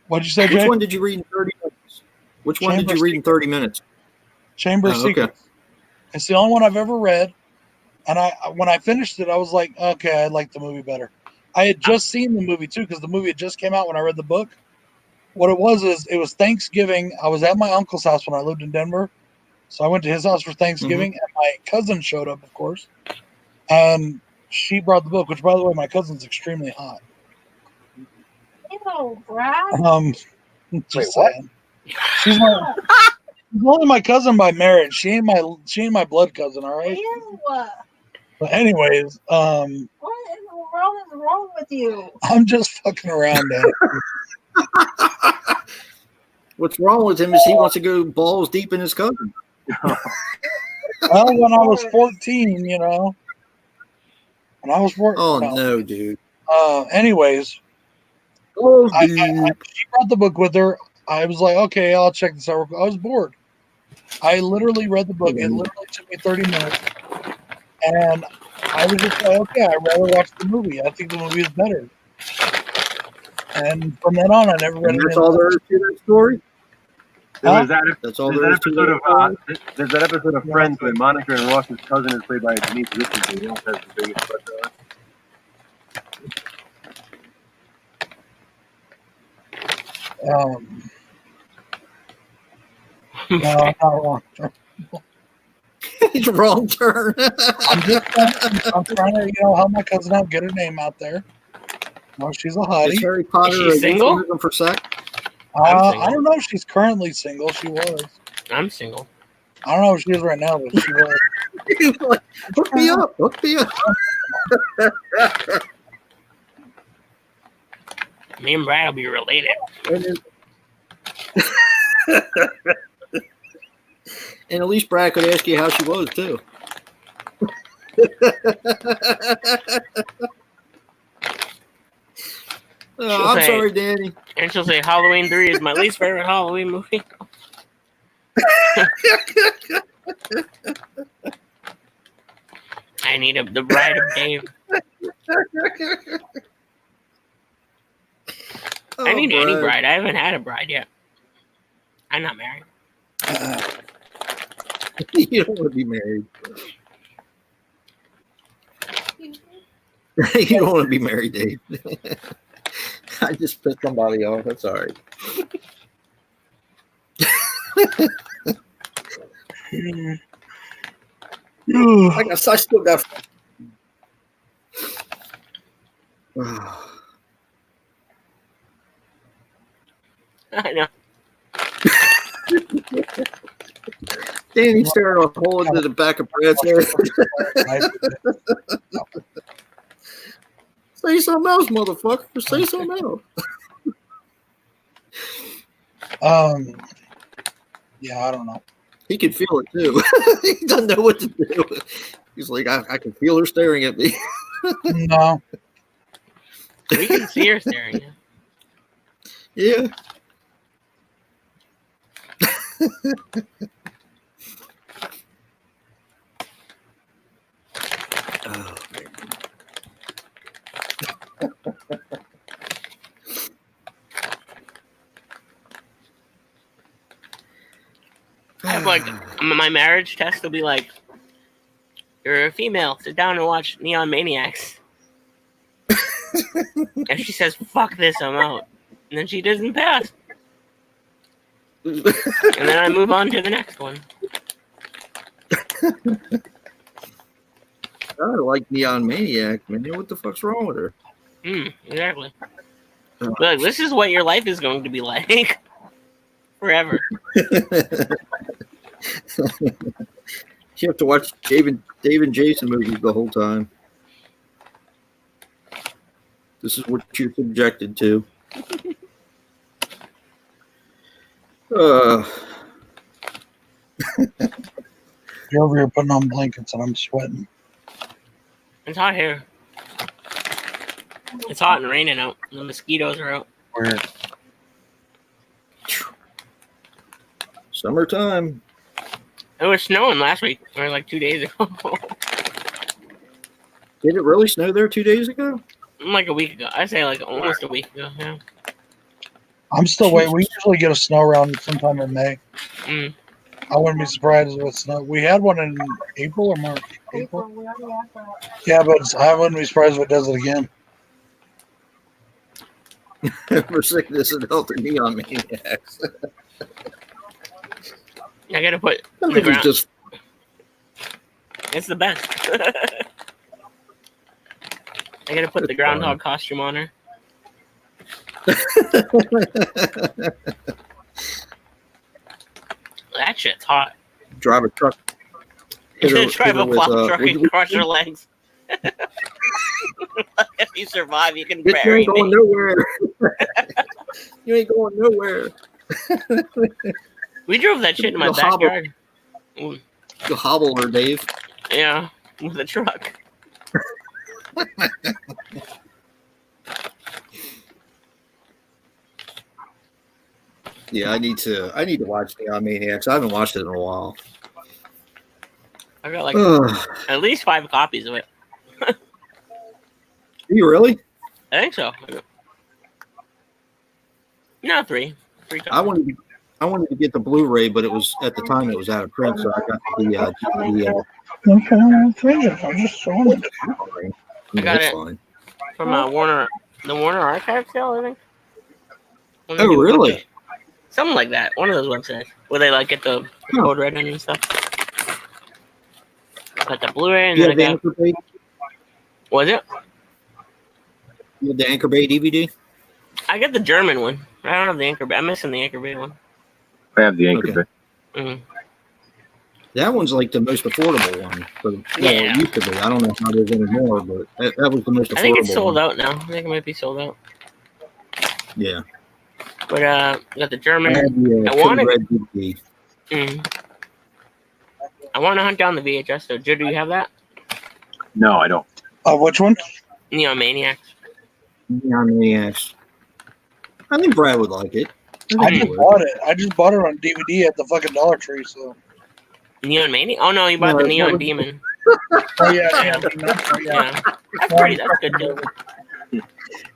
What'd you say, Which Jay? one did you read in 30 minutes? Which one did Chamber you read in 30 minutes? Chamber of Oh, okay. Secrets. It's the only one I've ever read. And when I finished it, I was like, okay, I like the movie better. I had just seen the movie too, because the movie had just came out when I read the book. What it was is it was Thanksgiving. I was at my uncle's house when I lived in Denver. So I went to his house for Thanksgiving, and my cousin showed up, of course. And she brought the book, which, by the way, my cousin's extremely hot. Ew, Brad. Just what? saying. She's only my cousin by marriage. She ain't my blood cousin, all right? Ew. But anyways, What in the world is wrong with you? I'm just fucking around, Dad. What's wrong with him is he wants to go balls deep in his cousin. Well, when I was 14, you know. When I was 14. Oh, no, dude. Anyways, Oh, she brought the book with her. I was like, okay, I'll check this out. I was bored. I literally read the book. It literally took me 30 minutes. And I was just like, okay, I'd rather watch the movie. I think the movie is better. And from then on, I never read That's it. all there is to that story? There's that, That's all there's there that is to episode that of story? there's that episode of Friends where Monica and Ross's cousin is played by Denise Richardson. He also has the biggest crush on her. No, not wrong. It's wrong turn. I'm trying to, help my cousin out, get her name out there. No, she's a Is hottie. Harry Potter Is she a single? euphemism for sex? I don't know if she's currently single. She was. I'm single. I don't know if she is right now, but she was. He's like, hook me up. Hook me up. Me and Brad will be related. And at least Brad could ask you how she was, too. I'm say- sorry, Danny. And she'll say Halloween 3 is my least favorite Halloween movie. I need the bride of Dave. I need any bride. I haven't had a bride yet. I'm not married. You don't want to be married. You don't want to be married, Dave. I just pissed somebody off. That's all right. I still got. I know. Danny staring a hole into the back of Brad's head. Say something else, motherfucker. Say something else. Yeah, I don't know. He can feel it too. He doesn't know what to do. He's like, I can feel her staring at me. No. We can see her staring. Yeah. Oh, man. I have like my marriage test will be like, you're a female, sit down and watch Neon Maniacs. If she says fuck this, I'm out. And then she doesn't pass. And then I move on to the next one. I like Neon Maniac, man. What the fuck's wrong with her? Exactly. But like, this is what your life is going to be like. Forever. You have to watch Dave and Jason movies the whole time. This is what you're subjected to. You're over here putting on blankets and I'm sweating. It's hot here. It's hot and raining out. The mosquitoes are out. Weird. Summertime. It was snowing last week, or like 2 days ago. Did it really snow there 2 days ago? Like a week ago. I say like almost a week ago. Yeah. I'm still waiting. We usually get a snow round sometime in May. Mm. I wouldn't be surprised with snow. We had one in April or March. April, we already had that. Yeah, but I wouldn't be surprised if it does it again. For sickness and health and neon maniacs. I gotta put I the think it's ground. just It's the best. I gotta put the groundhog costume on her. That shit's hot. drive a truck. Drive a plow truck and crush you her legs. If you survive, you can ain't bury going me. nowhere. You ain't going nowhere. We drove that shit in my You'll hobble. backyard. Mm, You hobble her, Dave. yeah, with a truck. Yeah, I need to watch Neon Maniacs. I haven't watched it in a while. I got like Ugh. at least 5 copies of it. Do you really? I think so. No, 3. 3 copies. I wanted to get the Blu-ray, but it was at the time it was out of print, so I got the DVD. Okay, I'm just showing it. I got That's it. fine. From the Warner Archive sale, I think. When they Oh, do a bunch really? of- something like that. One of those websites where they like get the code red in and stuff. Got the Blu-ray and You then had I the got. Anchor Bay? Was it? You had the Anchor Bay DVD? I got the German one. I don't have the Anchor Bay. I'm missing the Anchor Bay one. I have the Anchor Okay. Bay. Mm. That one's like the most affordable one. Yeah. It used to be. I don't know how it is anymore, but that was the most affordable I think it's sold one. out now. I think it might be sold out. Yeah. But I got the German. I had the I wanted- Code Red DVD. I want to hunt down the VHS though. Joe, do you have that? No, I don't. Which one? Neon Maniacs. Neon Maniacs. I think Brad would like it. I think he just would. bought it. I just bought it on DVD at the fucking Dollar Tree. So. Neon Maniac? Oh no, you bought No, the that Neon was- Demon. Oh yeah. Yeah. That's pretty. That's good too.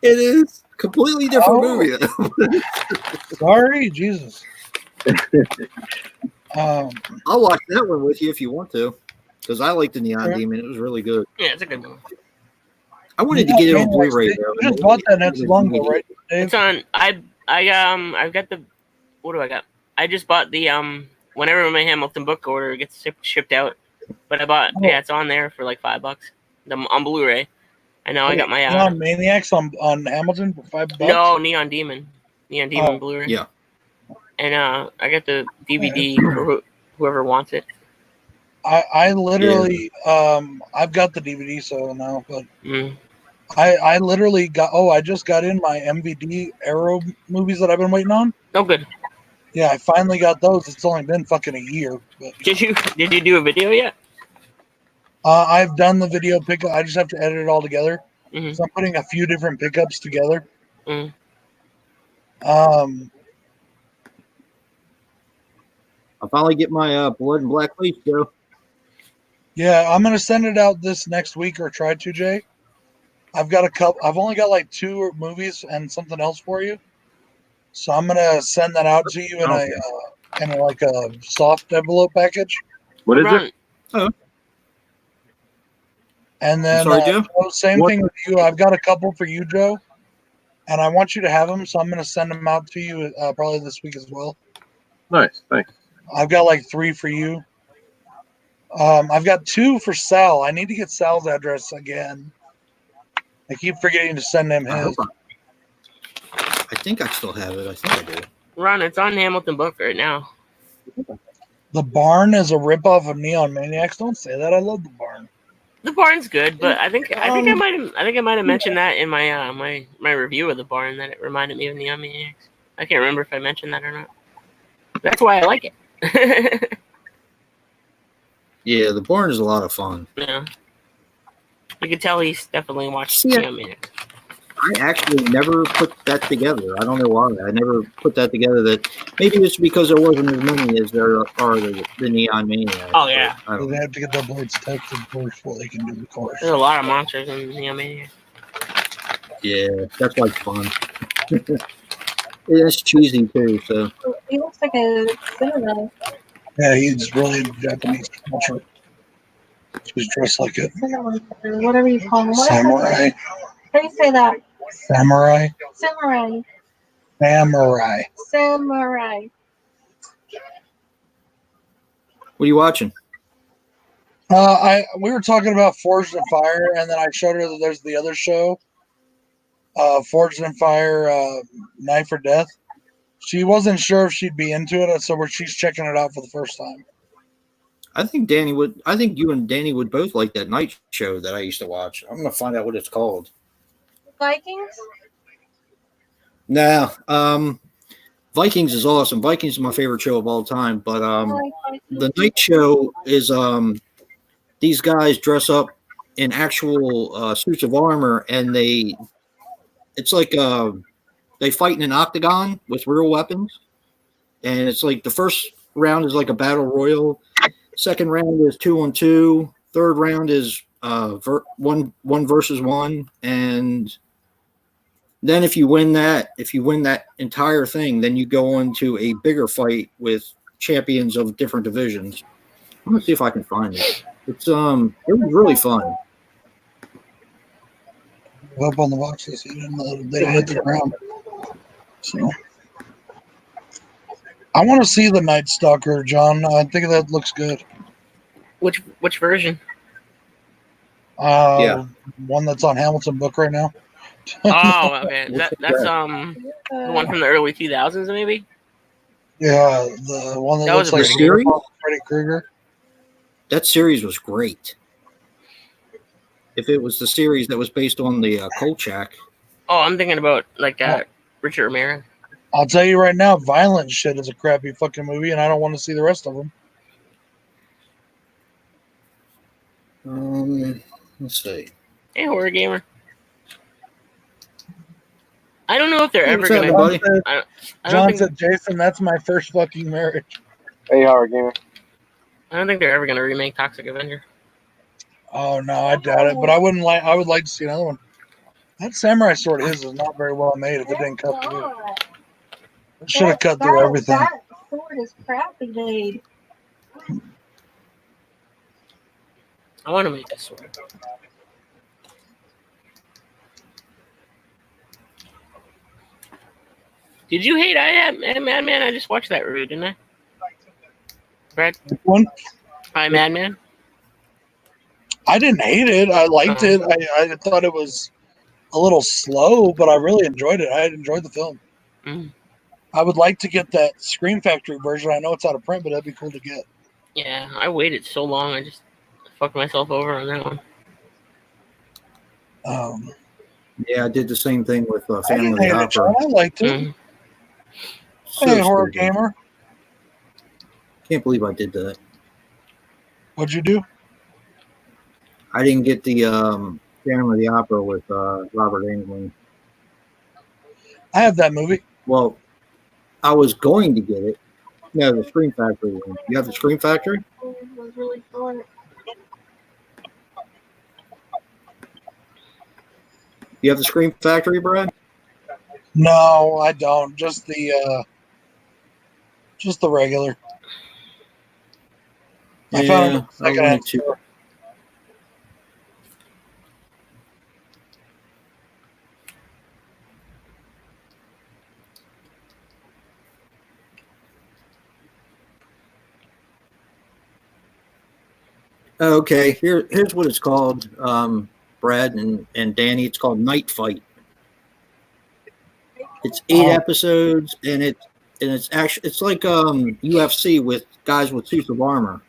It is completely different Oh. movie. Though. Sorry, Jesus. I'll watch that one with you if you want to, because I like the Neon Yeah. Demon. It was really good. Yeah, it's a good one. I wanted to get it on Blu-ray. You though. just bought that not too long ago, right, Dave? It's on. I've got the. What do I got? I just bought the Whenever my Hamilton book order gets shipped out, but I bought. Oh. Yeah, it's on there for like $5. On Blu-ray. I know I got my. Neon Maniacs on Hamilton for $5. No, Neon Demon. Neon Demon Oh. Blu-ray. Yeah. And I got the DVD for whoever wants it. I literally I've got the DVD so now, but Mm. I literally got I just got in my MVD Arrow movies that I've been waiting on. Oh, good. Yeah, I finally got those. It's only been fucking a year. But Did you do a video yet? I've done the video pickup. I just have to edit it all together. Mhm. So I'm putting a few different pickups together. Mm. I'll finally get my Blood and Black Lace, Joe. Yeah, I'm gonna send it out this next week or try to, Jay. I've got a couple. I've only got like 2 movies and something else for you, so I'm gonna send that out to you in a like a soft envelope package. What is Ron, it? And then sorry, Joe? Joe, same What? thing with you. I've got a couple for you, Joe, and I want you to have them, so I'm gonna send them out to you probably this week as well. Nice, thanks. I've got like 3 for you. I've got 2 for Sal. I need to get Sal's address again. I keep forgetting to send him I his. think I still have it. I think I do. Ron, it's on Hamilton book right now. The Barn is a ripoff of Neon Maniacs. Don't say that. I love The Barn. The Barn's good, but I think I might have mentioned that in my my review of The Barn, that it reminded me of Neon Maniacs. I can't remember if I mentioned that or not. That's why I like it. Yeah, the barn is a lot of fun. Yeah. You can tell he's definitely watched Yeah. Neon Maniacs. I actually never put that together. I don't know why. I never put that together. That maybe it's because there wasn't as many as there are the Neon Maniacs. Oh, yeah. but I don't They know. have to get their blades tested first before they can do the course. There's a lot of monsters in Neon Maniacs. Yeah, that's like fun. It's cheesy too. So He looks like a cinnamon. Yeah, he's really into Japanese culture. He's dressed like a Whatever you call him. samurai. How do you say that? Samurai. Samurai. Samurai. Samurai. what are you watching? We were talking about Forged in Fire, and then I showed her that there's the other show, Forged in Fire, Knife or Death. She wasn't sure if she'd be into it, so she's checking it out for the first time. I think Danny would. I think you and Danny would both like that night show that I used to watch. I'm gonna find out what it's called. Vikings? Nah, Vikings is awesome. Vikings is my favorite show of all time. But I like Vikings. the night show is these guys dress up in actual suits of armor, and it's like they fight in an octagon with real weapons, and it's like the first round is like a battle royal, second round is 2-on-2, third round is one versus one, and then if you win that entire thing, then you go into a bigger fight with champions of different divisions. I'm gonna see if I can find it. It was really fun. Up on the boxes, he didn't know they hit the ground. So I want to see the Night Stalker, John. I think that looks good. Which version? Yeah. One that's on Hamilton Book right now. Oh, okay. That's the one from the early 2000s, maybe. Yeah, the one that That looks was a like pretty good Freddy Krueger. That series was great. If it was the series that was based on the Kolchak, Oh, I'm thinking about like Richard Ramirez. I'll tell you right now, Violent Shit is a crappy fucking movie, and I don't want to see the rest of them. let's see. Hey, horror gamer. I don't know if they're Hey, ever what's gonna. happening, buddy? I don't John think. said, Jason, that's my first fucking marriage. Hey, Howard Gamer. I don't think they're ever gonna remake Toxic Avenger. Oh no, I doubt it. But I would like to see another one. That samurai sword is not very well made if it didn't cut through. It should have cut through everything. That sword is crappy made. I want to make this sword. Did you hate Madman? I just watched that review, didn't I? Brad? One, Hi, Madman. I didn't hate it. I liked it. I thought it was a little slow, but I really enjoyed it. I enjoyed the film. Mm. I would like to get that Scream Factory version. I know it's out of print, but that'd be cool to get. Yeah, I waited so long. I just fucked myself over on that one. Yeah, I did the same thing with I Family didn't hate it, John. Opera. I liked it. Mm. So Hey, horror stupid. gamer. Can't believe I did that. What'd you do? I didn't get the Phantom of the Opera with Robert Englund. I have that movie. Well, I was going to get it. No, the Scream Factory one. You have the Scream Factory? It was really fun. You have the Scream Factory, Brad? No, I don't. Just the regular. I found it I second wanted to. Okay, here's what it's called, Brad and Danny. It's called Night Fight. It's 8 episodes, and and it's like UFC with guys with suits of armor.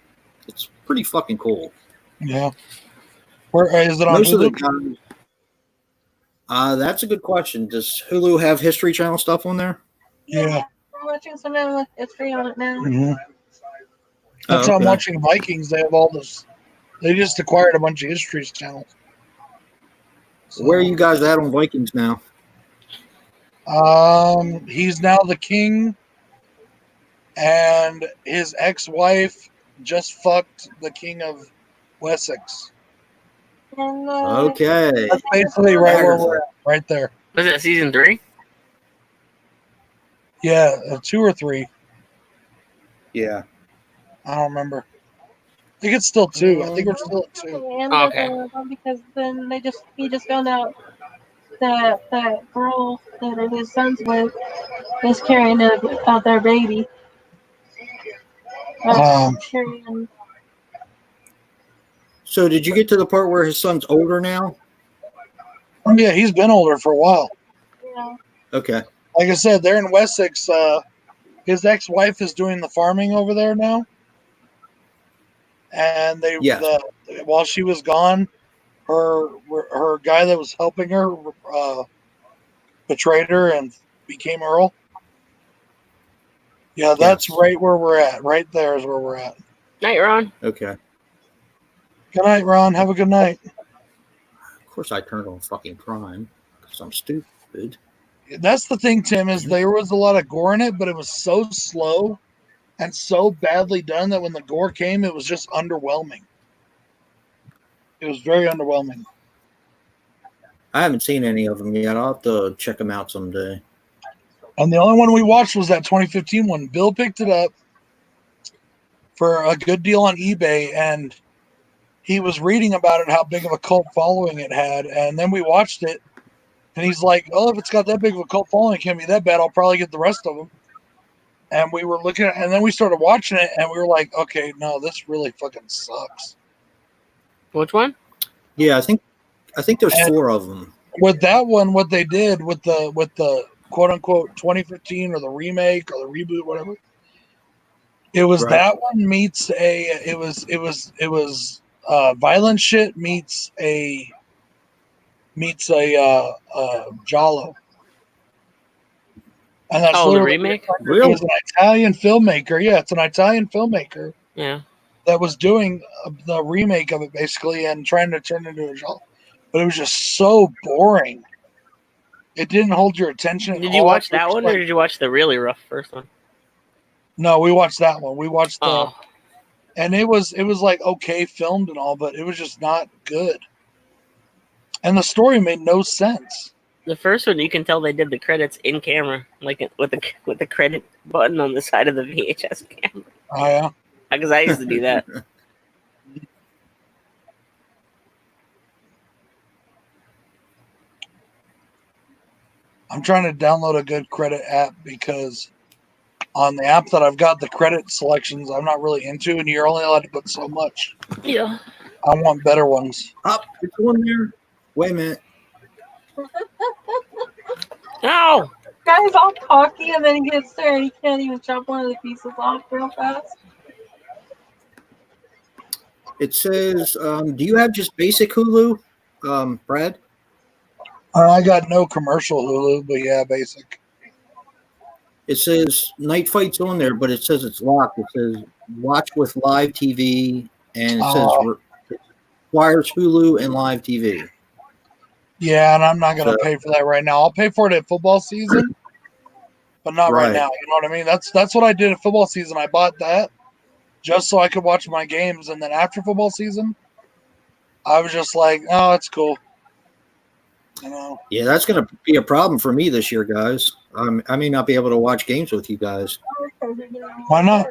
It's pretty fucking cool. Yeah. Where is it on Most of the Hulu? guys. That's a good question. Does Hulu have History Channel stuff on there? Yeah. I'm watching some of it's free on it now. Mhm. That's how I'm okay. watching Vikings. They have all this. They just acquired a bunch of History channels. So, Where are you guys at on Vikings now? he's now the king, and his ex-wife just fucked the king of Wessex. And, Okay. That's basically right where Agatha. we're at, right there. Was it season 3? Yeah, 2 or 3. Yeah. I don't remember. I think it's still 2. I think we're still at 2. Okay. Because then he just found out that girl that his son's with is carrying out their baby. Carrying. So did you get to the part where his son's older now? Yeah, he's been older for a while. Yeah. Okay. Like I said, they're in Wessex. His ex-wife is doing the farming over there now, and while she was gone, her guy that was helping her betrayed her and became Earl. Yeah, that's right where we're at. Right there is where we're at. Night, Ron. Okay. Good night, Ron. Have a good night. Of course, I turned on fucking crime because I'm stupid. That's the thing, Tim, is there was a lot of gore in it, but it was so slow and so badly done that when the gore came, it was just underwhelming. It was very underwhelming. I haven't seen any of them yet. I'll have to check them out someday. And the only one we watched was that 2015 one. Bill picked it up for a good deal on eBay, and he was reading about it, how big of a cult following it had. And then we watched it, and he's like, oh, if it's got that big of a cult following, it can't be that bad. I'll probably get the rest of them. And we were looking at it, and then we started watching it, and we were like, okay, no, this really fucking sucks. Which one? Yeah, I think there's 4 of them. With that one, what they did with the quote unquote 2015 or the remake or the reboot, whatever, it was Right. that one meets it was violent shit meets a Giallo. And that's Oh, the literally remake? It was an Italian filmmaker. Yeah, it's an Italian filmmaker Yeah. that was doing the remake of it basically and trying to turn it into a Giallo. But it was just so boring. It didn't hold your attention at all. Did you watch that one, or did you watch the really rough first one? No, we watched that one. We watched the, Oh, and it was like okay filmed and all, but it was just not good. And the story made no sense. the first one, you can tell they did the credits in camera, like with the credit button on the side of the VHS camera. Oh yeah. Because I used to do that. I'm trying to download a good credit app because on the app that I've got, the credit selections I'm not really into, and you're only allowed to put so much. Yeah. I want better ones. Oh, it's one there. Wait a minute. No. Guy's all cocky, and then he gets there and he can't even chop one of the pieces off real fast. It says, do you have just basic Hulu, Brad? I got no commercial Hulu, but yeah, basic. It says Night Fight's on there, but it says it's locked. It says watch with live TV, and it says requires Hulu and live TV. Yeah, and I'm not going to pay for that right now. I'll pay for it at football season, but not right now. You know what I mean? That's what I did at football season. I bought that just so I could watch my games, and then after football season, I was just like, oh, it's cool. You know? Yeah, that's going to be a problem for me this year, guys. I may not be able to watch games with you guys. Why not?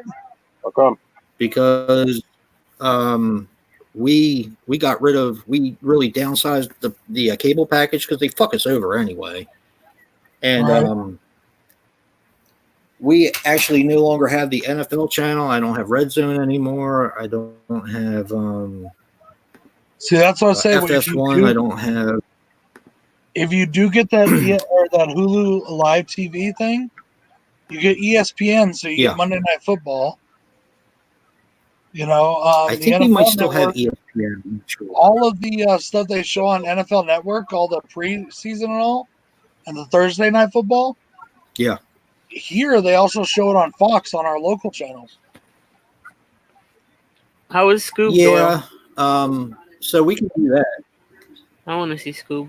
How come? Because we really downsized the cable package because they fuck us over anyway, and we actually no longer have the NFL channel. I don't have Red Zone anymore. I don't have See, that's what I say. FS1. I don't have. If you do get that that Hulu live TV thing, You get ESPN, so you Yeah. get Monday Night Football. You know, I the think we might NFL still have Network, ESPN. I'm sure. all of the stuff they show on NFL Network, all the preseason and all, and the Thursday Night Football. Yeah. Here, they also show it on Fox on our local channels. How is Scoob, Yeah. Doyle? So we can do that. I want to see Scoob.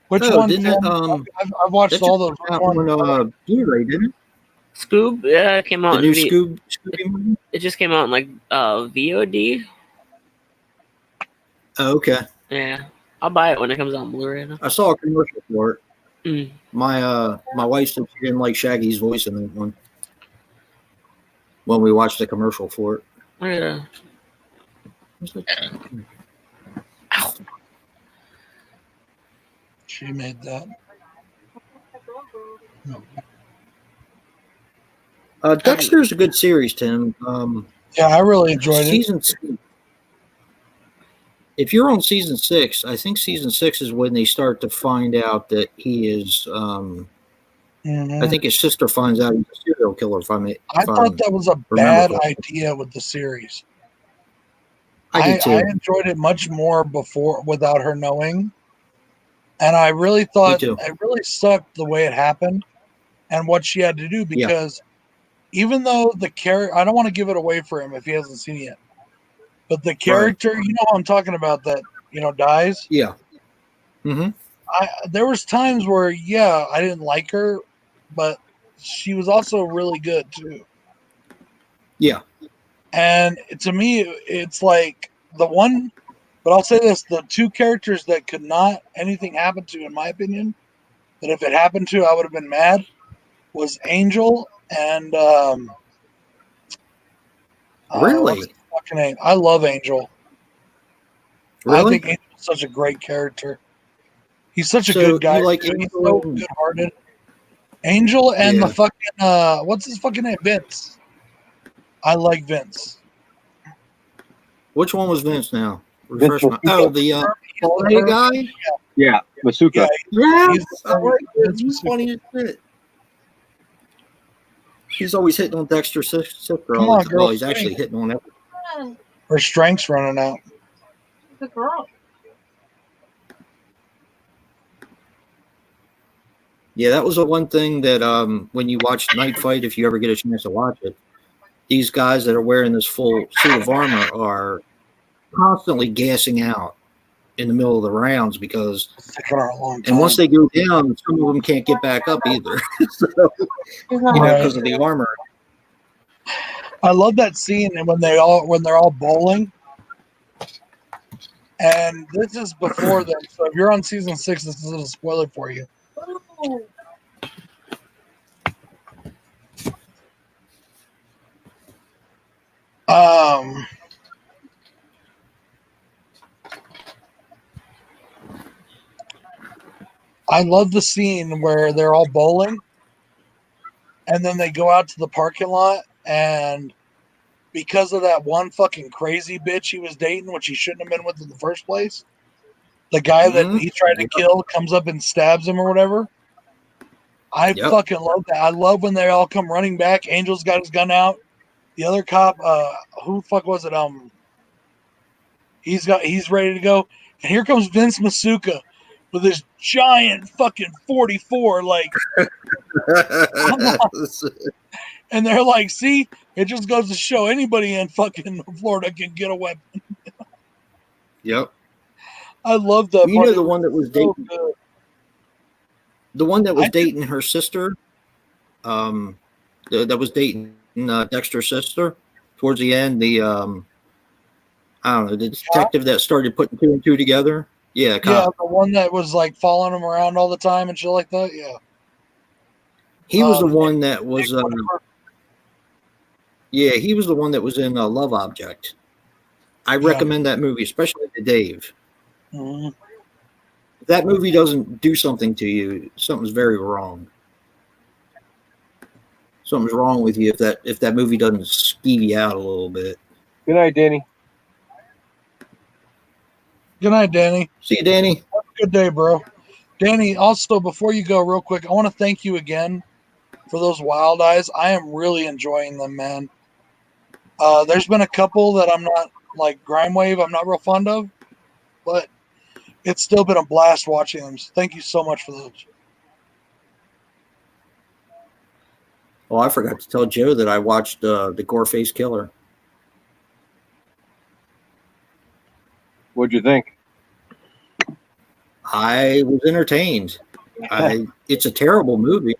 Which Oh, one, didn't Tim? it? I've watched That all just those. came Which out one? on Blu-ray, didn't it? Scoob, yeah, it came out. The new in Scooby movie. It just came out in like VOD. Oh, okay. Yeah, I'll buy it when it comes out on Blu-ray. I saw a commercial for it. Mm. My wife said she didn't like Shaggy's voice in that one when we watched the commercial for it. Yeah. Ow. She made that. Dexter is a good series, Tim. Yeah, I really enjoyed it. Season 6. If you're on season 6, I think season 6 is when they start to find out that he is. I think his sister finds out he's a serial killer. I thought that was a bad idea with the series. I did too. I enjoyed it much more before without her knowing, and I really thought it really sucked the way it happened and what she had to do because even though the character, I don't want to give it away for him if he hasn't seen it yet, but the character, you know who I'm talking about, that dies. Yeah. Mm-hmm. There was times where I didn't like her, but she was also really good too. Yeah. And to me, it's like the one, but I'll say this: the two characters that could not anything happen to, in my opinion, that if it happened to, I would have been mad, was Angel and really? What's his fucking name? I love Angel. Really? I think Angel's such a great character. He's such a good guy. You like He's so good-hearted. Angel and the fucking what's his fucking name? Vince. I like Vince. Which one was Vince now? Vince the LA guy? Yeah, Masuka. Yeah, He's funny as shit. He's always hitting on Dexter's sister. Come on, girl. Well, he's actually hitting on everything. Her strength's running out. The girl. Yeah, that was the one thing that when you watch Night Fight, if you ever get a chance to watch it, these guys that are wearing this full suit of armor are constantly gassing out in the middle of the rounds because, and once they go down, some of them can't get back up either. So, because of the armor. I love that scene when they're all bowling. And this is before them. So if you're on season 6, this is a spoiler for you. I love the scene where they're all bowling and then they go out to the parking lot, and because of that one fucking crazy bitch he was dating, which he shouldn't have been with in the first place, the guy that he tried to kill comes up and stabs him or whatever. I fucking love that. I love when they all come running back. Angel's got his gun out. The other cop, who the fuck was it? He's ready to go. And here comes Vince Masuka with this giant fucking 44, like, and they're like, see, it just goes to show anybody in fucking Florida can get a weapon. Yep. I love that. You know the one that was dating. The one that was dating her sister, that was dating Dexter's sister. Towards the end, the I don't know, the detective that started putting 2 and 2 together. Yeah, the one that was like following him around all the time and shit like that. Yeah, he was the one that was. He was the one that was in Love Object. I recommend that movie, especially to Dave. Mm-hmm. If that movie doesn't do something to you, something's very wrong. Something's wrong with you if that movie doesn't skeeve you out a little bit. Good night, Danny. Good night, Danny. See you, Danny. Have a good day, bro. Danny, also, before you go, real quick, I want to thank you again for those wild eyes. I am really enjoying them, man. There's been a couple that I'm not, like Grime Wave, I'm not real fond of, but it's still been a blast watching them. So thank you so much for those. Well, I forgot to tell Joe that I watched the Goreface Killer. What'd you think? I was entertained. It's a terrible movie,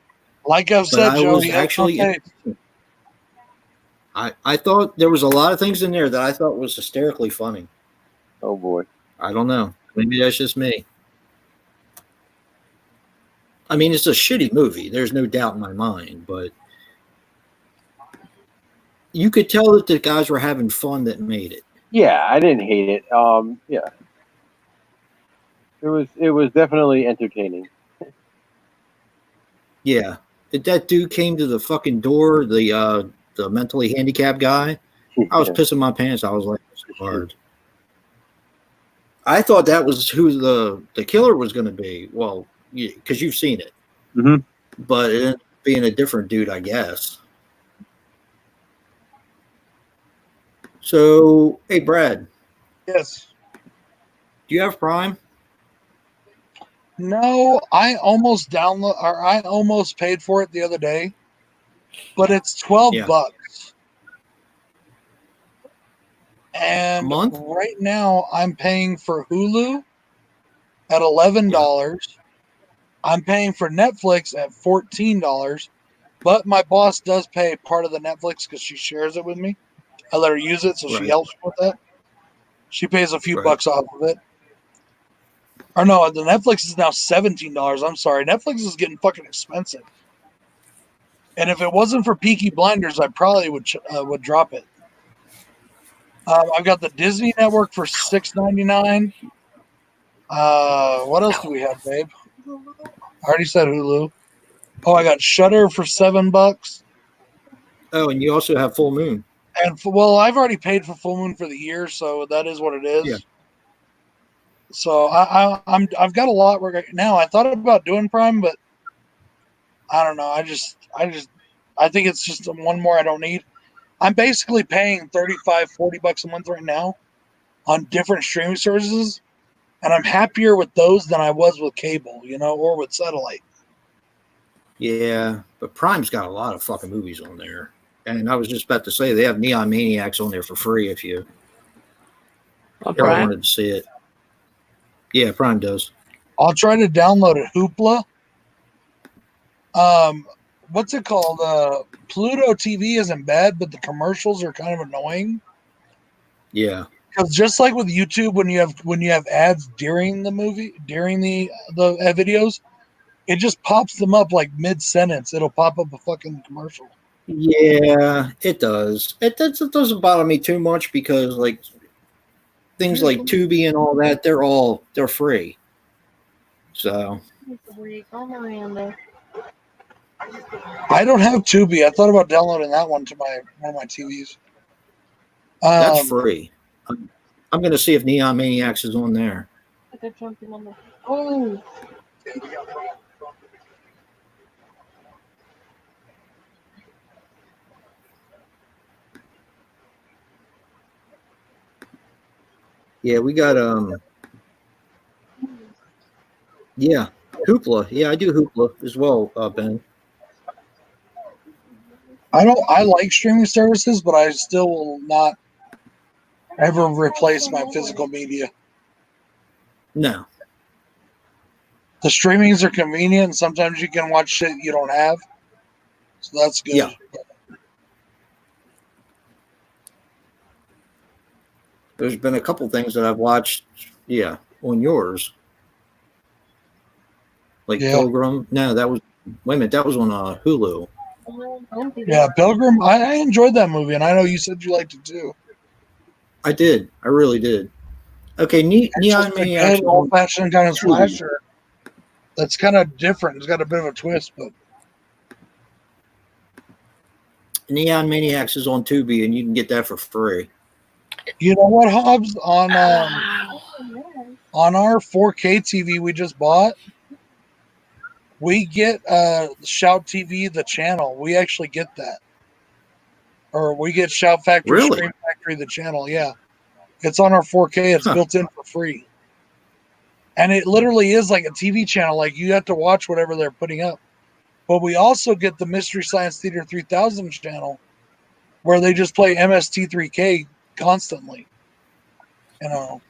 Like I've but said, I Joe, was he has no actually. taste. I thought there was a lot of things in there that I thought was hysterically funny. Oh boy. I don't know. Maybe that's just me. I mean, it's a shitty movie. There's no doubt in my mind, but you could tell that the guys were having fun that made it. Yeah, I didn't hate it. Yeah. It was definitely entertaining. Yeah. That dude came to the fucking door, the mentally handicapped guy. I was pissing my pants. I was like, so hard. I thought that was who the killer was going to be. Well, because you've seen it. Mm-hmm. But it ended up being a different dude, I guess. So, hey, Brad, Yes. do you have Prime? No, I almost paid for it the other day, but it's $12. Yeah. And A month? right now I'm paying for Hulu at $11. I'm paying for Netflix at $14, but my boss does pay part of the Netflix because she shares it with me. I let her use it, so she Right. helps me with that. She pays a few Right. bucks off of it. Or no, the Netflix is now $17. I'm sorry. Netflix is getting fucking expensive. And if it wasn't for Peaky Blinders, I probably would drop it. I've got the Disney Network for $6.99. What else do we have, babe? I already said Hulu. Oh, I got Shudder for $7. Oh, and you also have Full Moon. And well, I've already paid for Full Moon for the year, so that is what it is. Yeah. So I've got a lot right now. I thought about doing Prime, but I don't know. I think it's just one more I don't need. I'm basically paying $35-$40 a month right now on different streaming services, and I'm happier with those than I was with cable, or with satellite. Yeah, but Prime's got a lot of fucking movies on there. And I was just about to say they have Neon Maniacs on there for free if you ever wanted to see it. Yeah, Prime does. I'll try to download it. Hoopla. What's it called? Pluto TV isn't bad, but the commercials are kind of annoying. Yeah. Because just like with YouTube, when you have ads during the movie, during the videos, it just pops them up like mid-sentence. It'll pop up a fucking commercial. Yeah, it does. It doesn't bother me too much because like things like Tubi and all that, they're free. So I don't have Tubi. I thought about downloading that one to one of my TVs. That's free. I'm going to see if Neon Maniacs is on there. Oh. Yeah, we got yeah, Hoopla. Yeah, I do Hoopla as well, Ben. I like streaming services, but I still will not ever replace my physical media. No. The streamings are convenient, and sometimes you can watch shit you don't have. So that's good. Yeah. There's been a couple things that I've watched, on yours. Like Pilgrim. No, that was wait a minute, that was on Hulu. Yeah, Pilgrim. I enjoyed that movie, and I know you said you liked it too. I did. I really did. Okay, Neon Maniacs. Old-fashioned kind of slasher. That's kind of different. It's got a bit of a twist, but Neon Maniacs is on Tubi, and you can get that for free. You know what, Hobbs? On our 4K TV we just bought, We get Shout TV, the channel. We actually get that. Or we get Shout Factory, Really? Scream Factory, the channel. Yeah. It's on our 4K. It's built in for free. And it literally is like a TV channel. Like you have to watch whatever they're putting up. But we also get the Mystery Science Theater 3000 channel where they just play MST3K constantly. You know.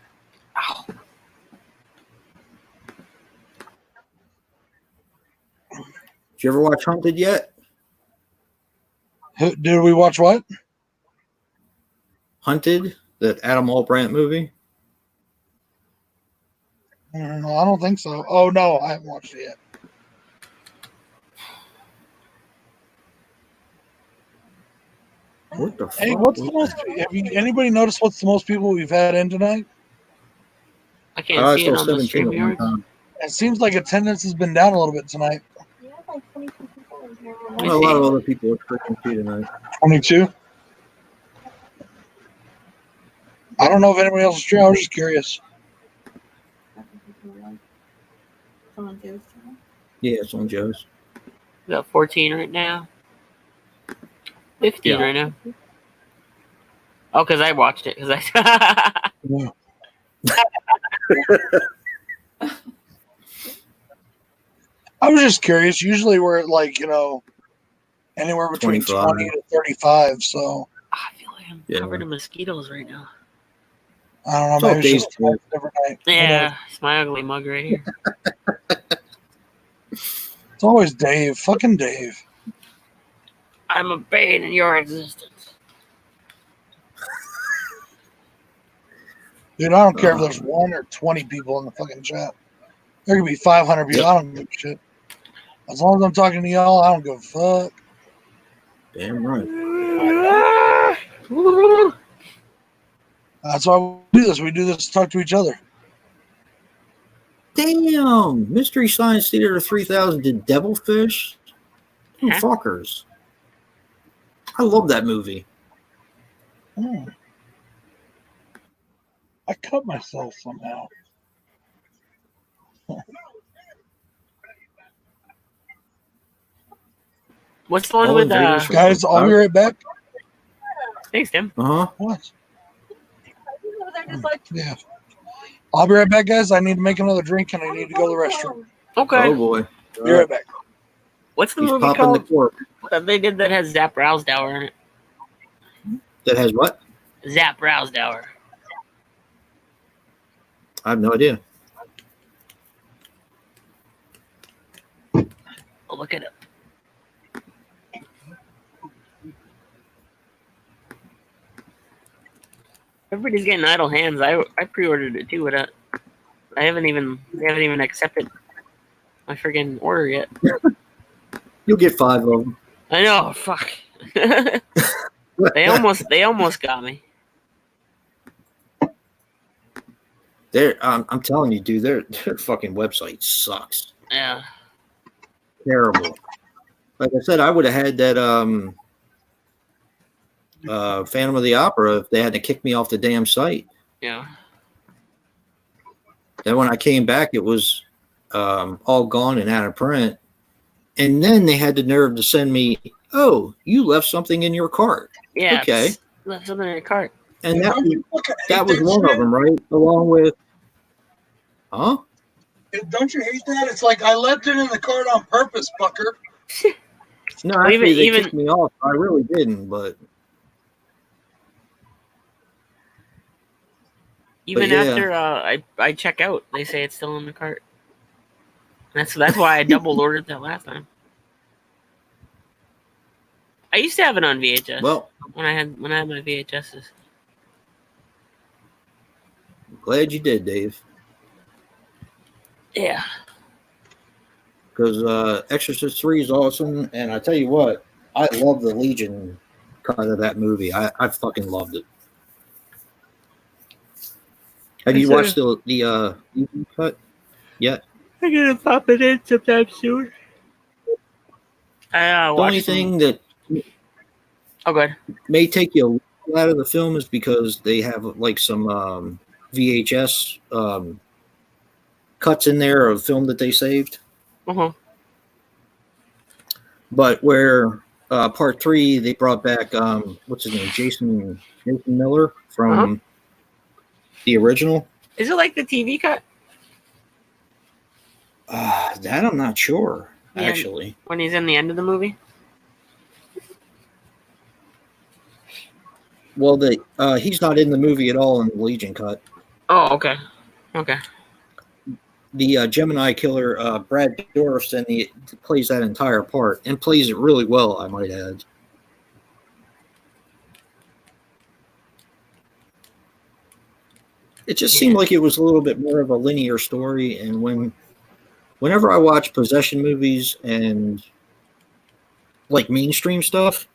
Did you ever watch Hunted yet? Did we watch what? Hunted, that Adam Albrandt movie. No, I don't think so. Oh no, I haven't watched it yet. What the Hey, fuck? what's the most? Anybody noticed what's the most people we've had in tonight? I can't I see it saw on the 17 at one StreamYard. time. It seems like attendance has been down a little bit tonight. We have like 22 people in here. me A lot of see. other people are freaking too tonight. 22. I don't know if anybody else is true. I was just curious. Someone Joe's channel. Yeah, it's on Joe's. We got 14 right now. 15 Yeah. right now. Oh, because I watched it. Because I. Yeah. I was just curious. Usually we're at like, anywhere between 25. 20 to 35. So I feel like I'm Yeah. covered in mosquitoes right now. I don't know. It's all Maybe it's Dave's just a fault. different night. Yeah, it's my ugly mug right here. It's always Dave. Fucking Dave. I'm a bane in your existence. Dude, I don't care if there's 1 or 20 people in the fucking chat. There could be 500 people. Yep. I don't give a shit. As long as I'm talking to y'all, I don't give a fuck. Damn right. That's why we do this. We do this to talk to each other. Damn! Mystery Science Theater 3000 did Devilfish? You Huh? fuckers. I love that movie. Hmm. I cut myself somehow. What's the one All with invaders from- Guys, I'll be right back. Thanks, Tim. Uh-huh. What? They're just like, Yeah. I'll be right back, guys. I need to make another drink and I need to go to the restroom. Okay. Oh boy. Be right back. What's the He's movie popping the called cork. that they did that has Zap Rousdower in it? That has what? Zap Rousdower. I have no idea. I'll look it up. Everybody's getting idle hands. I pre-ordered it too, but they haven't even accepted my friggin' order yet. You'll get 5 of them. I know. Fuck. They almost got me. I'm telling you, dude, their fucking website sucks. Yeah. Terrible. Like I said, I would have had that Phantom of the Opera if they hadn't kicked me off the damn site. Yeah. Then when I came back, it was all gone and out of print. And then they had the nerve to send me, "Oh, you left something in your cart." Yeah. Okay. Left something in your cart. And that was one of them, right? Along with, huh? Don't you hate that? It's like I left it in the cart on purpose, fucker. No, Well, actually, they even- kicked me off. I really didn't, but Even yeah. after I check out, they say it's still in the cart. That's why I double ordered that last time. I used to have it on VHS well, when I had my VHSs. glad you did, Dave. Yeah. Because Exorcist 3 is awesome, and I tell you what, I love the Legion cut of that movie. I fucking loved it. Have you watched the Legion cut yet? I'm gonna pop it in sometime soon. The only thing that Oh, good. may take you a little out of the film is because they have like some VHS cuts in there of film that they saved. Uh-huh. But where part 3 they brought back what's his name, Jason Miller from the original. Is it like the TV cut? That I'm not sure Yeah. actually. When he's in the end of the movie? Well, he's not in the movie at all in the Legion cut. Oh, okay. Okay. The Gemini killer, Brad Dourif, plays that entire part and plays it really well, I might add. It just seemed like it was a little bit more of a linear story, and whenever I watch possession movies and like mainstream stuff,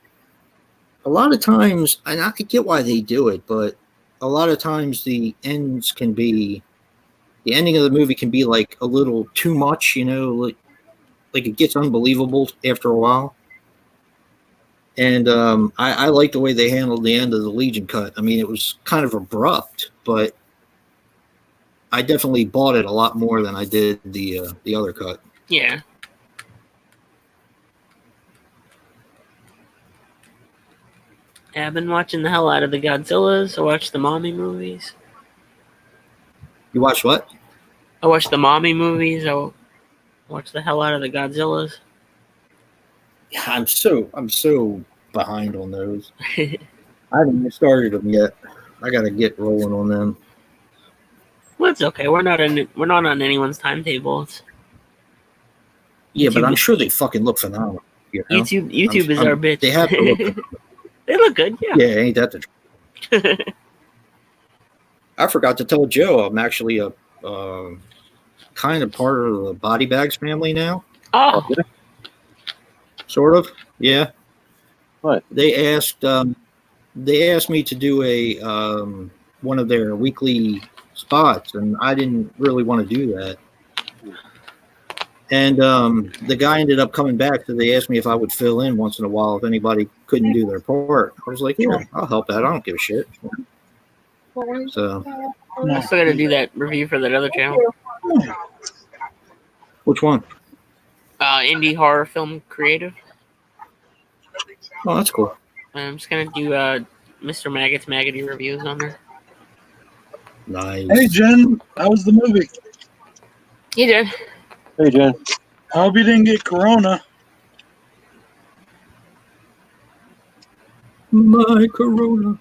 a lot of times, and I get why they do it, but a lot of times the ending of the movie can be like a little too much, like it gets unbelievable after a while. And I like the way they handled the end of the Legion cut. I mean, it was kind of abrupt, but I definitely bought it a lot more than I did the other cut. Yeah. I've been watching the hell out of the Godzillas. I watched the mommy movies. You watched what? I watched the mommy movies. I watched the hell out of the Godzillas. Yeah, I'm so behind on those. I haven't even started them yet. I got to get rolling on them. Well, it's okay. We're not on anyone's timetables. Yeah, but I'm sure they fucking look phenomenal. You know? YouTube is our bitch. They have to look. They look good. Yeah. Yeah, ain't that the truth? I forgot to tell Joe I'm actually a kind of part of the Body Bags family now. Oh. Sort of. Yeah. What? They asked me to do a one of their weekly spots, and I didn't really want to do that. And the guy ended up coming back, so they asked me if I would fill in once in a while if anybody couldn't do their part. I was like, yeah, I'll help out. I don't give a shit. So, I still got to do that review for that other channel. which one? Indie horror film creative. Oh, that's cool. I'm just gonna do Mr. Maggot's Maggoty reviews on there. Nice. Hey, Jen, how was the movie? You did. Hey, Jen. I hope you didn't get corona. My Corona.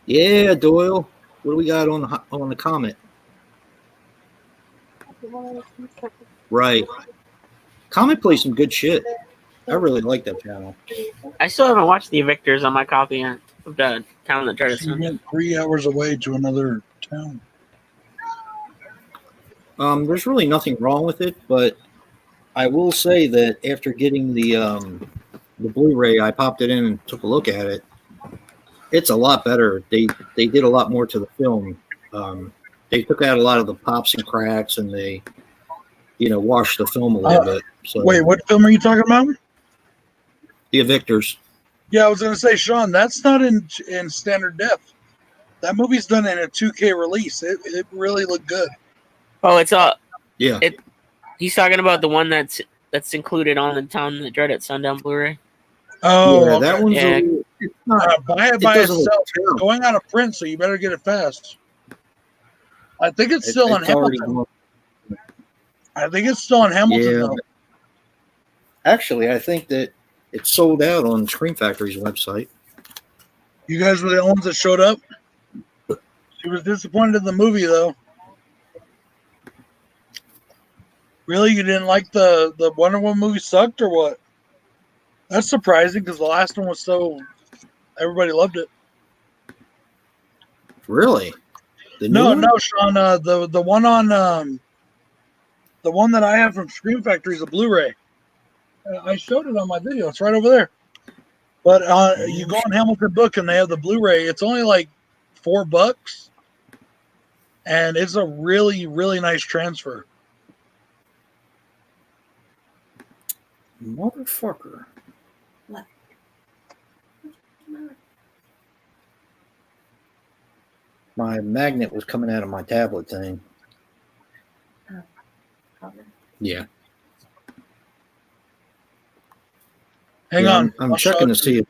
Yeah, Doyle. What do we got on the comment? Right. Comet plays some good shit. I really like that channel. I still haven't watched The Evictors on my copy of the Town That Dread Its She Sun. went 3 hours away to another town. There's really nothing wrong with it, but I will say that after getting the Blu-ray, I popped it in and took a look at it. It's a lot better. They did a lot more to the film. They took out a lot of the pops and cracks, and they, washed the film a little bit. So, Wait, what film are you talking about? The Evictors. Yeah, I was going to say, Sean, that's not in standard def. That movie's done in a 2K release. It really looked good. Oh, it's Yeah. He's talking about the one that's included on the Town That Dread Its Sundown Blu-ray. Oh, yeah, that one's Yeah. it's not, buy it it by doesn't look itself. It's terrible. going out of print, so you better get it fast. I think it's still on it's already Hamilton. gone. I think it's still on Hamilton, Yeah. though. Actually, I think that it's sold out on Scream Factory's website. You guys were the only ones that showed up. She was disappointed in the movie, though. Really? You didn't like the Wonder Woman movie sucked, or what? That's surprising, because the last one was so... Everybody loved it. Really? The new No, one? no, Sean. The one on... the one that I have from Scream Factory is a Blu-ray. I showed it on my video. It's right over there. But you go on Hamilton Book and they have the Blu-ray. It's only like $4, and it's a really, really nice transfer. Motherfucker. What? My magnet was coming out of my tablet thing. Cover. Yeah. Hang Yeah, on. I'm I'll show checking to it see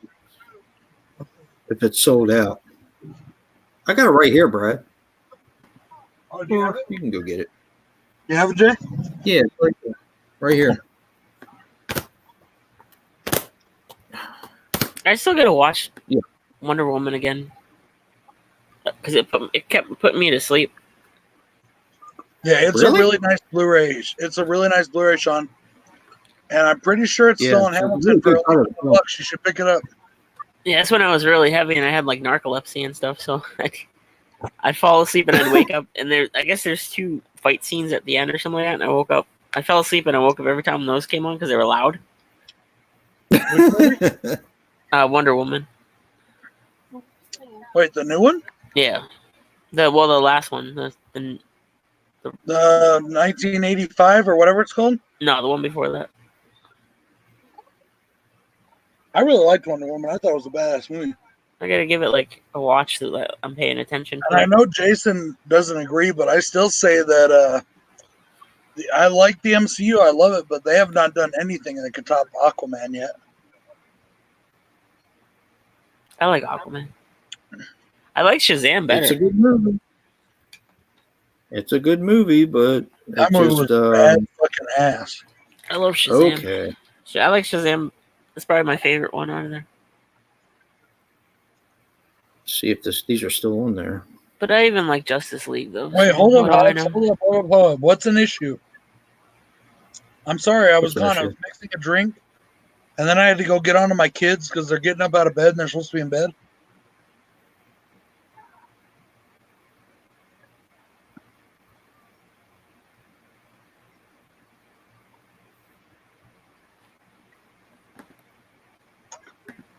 if it's sold out. I got it right here, Brad. Oh, do you have it? You can go get it. You have it, Jay? Yeah, it's right there. Right here. I still gotta watch Yeah. Wonder Woman again because it kept putting me to sleep. Yeah, it's Really? a really nice Blu-ray. It's a really nice Blu-ray, Sean. And I'm pretty sure it's still in it's a Hamilton really for good only color. $12. You should pick it up. Yeah, that's when I was really heavy and I had like narcolepsy and stuff. So I'd fall asleep and I'd wake up and I guess there's 2 fight scenes at the end or something like that. And I woke up. I fell asleep and I woke up every time those came on because they were loud. Wonder Woman. Wait, the new one? Yeah. The last one. The 1985 or whatever it's called? No, the one before that. I really liked Wonder Woman. I thought it was a badass movie. I gotta give it like a watch so that I'm paying attention to And I it. know Jason doesn't agree, but I still say that I like the MCU. I love it, but they have not done anything that could top Aquaman yet. I like Aquaman. I like Shazam better. It's a good movie. It's a good movie, but That it movie just was bad fucking ass. I love Shazam. okay. I like Shazam. It's probably my favorite one out of there. See if these are still on there. But I even like Justice League though. Wait, so hold what up, do I Alex. know? Hold up. What's an issue? I'm sorry, I was What's an gone. I issue? was mixing a drink, and then I had to go get onto my kids because they're getting up out of bed and they're supposed to be in bed.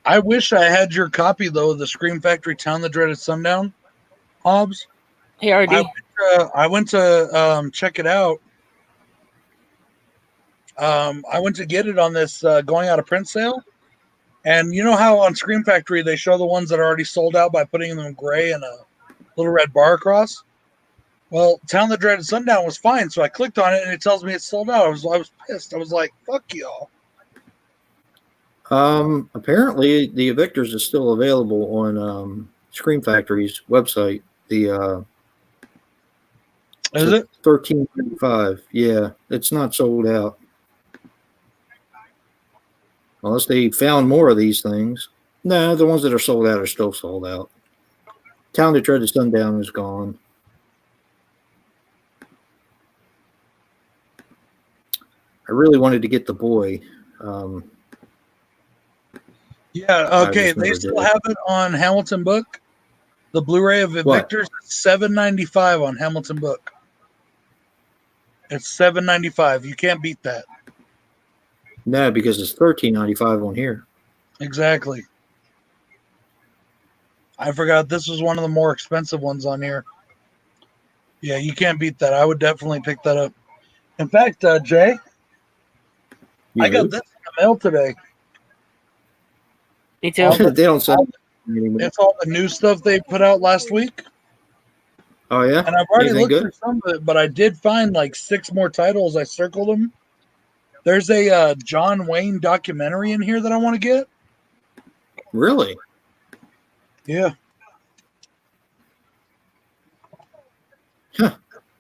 I wish I had your copy though of the Scream Factory Town That Dreaded Sundown, Hobbs. Hey, RD. I went to check it out. I went to get it on this going out of print sale. And you know how on Scream Factory they show the ones that are already sold out by putting them gray and a little red bar across? Well, Town That Dreaded Sundown was fine, so I clicked on it and it tells me it's sold out. I was pissed. I was like, fuck y'all. Apparently the Evictors is still available on Scream Factory's website. The Is it? $13.95. Yeah, it's not sold out. Unless they found more of these things. No, the ones that are sold out are still sold out. Town That Dreaded Sundown is gone. I really wanted to get The Boy. Yeah, okay. just They never still did. have it on Hamilton Book. The Blu-ray of What? Evictors is $7.95 on Hamilton Book. It's $7.95. You can't beat that. No, because it's $13.95 on here. Exactly. I forgot this was one of the more expensive ones on here. Yeah, you can't beat that. I would definitely pick that up. In fact, Jay, I got this in the mail today. Me too. They don't sell it anymore. It's all the new stuff they put out last week. Oh, yeah? And I've already Anything looked good? through some of it, but I did find like 6 more titles. I circled them. There's a John Wayne documentary in here that I want to get. Really? Yeah.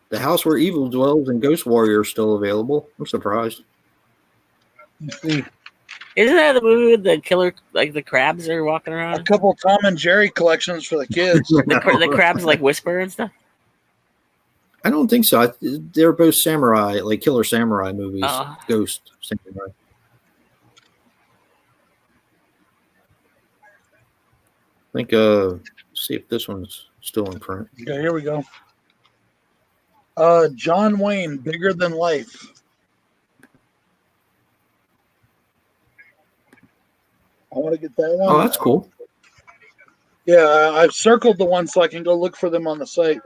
The House Where Evil Dwells and Ghost Warrior are still available. I'm surprised. Let's see. Isn't that the movie with the killer, like the crabs are walking A around? couple Tom and Jerry collections for the kids. The crabs like whisper and stuff. I don't think so. They're both samurai, like killer samurai movies. Oh. Ghost samurai. I think, see if this one's still in print. Okay, here we go. John Wayne, Bigger Than Life. I want to get that one. Oh, that's cool. Yeah, I've circled the ones so I can go look for them on the site.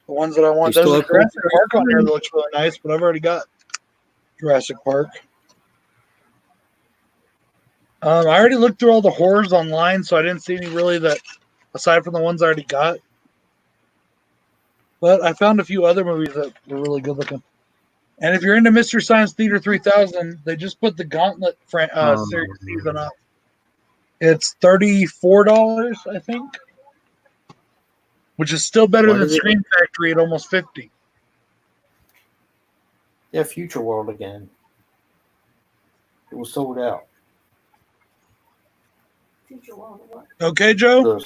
The ones that I want. They There's still a have Jurassic Park on here that looks really nice, but I've already got Jurassic Park. I already looked through all the horrors online, so I didn't see any really that, aside from the ones I already got. But I found a few other movies that were really good looking. And if you're into Mystery Science Theater 3000, they just put the Gauntlet series season up. It's $34, I think, which is still better Why than did it- Screen Factory at almost $50. Yeah, Future World again. It was sold out. Future World of what? Okay, Joe?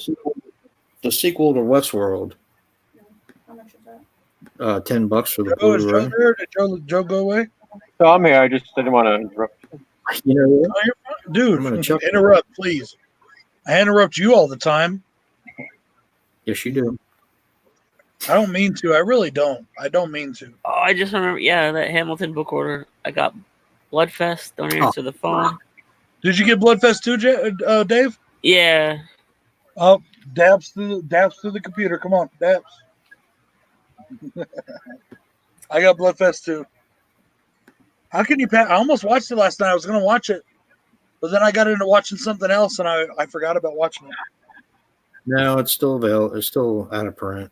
The sequel to Westworld. How much is that? $10 for the Joe, is Joe Blu-ray. there? Did Joe go away? So I'm here. I just didn't want to interrupt. You know what? Oh, you're fine. Dude, I'm gonna chuck- interrupt, please. I interrupt you all the time. Yes, you do. I don't mean to. I really don't. I don't mean to. Oh, I just remember. Yeah, that Hamilton book order. I got Bloodfest. Don't answer the phone. Did you get Bloodfest too, Dave? Yeah. Oh, dabs through the computer. Come on, dabs. I got Bloodfest too. How can you pass? I almost watched it last night. I was going to watch it, but then I got into watching something else, and I forgot about watching it. No, it's still available. It's still out of print.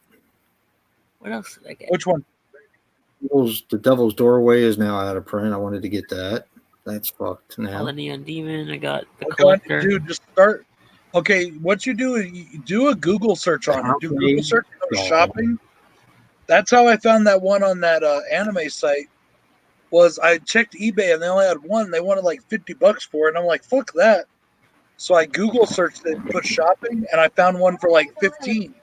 What else did I get? Which one? The Devil's Doorway is now out of print. I wanted to get that. That's fucked All now. the Neon Demon. I got the Okay, Collector. dude, just start. Okay, what you do is you do a Google search on it. Do Google search for shopping. That's how I found that one on that anime site. Was I checked eBay and they only had one. They wanted like $50 for it, and I'm like, fuck that. So I Google searched it, put shopping, and I found one for like 15.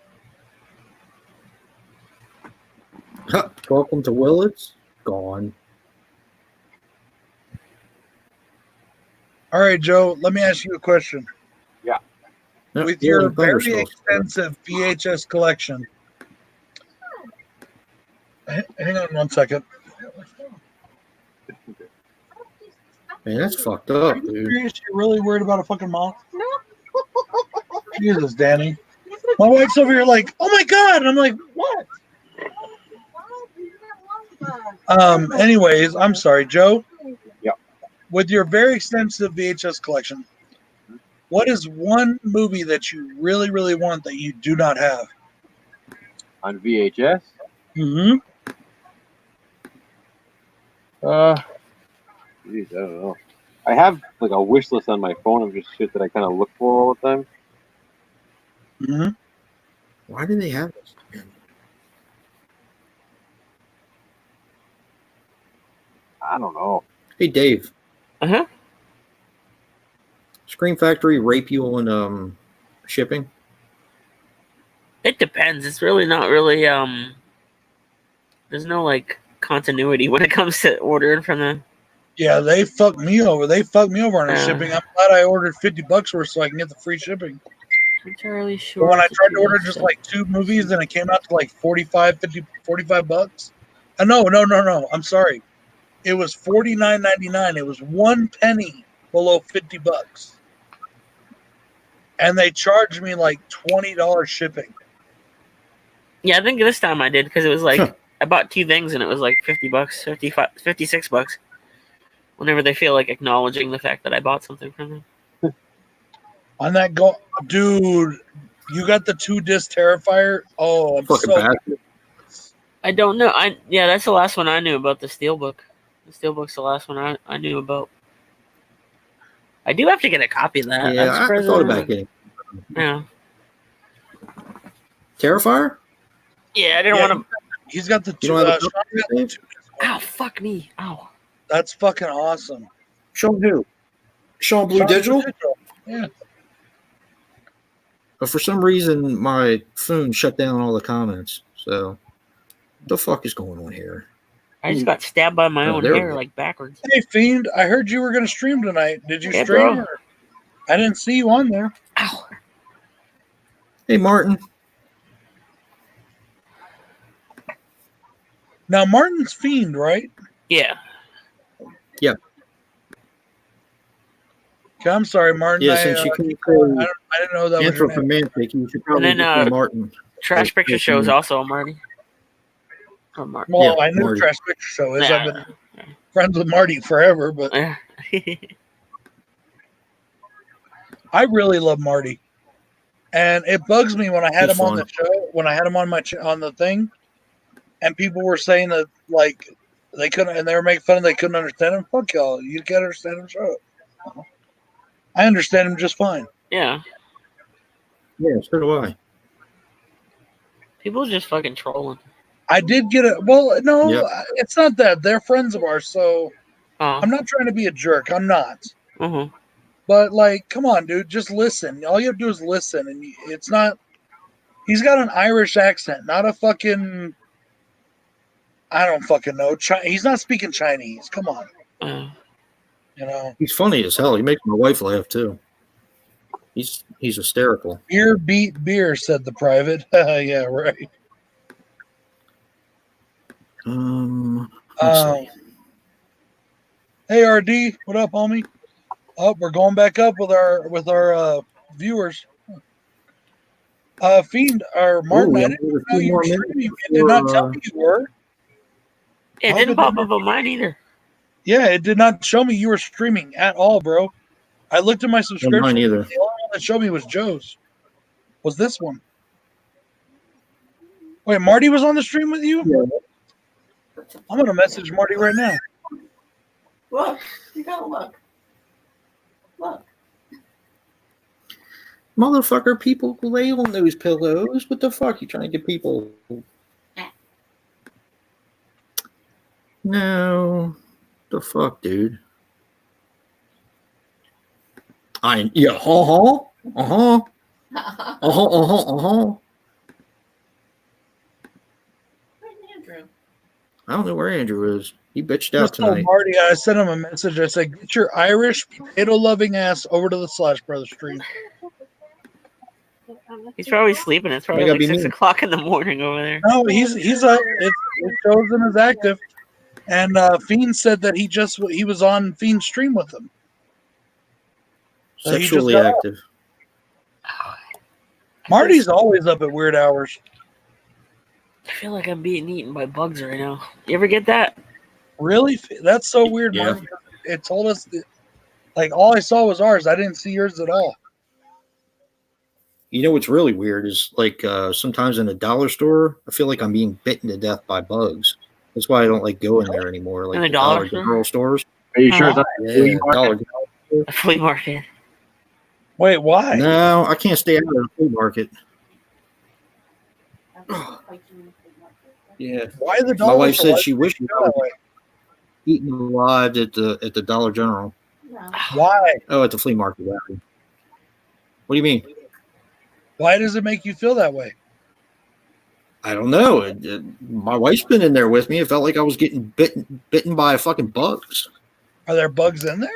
Welcome to Willet's. Gone. All right, Joe. Let me ask you a question. Yep, With Will your and Thunder very still- extensive VHS collection, hang on one second. Man, that's fucked up, Are you dude. serious? You're really worried about a fucking moth? No. Jesus, Danny. My wife's over here like, oh my God. And I'm like, what? Anyways, I'm sorry, Joe. Yeah. With your very extensive VHS collection, what is one movie that you really, really want that you do not have? On VHS. Mm-hmm. Geez, I don't know. I have like a wish list on my phone of just shit that I kind of look for all the time. Mm-hmm. Why do they have this? I don't know. Hey, Dave. Uh-huh. Screen Factory rape you on shipping? It depends. It's really not really. There's no like continuity when it comes to ordering from them. Yeah, they fucked me over. They fucked me over on the Yeah. shipping. I'm glad I ordered $50 worth so I can get the free shipping. Entirely sure. But when I it's a tried to order TS just set. like 2 movies and it came out to like $45. No. I'm sorry. It was $49.99. It was 1 penny below $50. And they charged me like $20 shipping. Yeah, I think this time I did because it was like Huh. I bought 2 things and it was like $50, $56. Whenever they feel like acknowledging the fact that I bought something from them. On that dude, you got the 2-disc Terrifier? Oh, I'm Fucking so bastard. I don't know. That's the last one I knew about the Steelbook. The Steelbook's the last one I knew about. I do have to get a copy of that. Yeah, I'm I surprised thought I about don't- getting Yeah. Terrifier. Yeah, I didn't Yeah. want to. he's got the You 2 don't have a Sean got the Dave? 2-disc one. Ow, fuck me. Ow. That's fucking awesome. Sean who? Sean Blue Sean Digital? Yeah. But for some reason, my phone shut down all the comments. So, what the fuck is going on here? I just got stabbed by my Oh, own there we hair, go. like backwards. Hey, Fiend, I heard you were going to stream tonight. Did you Yeah, stream? bro. Or? I didn't see you on there. Ow. Hey, Martin. Now, Martin's Fiend, right? Yeah. Okay, I'm sorry, Martin. Yeah, I, since you couldn't I didn't know that was your name. anthropomantic, you should probably And then, just say Martin. Trash Picture Yes, Show is ma'am. also a Marty. Or Marty. Well, Yeah, I knew Marty. Trash Picture Show is. Yeah. I've been friends with Marty forever, but Yeah. I really love Marty. And it bugs me when I had He's him on fun. the show, when I had him on on the thing, and people were saying that like They couldn't, and they were making fun of. They couldn't understand him. Fuck y'all. You can't understand him. Shut up. I understand him just fine. Yeah. Yeah, so do I. People just fucking trolling. I did get it. Well, no, Yep. it's not that. They're friends of ours, so Oh. I'm not trying to be a jerk. I'm not. Uh-huh. But like, come on, dude, just listen. All you have to do is listen, and it's not. He's got an Irish accent, not a fucking. I don't fucking know. He's not speaking Chinese. Come on, you know. He's funny as hell. He makes my wife laugh too. He's hysterical. Beer beat beer, said the private. Yeah, right. Let's see. Hey RD, what up, homie? Oh, we're going back up with our viewers. Fiend or Martin, Ooh, I didn't know you were streaming. It did not tell me you were. It didn't pop up on mine either. Yeah, it did not show me you were streaming at all, bro. I looked at my subscription. Mine either. The only one that showed me was Joe's. Was this one? Wait, Marty was on the stream with you? Yeah. I'm gonna message Marty right now. Look, you gotta look. Look. Motherfucker, people lay on those pillows. What the fuck? You trying to get people? No. The fuck, dude? Yeah. Uh-huh. Uh-huh. Uh-huh. Where's Andrew? I don't know where Andrew is. He bitched out Just told tonight. Marty, I sent him a message. I said, "Get your Irish potato loving ass over to the Slash Brothers stream." He's probably sleeping. It's probably gotta like be 6 me. o'clock in the morning over there. No, he's up. It shows him as active. And Fiend said that he was on Fiend's stream with him. So he just Sexually got up. active. Marty's always up at weird hours. I feel like I'm being eaten by bugs right now. You ever get that? Really? That's so weird, Yeah. Marty. It told us that, like, all I saw was ours. I didn't see yours at all. You know what's really weird is like sometimes in a dollar store, I feel like I'm being bitten to death by bugs. That's why I don't like going there anymore. Like In the dollar store? general stores. Are you sure it's Uh-huh. not Yeah, dollar. A flea market. Wait, why? No, I can't stay out of the flea market. Yeah. Why the My dollar wife store? said Why she does it wished feel I that was way? eating alive at the Dollar General. Why? Oh, at the flea market. Rather. What do you mean? Why does it make you feel that way? I don't know. My wife's been in there with me. It felt like I was getting bitten by fucking bugs. Are there bugs in there?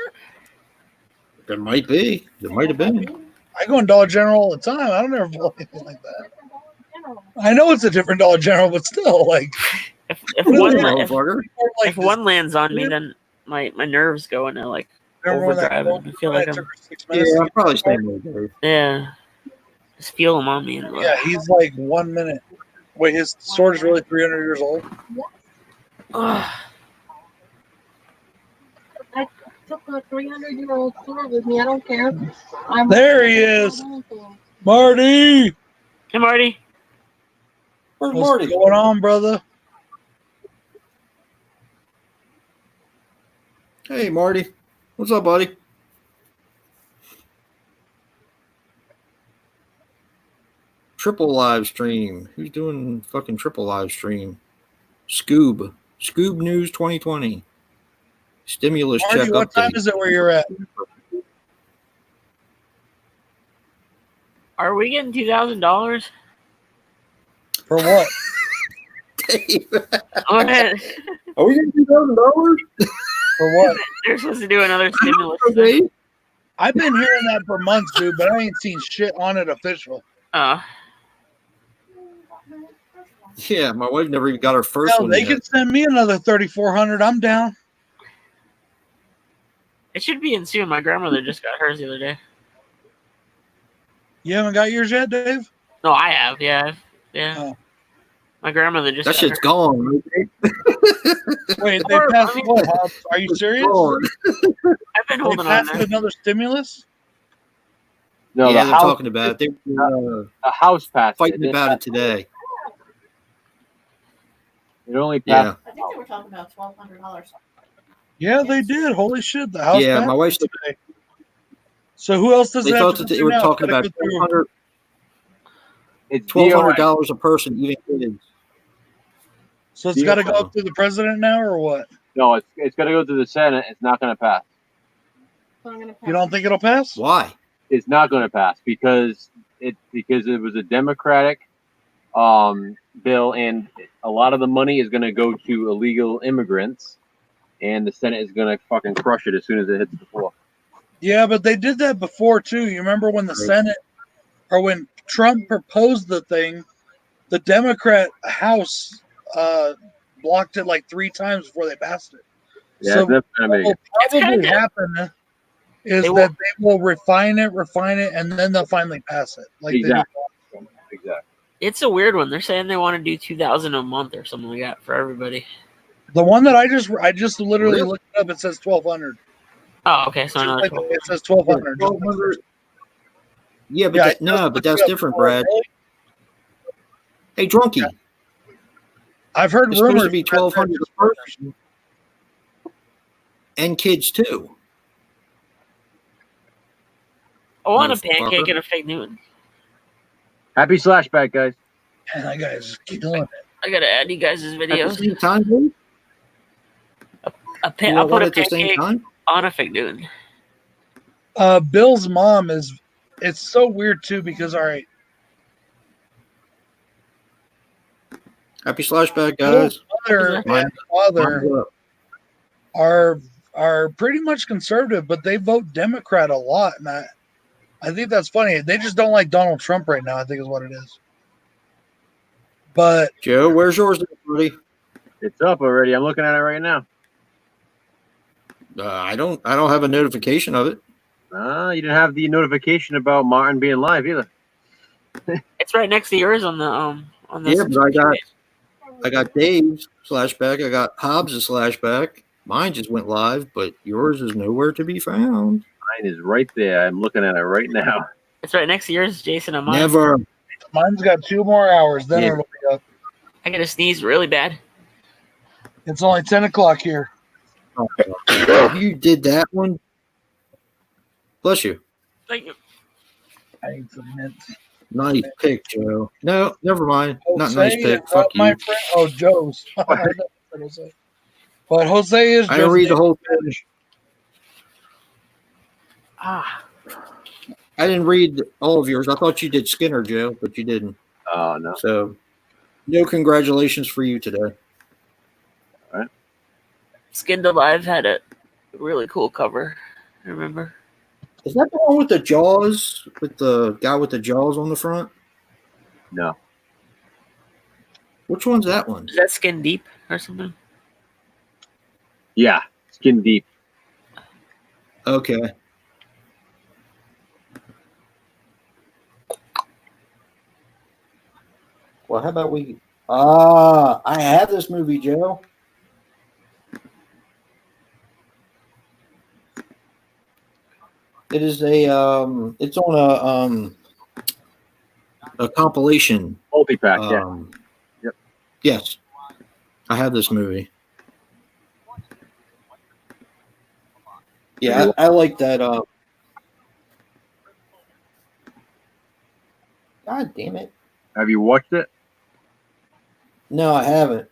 There might be. There might have been. I go in Dollar General all the time. I don't ever feel anything like that. I know it's a different Dollar General, but still, like, If Really? one lands on me, then my nerves go into like Remember when that overdrive. girl And I feel like took I'm her 6 minutes Yeah, to I'm get probably to staying with Dave. just feel them on me. And, Yeah, he's like 1 minute. Wait, his sword is really 300 years old? I took a 300-year-old sword with me. I don't care. There he is. Marty! Hey Marty. Where's What's Marty? going on, brother? Hey, Marty. What's up, buddy? Triple live stream. Who's doing fucking triple live stream? Scoob News 2020. Stimulus Marty, check what time update. is it where you're at? Are we getting $2,000? For what? Dave, Oh, man. are we getting $2,000? For what? They're supposed to do another stimulus. Dave? I've been hearing that for months, dude, but I ain't seen shit on it official. Yeah, my wife never even got her first Hell, one they yet. could send me another 3,400. I'm down. It should be in soon. My grandmother just got hers the other day. You haven't got yours yet, Dave? No, I have. Yeah. Oh. My grandmother just That got shit's hers. gone. Right, Dave? Wait, they Or, passed I mean- what? Huh? Are you serious? Gone. I've been They holding on passed there. another stimulus? No, Yeah, the they're house, talking about it. They were the house passed fighting it. about it today. It only Yeah. passed. I think they were talking about $1,200. Yeah, they did. Holy shit, the House Yeah, passed my wife it said today. So who else does they it have thought to that go they through were now? talking Gotta about go through. It's $1,200 a person, even kids. So it's got to go through the president now, or what? No, it's got to go to the Senate. It's not going to pass. You don't think it'll pass? Why? It's not going to pass because it was a Democratic bill, and a lot of the money is going to go to illegal immigrants, and the Senate is going to fucking crush it as soon as it hits the floor. Yeah, but they did that before too. You remember when the Senate, or when Trump proposed the thing, the Democrat House blocked it like 3 times before they passed it. Yeah, So that's going to make what it. will probably happen is that they will refine it, and then they'll finally pass it. Like Exactly. It's a weird one. They're saying they want to do 2,000 a month or something like that for everybody. The one that I just literally looked it up. It says 1,200. Oh, okay. So another 12. It says 1,200. Yeah, 1,200. Yeah, but but that's different, Brad. Hey, Drunky. I've heard it's rumors supposed to be 1,200 a person, and kids too. I want a pancake and a fig Newton. Happy Slashback, guys. Man, that guy's killing it. I gotta add you guys' videos. At the same time, dude? I'll put a pancake on a fig Newton. Bill's mom it's so weird too because all right. Happy Slashback, guys. Bill's mother and father are pretty much conservative, but they vote Democrat a lot, and I think that's funny. They just don't like Donald Trump right now, I think is what it is. But Joe, where's yours, buddy? It's up already. I'm looking at it right now. I don't have a notification of it. You didn't have the notification about Martin being live either. It's right next to yours on the Yeah, but I got Dave's Slashback. I got Hobbs' Slashback. Mine just went live, but yours is nowhere to be found. Mine is right there. I'm looking at it right now. It's right next to yours, Jason. And mine. Never. Mine's got 2 more hours. Then it'll be up. I gotta sneeze really bad. It's only 10 o'clock here. You did that one. Bless you. Thank you. I need some mints. Nice pick, Joe. No, never mind. Not Jose nice pick. is Fuck my you. friend. Oh, Joe's. But Jose is. I didn't read the whole thing. Ah. I didn't read all of yours. I thought you did Skinner, Joe, but you didn't. Oh, no. So, no congratulations for you today. All right. Skinned Alive had a really cool cover. I remember. Is that the one with the jaws? With the guy with the jaws on the front? No. Which one's that one? Is that Skin Deep or something? Yeah. Skin Deep. Okay. Well, how about we... I have this movie, Joe. It is it's on a compilation. Multi-pack, yeah. Yep. Yes. I have this movie. Yeah, I like that. God damn it. Have you watched it? No, I haven't.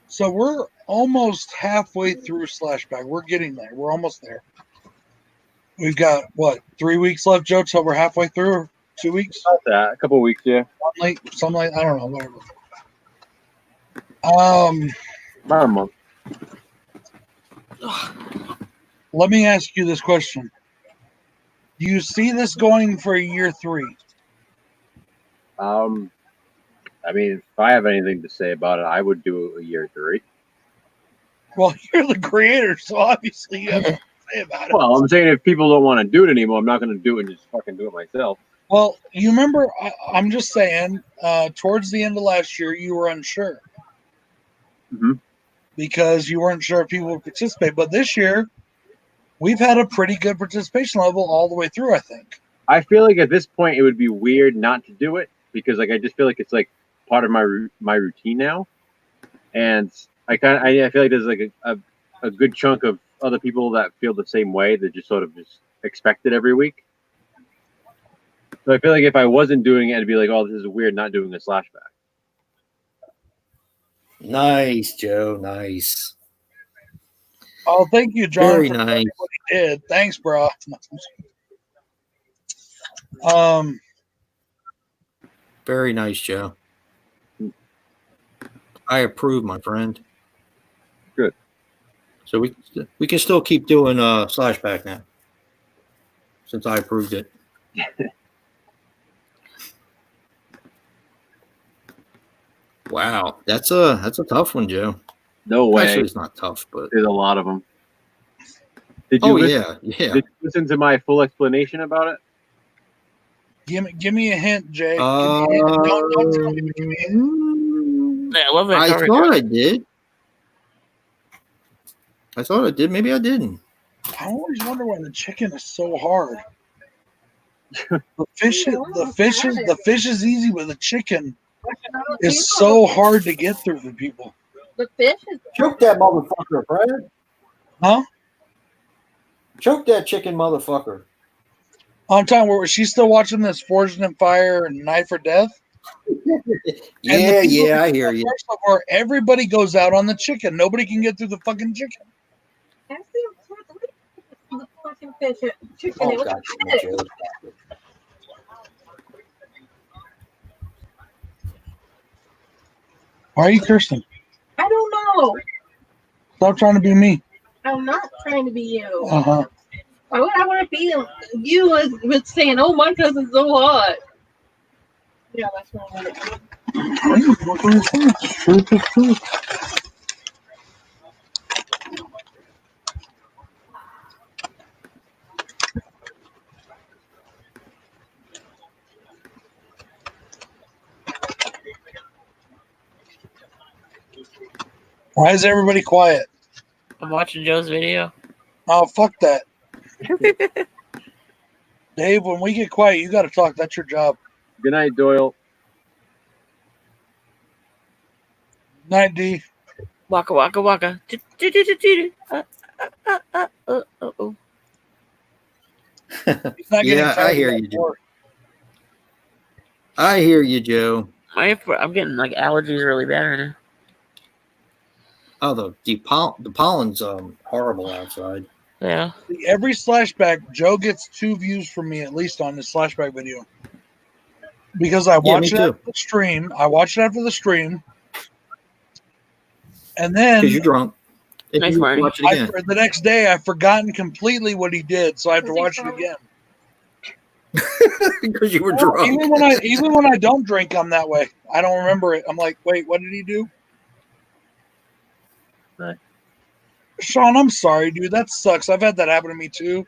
So we're almost halfway through Slashback. We're getting there. We're almost there. We've got what, 3 weeks left, Joe? Till we're halfway through. Or 2 weeks? About that. A couple of weeks, yeah. Something like I don't know. Whatever. About a month. Let me ask you this question. Do you see this going for year 3? I mean, if I have anything to say about it, I would do a year 3. Well, you're the creator, so obviously you have to say about it. Well, I'm saying if people don't want to do it anymore, I'm not going to do it and just fucking do it myself. Well, you remember, I'm just saying, towards the end of last year, you were unsure. Mm-hmm. Because you weren't sure if people would participate. But this year, we've had a pretty good participation level all the way through, I think. I feel like at this point it would be weird not to do it because like I just feel like it's like part of my routine now, and I feel like there's like a good chunk of other people that feel the same way that just sort of just expect it every week. So I feel like if I wasn't doing it, I'd be like, oh, this is weird not doing a slashback. Nice, Joe. Nice. Oh, thank you, John, Very for nice. what he did. Thanks, bro. Very nice, Joe. I approve, my friend. Good. So we can still keep doing slashback now, since I approved it. Wow, that's a tough one, Joe. No way. Actually, it's not tough, but There's a lot of them. Did you yeah. Did you listen to my full explanation about it? Give me a hint, Jay. Don't tell me. Give me a hint. I love that I cover. thought I did. I thought I did. Maybe I didn't. I always wonder why the chicken is so hard. The fish is easy, but the chicken is so hard to get through for people. The fish is Choke that motherfucker, Brad. Huh? Choke that chicken motherfucker. I'm talking where she's still watching this Forged in Fire and Knife for Death. Yeah, I hear you. First of all, everybody goes out on the chicken. Nobody can get through the fucking chicken. the fucking fish chicken. Oh, It was God, fish. Joe. Why are you cursing? I don't know. Stop trying to be me. I'm not trying to be you. Uh-huh. Why would I want to be you with saying, "Oh, my cousin's so hot"? Yeah, that's what I want to do. Why is everybody quiet? I'm watching Joe's video. Oh, fuck that. Dave, when we get quiet, you got to talk. That's your job. Good night, Doyle. Night, D. Waka waka waka. Oh. He's not getting Yeah, I tired hear of you, that Joe. word. I hear you, Joe. I'm getting like allergies really bad right now. Oh, the pollen's horrible outside. Yeah. Every slashback, Joe gets 2 views from me at least on this slashback video. Because I watch me it too. after the stream. I watch it after the stream. And then Because you're drunk. And Nice, you Marty. watch it again. the next day, I've forgotten completely what he did, so I have to watch it again. Because you were Well, drunk. even when I don't drink, I'm that way. I don't remember it. I'm like, wait, what did he do? Right. Sean, I'm sorry, dude. That sucks. I've had that happen to me too,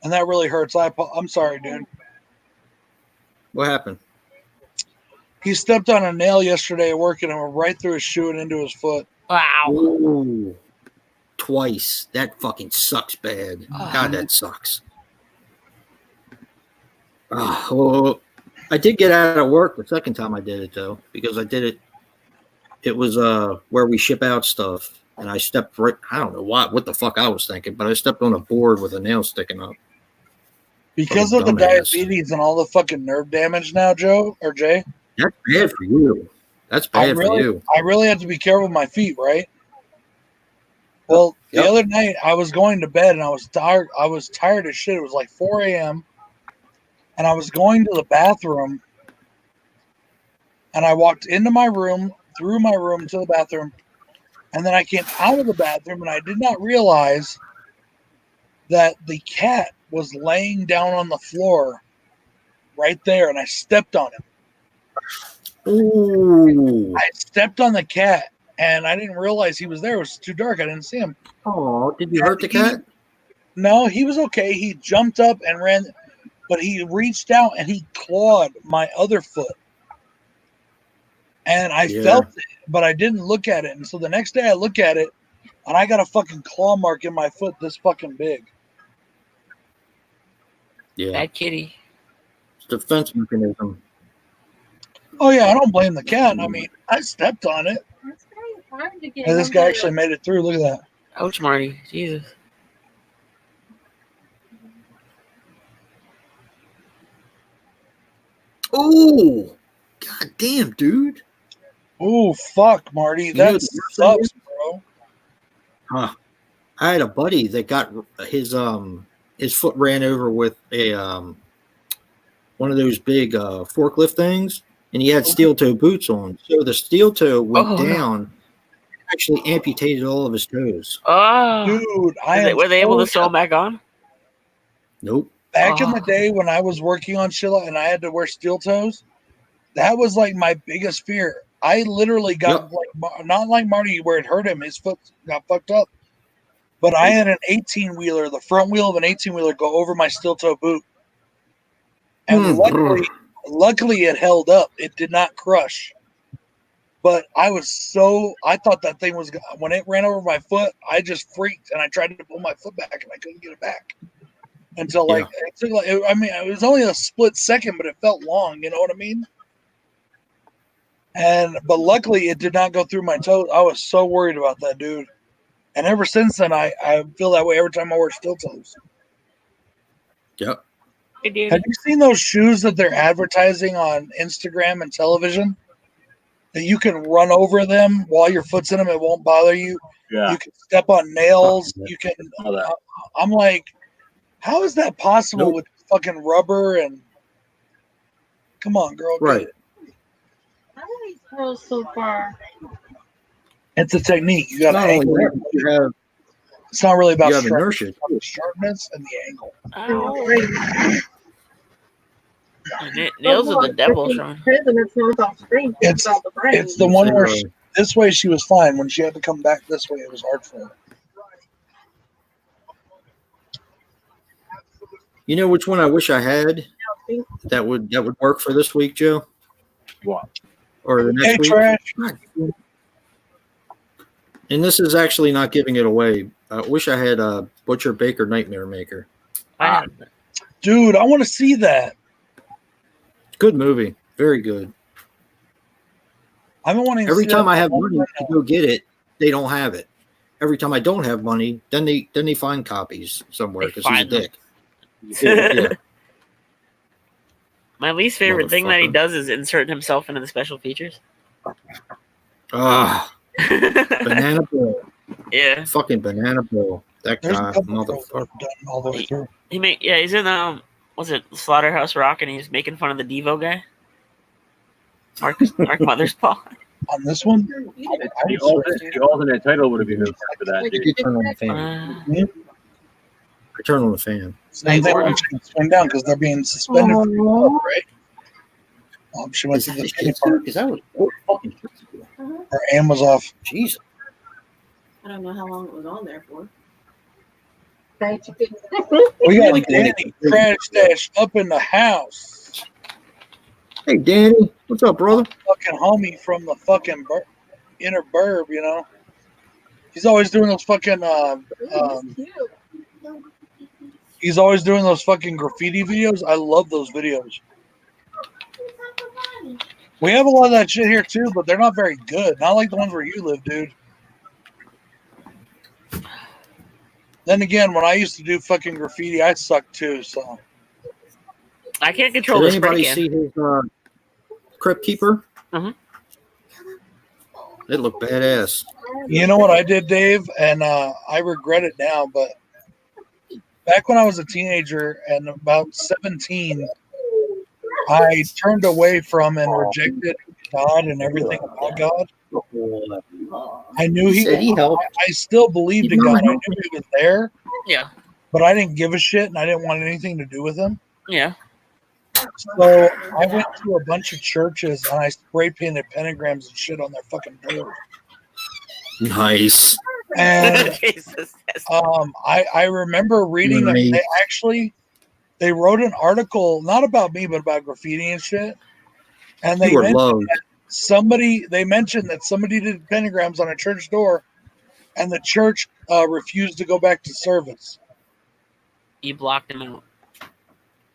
and that really hurts. I'm sorry, dude. What happened? He stepped on a nail yesterday at work and it went right through his shoe and into his foot. Wow. Ooh. Twice. That fucking sucks bad. Oh. God, that sucks. Well, I did get out of work the second time I did it though, because I did it. It was where we ship out stuff, and I stepped right. I don't know what the fuck I was thinking, but I stepped on a board with a nail sticking up. Because Fucking of the dumbass. diabetes and all the fucking nerve damage now, Joe or Jay. That's bad for you. That's bad for you. I really have to be careful with my feet, right? Well, Yep. the other night I was going to bed and I was tired. I was tired as shit. It was like 4 a.m. and I was going to the bathroom, and I walked into my room, through my room to the bathroom, and then I came out of the bathroom and I did not realize that the cat was laying down on the floor right there, and I stepped on him. Ooh. I stepped on the cat, and I didn't realize he was there. It was too dark. I didn't see him. Oh, did you hurt the cat? No, he was okay. He jumped up and ran, but he reached out and he clawed my other foot. And I felt it, but I didn't look at it. And so the next day I look at it, and I got a fucking claw mark in my foot this fucking big. Yeah. Bad kitty. It's a defense mechanism. Oh yeah, I don't blame the cat. I mean, I stepped on it, It's kind of hard to get and this him guy to- actually made it through. Look at that. Ouch, Marty. Jesus. Oh, god damn, dude. Oh fuck, Marty, You know that the worst thing sucks, is? bro. Huh. I had a buddy that got his foot ran over with a one of those big forklift things, and he had steel toe boots on. So the steel toe went Oh, no. down, actually amputated all of his toes. Oh. Dude, I Were they able to so sew them back on? Nope. back in the Oh. day when I was working on Chilla and I had to wear steel toes. That was like my biggest fear. I literally got like not like Marty where it hurt him, his foot got fucked up. But I had an 18-wheeler, the front wheel of an 18-wheeler go over my steel toe boot. And luckily it held up. It did not crush. But I thought that thing was, when it ran over my foot, I just freaked and I tried to pull my foot back and I couldn't get it back. Until like, it took like, I mean, it was only a split second, but it felt long, you know what I mean? But luckily it did not go through my toes. I was so worried about that, dude. And ever since then, I feel that way every time I wear steel toes. Yep. Have you seen those shoes that they're advertising on Instagram and television? That you can run over them while your foot's in them, it won't bother you. Yeah. You can step on nails. You can. that. I'm like, how is that possible with fucking rubber and? Come on, girl. Right. How do these girls so far? It's a technique. You got to Not only angle. that, you have It's not really about you have strength. inertia. It's about the sharpness and the angle. Ow. Nails are the devil, Sean. Prison, it's not about strength. It's about the brain. It's the one where this way she was fine. When she had to come back this way, it was hard for her. You know which one I wish I had that would work for this week, Joe? What? Or the next week? Trash. And this is actually not giving it away. I wish I had a Butcher Baker Nightmare Maker. Dude, I want to see that. Good movie. Very good. I've been wanting to Every see time that I have for a money long to time go get it, they don't have it. Every time I don't have money, then they find copies somewhere because he's a dick. Yeah. My least favorite thing that he Motherfucker. does is insert himself into the special features. Ah, Banana Bill. Yeah. Fucking Banana Bill. That There's a guy, couple girls that motherfucker. have done all the way through. He's in was it Slaughterhouse Rock, and he's making fun of the Devo guy? Mark Motherspaw. On this one, The alternate title would have been good for that, You dude. could turn on the fan. I turn on the fan. same thing when she can swing down because they're being suspended from the club, right? She went to the skinny part. Because that was fucking Her aim was off. Jesus. I don't know how long it was on there for. We got Danny Crash Dash up in the house. Hey, Danny. What's up, brother? Fucking homie from the fucking inner burb, you know. He's always doing those fucking he's always doing those fucking graffiti videos. I love those videos. We have a lot of that shit here too, but they're not very good. Not like the ones where you live, dude. Then again, when I used to do fucking graffiti, I sucked too, so. I can't control Did this anybody break-in. see his Crypt Keeper? Mhm. It looked badass. You know what I did, Dave? And I regret it now, but back when I was a teenager and about 17, I turned away from and rejected God and everything about God. I knew he helped. I still believed in God. I knew he was there, Yeah. but I didn't give a shit and I didn't want anything to do with him. Yeah. So I went to a bunch of churches and I spray painted pentagrams and shit on their fucking doors. Nice. And Jesus. I remember reading that they wrote an article not about me but about graffiti and shit. And they You were mentioned loved. they mentioned that somebody did pentagrams on a church door, and the church refused to go back to service. You blocked him out.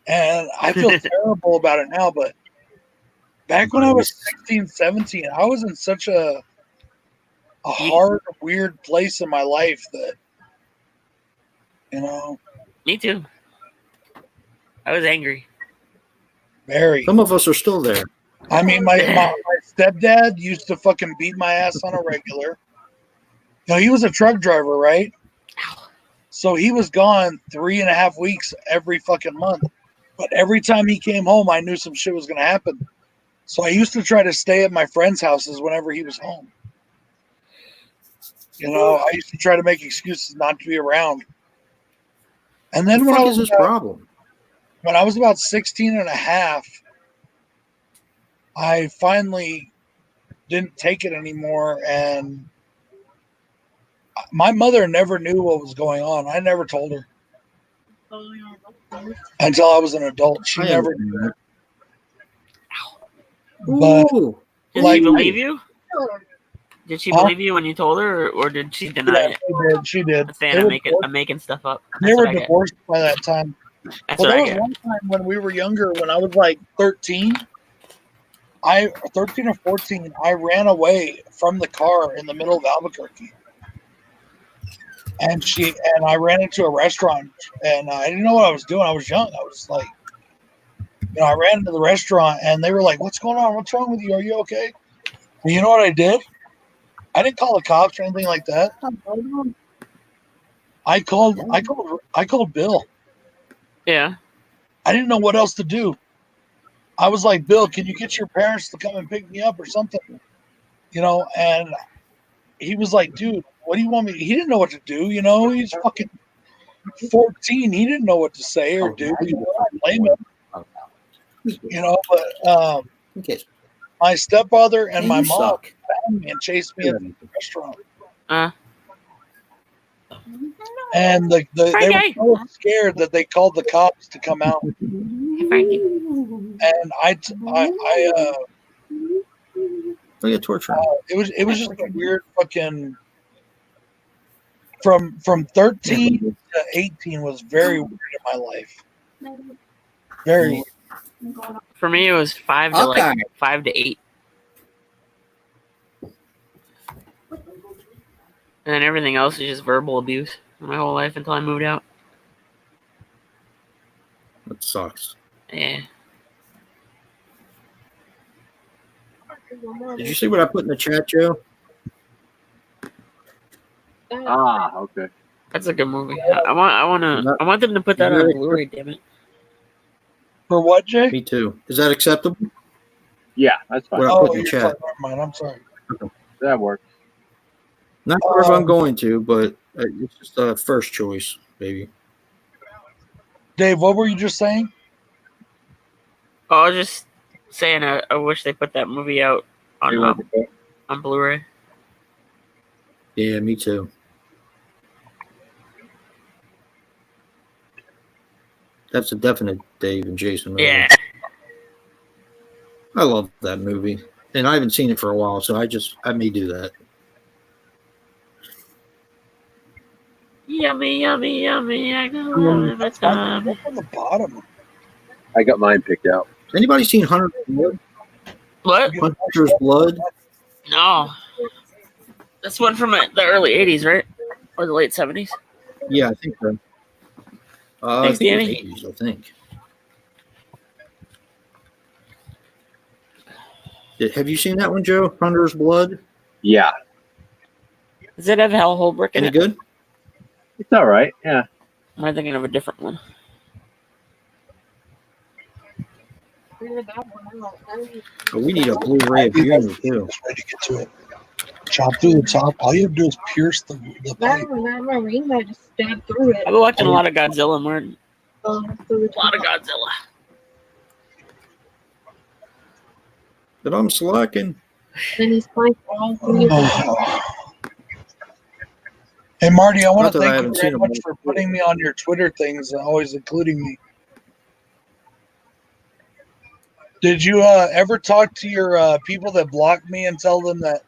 And I feel terrible about it now, but back when I was 16, 17, I was in such a hard, weird place in my life that, you know. Me too. I was angry. Very. Some of us are still there. I mean, my stepdad used to fucking beat my ass on a regular. You know, he was a truck driver, right? So he was gone 3.5 weeks every fucking month. But every time he came home, I knew some shit was going to happen. So I used to try to stay at my friends' houses whenever he was home. You know, I used to try to make excuses not to be around. And then What the fuck is this problem? When I was about 16 and a half, I finally didn't take it anymore. And my mother never knew what was going on. I never told her until I was an adult. She never knew. But did she believe you? Did she believe you when you told her, or did she deny it? She did. I'm making stuff up. They were divorced by that time. That's well, what there I was get. one time when we were younger, when I was like 13, 13 or 14, I ran away from the car in the middle of Albuquerque. And I ran into a restaurant, and I didn't know what I was doing. I was young. I was like, you know, I ran into the restaurant, and they were like, "What's going on? What's wrong with you? Are you okay?" And you know what I did? I didn't call the cops or anything like that. I called Bill. Yeah. I didn't know what else to do. I was like, "Bill, can you get your parents to come and pick me up or something?" You know, and he was like, "Dude, what do you want me?" He didn't know what to do. You know, he's fucking 14. He didn't know what to say or do. You know, I blame him. You know, but my stepfather and my mom found me and chased me at the restaurant. And they were so scared that they called the cops to come out. And Look at torture. It was just a weird fucking from 13 to 18 was very weird in my life. Very weird. For me, it was 5 to 8. And then everything else is just verbal abuse my whole life until I moved out. That sucks. Yeah. Did you see what I put in the chat, Joe? Ah, okay. That's a good movie. I want them to put that on Blu-ray, damn it. For what, Jay? Me too. Is that acceptable? Yeah, that's fine. What I put in the chat. Never mind. I'm sorry. That works. Not sure if I'm going to, but it's just a first choice, baby. Dave, what were you just saying? Oh, I was just saying I wish they put that movie out on Blu-ray. Yeah, me too. That's a definite Dave and Jason movie. Yeah. I love that movie. And I haven't seen it for a while, so I may do that. Yummy, yummy, yummy. I got every time. What's on the bottom? I got mine picked out. Anybody seen Hunter's Blood? What? Hunter's Blood? No. That's one from the early 80s, right? Or the late 70s? Yeah, I think so. Thanks, I think Danny. it was 80s, I think. Have you seen that one, Joe? Hunter's Blood? Yeah. Does it have Hal Holbrook in Any it? good? It's all right. Yeah. Am I thinking of a different one? Oh, we need a Blu-ray of Junior, too. Just ready to get to it. Chop through the top. All you have to do is pierce the pipe. I just stabbed through it. I've been watching a lot of Godzilla, Martin. A lot of Godzilla. But I'm slacking. Then he's playing all through. Hey, Marty, I want Not to that I thank you haven't very seen much them. for putting me on your Twitter things and always including me. Did you ever talk to your people that blocked me and tell them that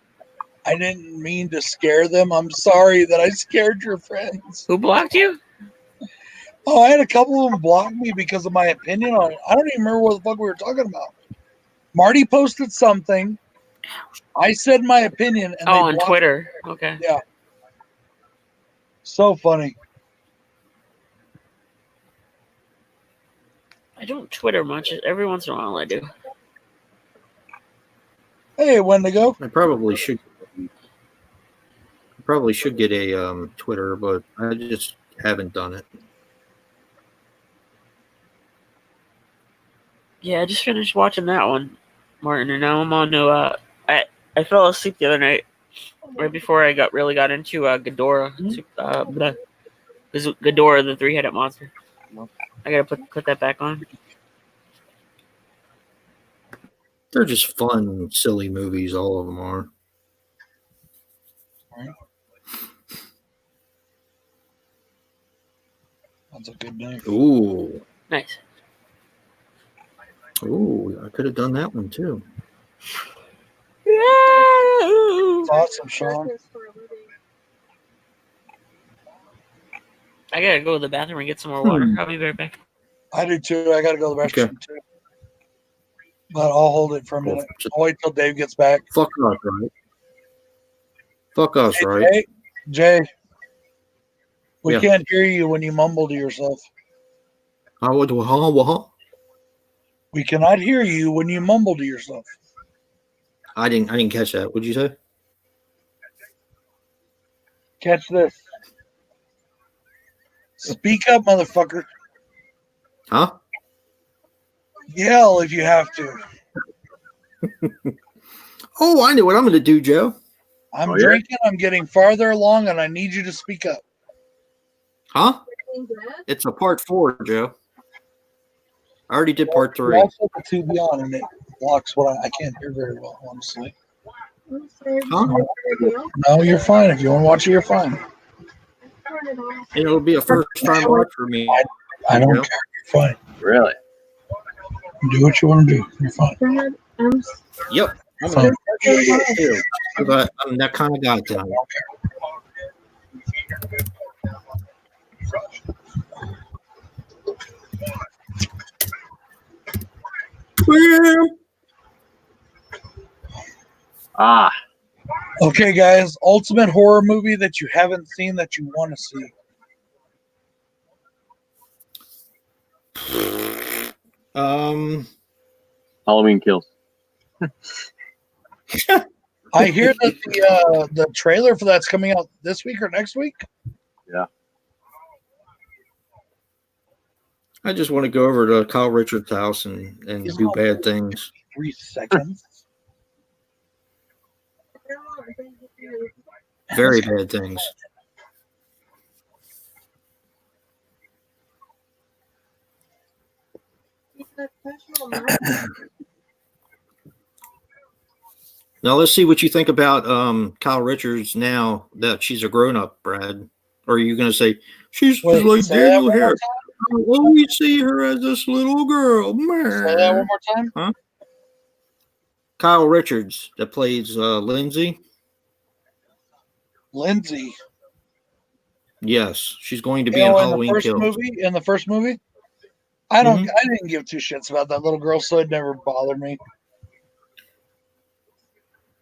I didn't mean to scare them? I'm sorry that I scared your friends. Who blocked you? Oh, I had a couple of them block me because of my opinion on it. I don't even remember what the fuck we were talking about. Marty posted something. I said my opinion, and Oh, they on blocked. Twitter. Okay. Yeah. So funny. I don't Twitter much. Every once in a while I do. Hey, Wendigo. I probably should get a Twitter, but I just haven't done it. Yeah, I just finished watching that one, Martin, and now I'm on to I fell asleep the other night right before I got into Ghidorah. This is Ghidorah, the three-headed monster. I gotta put that back on. They're just fun, silly movies. All of them are. That's a good name. Ooh, Nice. ooh! I could have done that one too. Awesome, Sean. I gotta go to the bathroom and get some more water. I'll be right back. I do too. I got to go to the restroom Okay. too. But I'll hold it for a minute. I'll wait till Dave gets back. Fuck us, right? Fuck us, Hey, right? Jay, we Yeah. can't hear you when you mumble to yourself. We cannot hear you when you mumble to yourself. I didn't catch that. What'd you say? Catch this. Speak up, motherfucker. Huh? Yell if you have to. Oh, I know what I'm going to do, Joe. I'm drinking. I'm getting farther along, and I need you to speak up. Huh? It's a part 4, Joe. I already did part 3. Also, the TV on, and it blocks what I can't hear very well, honestly. Huh? No, you're fine. If you want to watch it, you're fine. And it'll be a first time watch for me. I don't know? care. You're fine. Really? Do what you want to do. You're fine. Yep. I'm Fine. gonna do it too, 'cause I'm that kind of guy tonight. Ah, Okay, guys. Ultimate horror movie that you haven't seen that you want to see. Halloween Kills. I hear that the trailer for that's coming out this week or next week. Yeah. I just want to go over to Kyle Richards' house and do bad things. 3 seconds. Very bad things. Now let's see what you think about Kyle Richards now that she's a grown up, Brad. Or are you going to say she's Wait, like say that Daniel one more Harris? I always see her as this little girl. Say that one more time. Huh? Kyle Richards that plays Lindsay. Lindsay. Yes, she's going to be in Halloween Kills. In the first movie, I didn't give 2 shits about that little girl, so it never bothered me.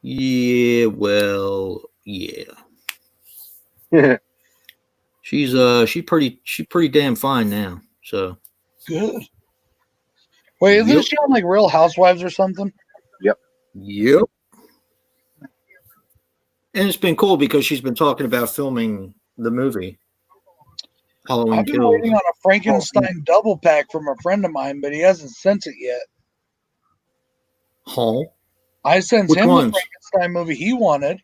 Yeah, well, yeah. She's pretty damn fine now. So good. Wait, isn't she on like Real Housewives or something? Yep. And it's been cool because she's been talking about filming the movie Halloween I've been Kills. waiting on a Frankenstein double pack from a friend of mine, but he hasn't sent it yet. Huh? I sent Which him ones? the Frankenstein movie he wanted.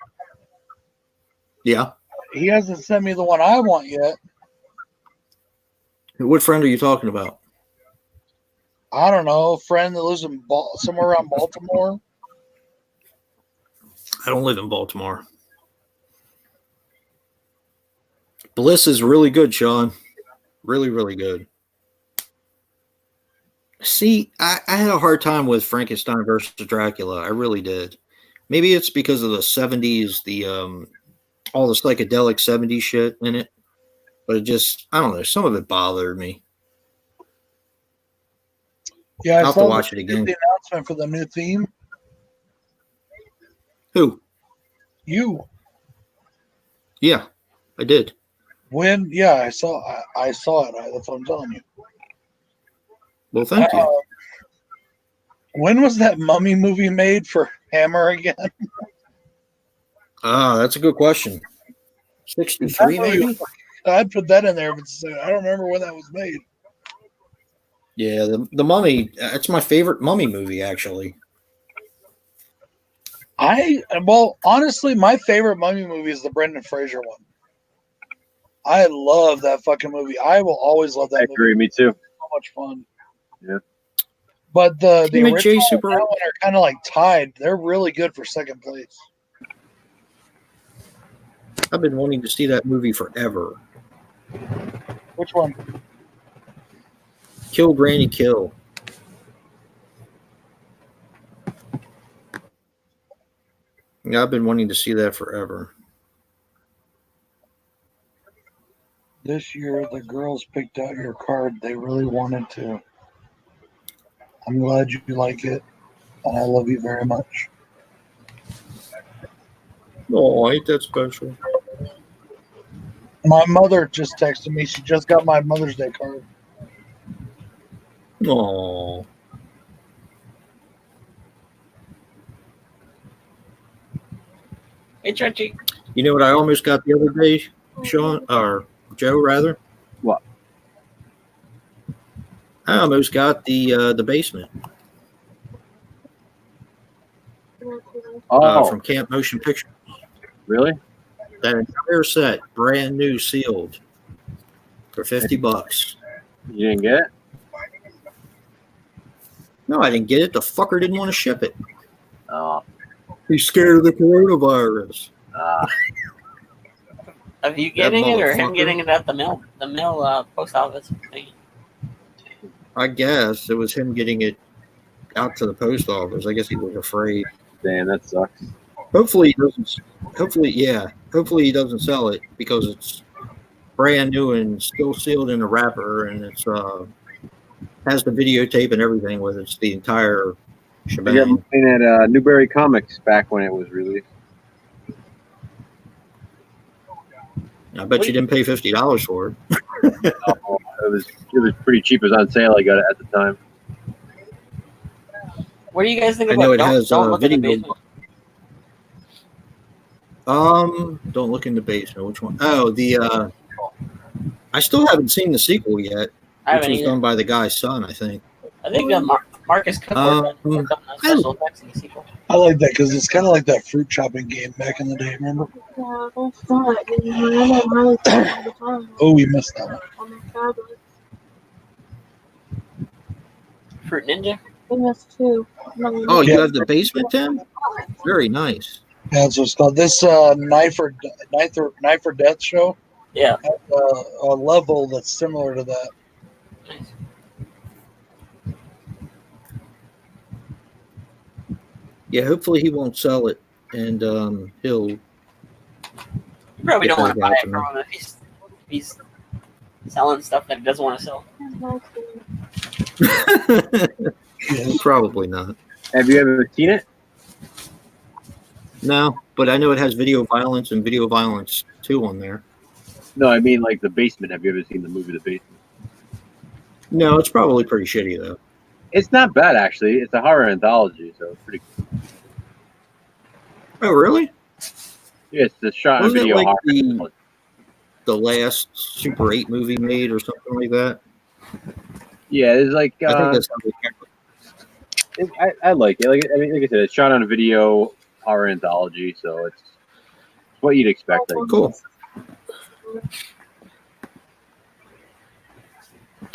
Yeah. He hasn't sent me the one I want yet. What friend are you talking about? I don't know, a friend that lives in somewhere around Baltimore. I don't live in Baltimore. Bliss is really good, Sean. Really, really good. See, I had a hard time with Frankenstein versus Dracula. I really did. Maybe it's because of the 70s, the all the psychedelic 70s shit in it. but it just, I don't know, some of it bothered me. Yeah, I I'll have to saw watch it again. the announcement for the new theme. Who? You. Yeah, I did. When? Yeah, I saw it. That's what I'm telling you. Well, thank you. When was that Mummy movie made for Hammer again? That's a good question. 63, maybe? I'd put that in there, but I don't remember when that was made. Yeah, the Mummy. It's my favorite Mummy movie, actually. Well, honestly, my favorite Mummy movie is the Brendan Fraser one. I love that fucking movie. I will always love that movie. I agree, me too. So much fun. Yeah. But the Team J original and Super. that one are kind of like tied. They're really good for second place. I've been wanting to see that movie forever. Which one? Kill Granny Kill. Yeah, I've been wanting to see that forever. This year, the girls picked out your card. They really wanted to. I'm glad you like it, and I love you very much. Oh, ain't that special? My mother just texted me. She just got my Mother's Day card. Oh. Hey, Trenchie. You know what I almost got the other day, Sean? Or Joe, rather? What? I almost got the basement. Oh, From Camp Motion Picture. really? That entire set, brand new, sealed, for $50. You didn't get it? No, I didn't get it. The fucker didn't want to ship it. Oh, He's scared of the coronavirus. Of you getting it or him motherfucker. getting it at the mail post office thing? I guess it was him getting it out to the post office. I guess he was afraid. damn, that sucks. Hopefully he doesn't. Hopefully he doesn't sell it because it's brand new and still sealed in a wrapper, and it's has the videotape and everything with it. It's the entire I got shebang. mine at Newberry Comics back when it was released. I bet you didn't pay $50 for it. Oh, it was pretty cheap. It was on sale. I got it at the time. What do you guys think I about? know it don't, has don't look in the video. basement. Don't look in the basement. Which one? Oh, the I still haven't seen the sequel yet, I which haven't was either. done by the guy's son, I think. I think Marcus Cook worked on the special effects in the sequel. I like that because it's kind of like that fruit chopping game back in the day. Remember? Yeah, that's not. I really think all the time. Oh, we missed that one. On my tablet. Fruit Ninja. I missed two. Oh, you Yeah. have the basement, Tim? Very nice. Yeah, that's what it's called. This Knife or Death show Yeah. has a level that's similar to that. Nice. Yeah, hopefully he won't sell it, and he'll. You probably Get don't want to those buy out it to from him if he's selling stuff that he doesn't want to sell. Probably not. Have you ever seen it? No, but I know it has video violence and video violence 2 on there. No, I mean like The Basement. Have you ever seen the movie The Basement? No, it's probably pretty shitty though. It's not bad actually. It's a horror anthology, so it's pretty cool. Oh, really? Yeah, it's the shot on Wasn't it video like horror. the last Super 8 movie made or something like that? Yeah, it's like I think that's how they I like it. Like I said, it's shot on a video horror anthology, so it's what you'd expect. I guess. Cool.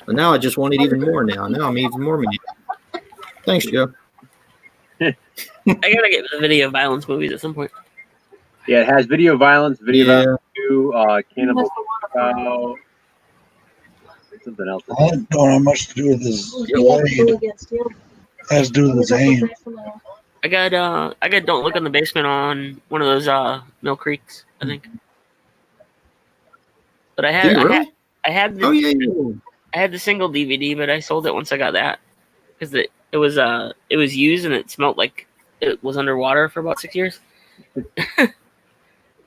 And now I just want it even more now. Now I'm even more mad. Thanks, Joe. I gotta get the video violence movies at some point. Yeah, it has video violence, video Yeah. violence 2, cannibal, something else. I don't have much to do with this blade. It has to do with his aim. I got Don't Look in the Basement on one of those Mill Creeks, I think. But I Do had you I had really? I had the Oh yeah. I had the single DVD, but I sold it once I got that because it was used and it smelled like it was underwater for about 6 years.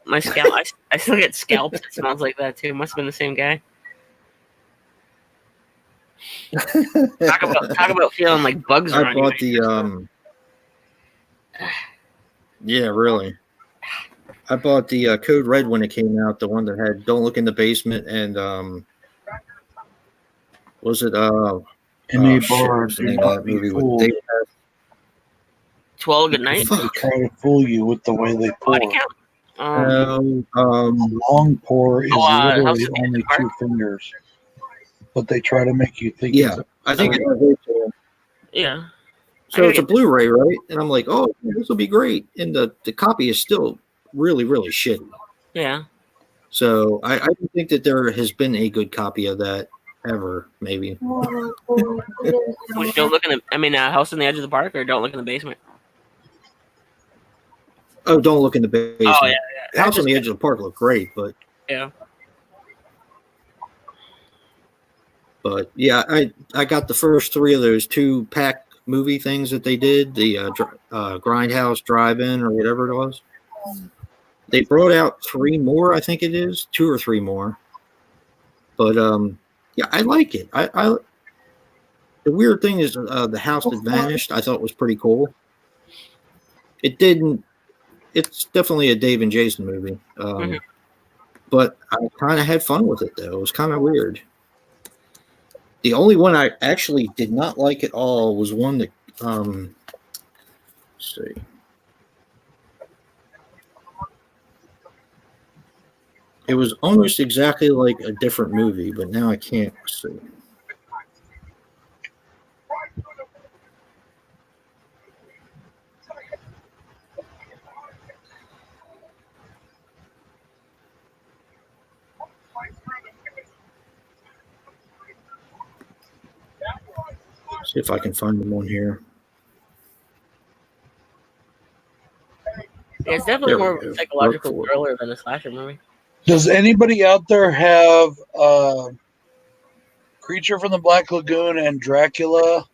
My scalp, I still get scalped. It smells like that too. Must have been the same guy. Talk about feeling like bugs I around you. bought the Yeah, really. I bought the Code Red when it came out, the one that had "Don't Look in the Basement" and was it In a shit, bar, what's the do name of not that be movie with fooled. Dave? 12 Good Night. They Fuck. try to fool you with the way they pour. Body count. Long pour is House literally at the only Park. 2 fingers, but they try to make you think Yeah, it's I think three. Yeah. so. It's a get Blu-ray, right? And I'm like, oh, this will be great. And the copy is still really, really shitty. Yeah. So I don't think that there has been a good copy of that ever. Maybe. Which don't look in the. I mean, House on the Edge of the Park or Don't Look in the Basement. Oh, Don't Look in the Basement. Oh yeah, yeah. House on the Edge of the Park looked great, but Yeah. Yeah, I got the first 3 of those 2-pack movie things that they did, the Grindhouse Drive-In or whatever it was. They brought out 3 more, I think it is 2 or 3 more. But yeah, I like it. I the weird thing is the house that vanished. I thought was pretty cool. It didn't. It's definitely a Dave and Jason movie. But I kind of had fun with it though. It was kind of weird. The only one I actually did not like at all was one that, let's see. It was almost exactly like a different movie, but now I can't see. See if I can find them on here. Yeah, it's definitely There we more of go. a psychological Work for it. thriller than a slasher movie. Does anybody out there have Creature from the Black Lagoon and Dracula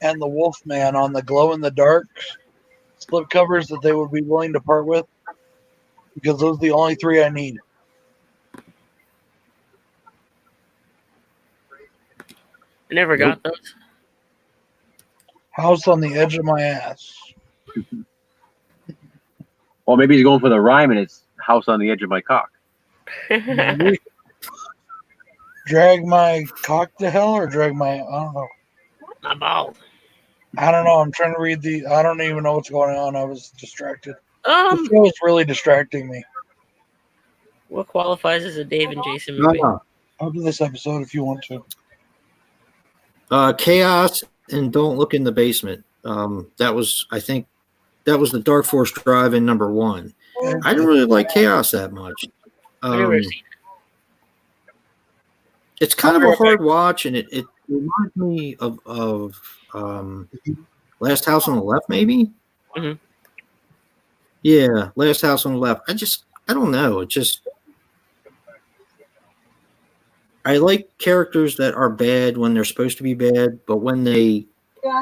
and the Wolfman on the glow-in-the-dark slipcovers that they would be willing to part with? Because those are the only 3 I need. I never got those. House on the Edge of my ass. Well, maybe he's going for the rhyme and it's House on the Edge of my cock. Drag my cock to hell or drag my, I don't know. My balls. I don't know. I'm trying to read I don't even know what's going on. I was distracted. The show is really distracting me. What qualifies as a Dave and Jason movie? I'll do this episode if you want to. Chaos and Don't Look in the Basement. That was, I think, that was the Dark Force Drive-In #1. I didn't really like Chaos that much. I've never seen it. It's kind of a hard watch, and it reminds me of Last House on the Left, maybe. Mhm. Yeah, Last House on the Left. I don't know. It just, I like characters that are bad when they're supposed to be bad, but when they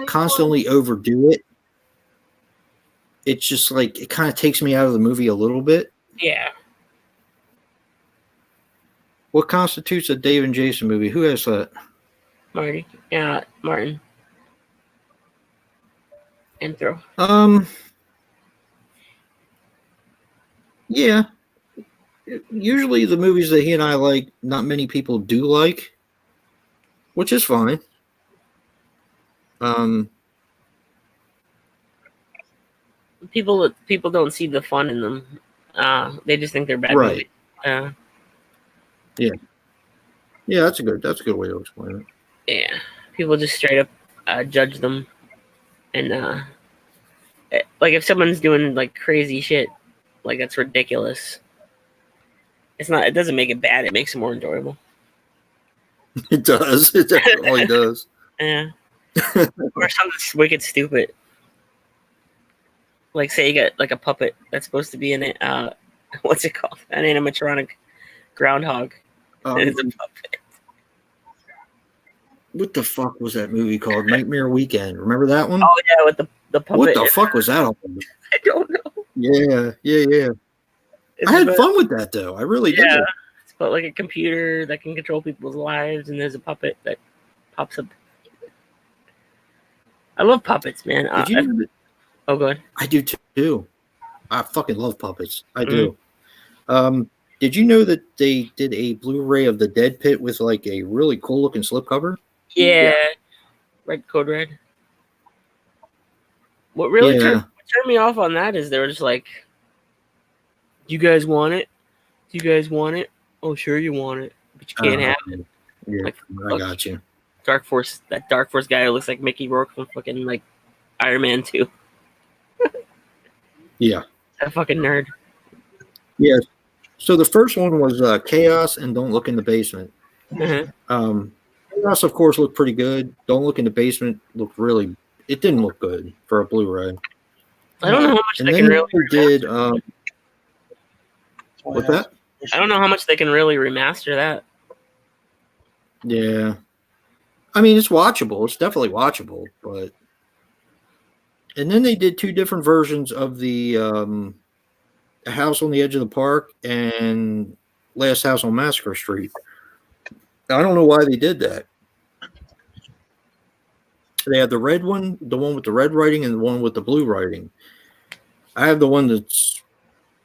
constantly overdo it, it's just like it kind of takes me out of the movie a little bit. Yeah. What constitutes a Dave and Jason movie? Who has that? Marty. Yeah, Martin. Intro. Yeah. Usually the movies that he and I like, not many people do like, which is fine. People don't see the fun in them. They just think they're bad Right. movies. Yeah, that's a good way to explain it. Yeah. People just straight up judge them, and like if someone's doing like crazy shit, like that's ridiculous. It doesn't make it bad. It makes it more enjoyable. It does. It definitely does. Yeah. Or something wicked stupid. Like say you got like a puppet that's supposed to be in it. What's it called? An animatronic groundhog. It's a puppet. What the fuck was that movie called? Nightmare Weekend. Remember that one? Oh yeah, with the puppet. What the fuck was that all about? I don't know. Yeah. It's I had about- fun with that though. I really did. It's about like a computer that can control people's lives, and there's a puppet that pops up. I love puppets, man. Did you know that- Oh, go ahead. I do too. I fucking love puppets. I do. Did you know that they did a Blu-ray of the Dead Pit with like a really cool looking slipcover? Yeah. Red Code Red. What really turned me off on that is they were just like, "You guys want it? Do you guys want it? Oh, sure you want it, but you can't have it." Yeah, Like, I got you. Dark Force, that Dark Force guy who looks like Mickey Rourke from fucking like Iron Man 2. Yeah. That fucking nerd. Yeah. So the first one was Chaos and Don't Look in the Basement. Uh-huh. Chaos, of course, looked pretty good. Don't Look in the Basement looked really. It didn't look good for a Blu-ray. I don't know how much And they then can really. did. What's that? I don't know how much they can really remaster that. Yeah. I mean, it's watchable. It's definitely watchable, but. And then they did two different versions of the House on the Edge of the Park and Last House on Massacre Street. I don't know why they did that. They had the red one, the one with the red writing, and the one with the blue writing. I have the one that's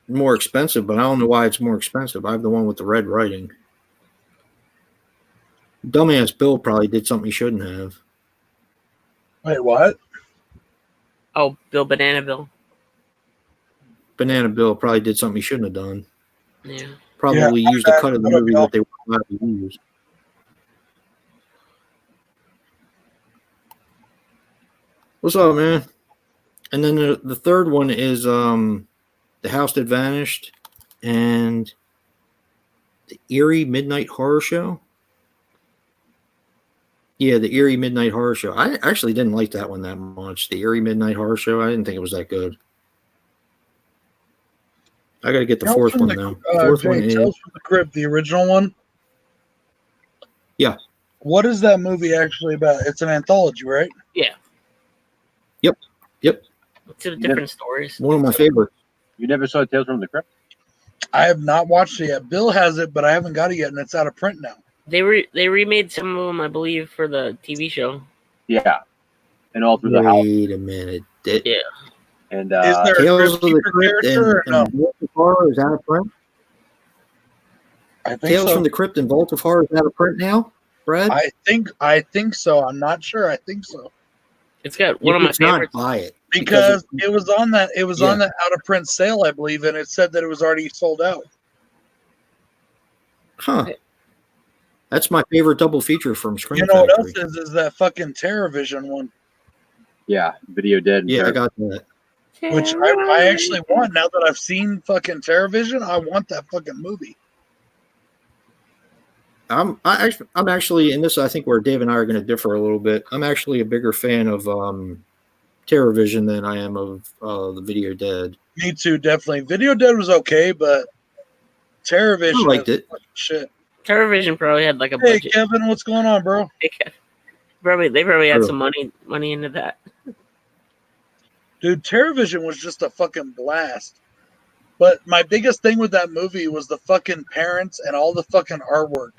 more expensive, but I don't know why it's more expensive. I have the one with the red writing. Dumbass Bill probably did something he shouldn't have. Wait, what? Oh, Banana Bill. Banana Bill probably did something he shouldn't have done. Yeah. Probably used a cut of the movie that they were allowed to use. What's up, man? And then the third one is The House That Vanished and the Eerie Midnight Horror Show. Yeah, the Eerie Midnight Horror Show. I actually didn't like that one that much. The Eerie Midnight Horror Show. I didn't think it was that good. I got to get the fourth one now. Fourth one is Tales from the Crypt, the original one. Yeah. What is that movie actually about? It's an anthology, right? Yeah. Yep. It's different stories. One of my favorites. You never saw Tales from the Crypt? I have not watched it yet. Bill has it, but I haven't got it yet, and it's out of print now. They remade some of them, I believe, for the TV show. Yeah. And all through the house. Wait a minute. Yeah. And Is there Tales a of the Crypt Crypt character and or no? Vault of Horror is out of print? I think Tales so. from the Crypt and Vault of Horror is out of print now, Brad? I think so. I'm not sure. I think so. It's got one of my If it's not, favorites. buy it. Because it was on that on that out of print sale, I believe, and it said that it was already sold out. Huh. That's my favorite double feature from Scream You know what Factory. else is that fucking TerrorVision one, yeah, Video Dead. And Yeah, I Terror. got that. which I actually want. Now that I've seen fucking TerrorVision, I want that fucking movie. I'm actually in this. I think where Dave and I are going to differ a little bit. I'm actually a bigger fan of TerrorVision than I am of the Video Dead. Me too, definitely. Video Dead was okay, but TerrorVision I liked is it. fucking shit. TerrorVision probably had like a Hey budget. Kevin, what's going on, bro? They probably had True. some money into that. Dude, TerrorVision was just a fucking blast. But my biggest thing with that movie was the fucking parents and all the fucking artwork.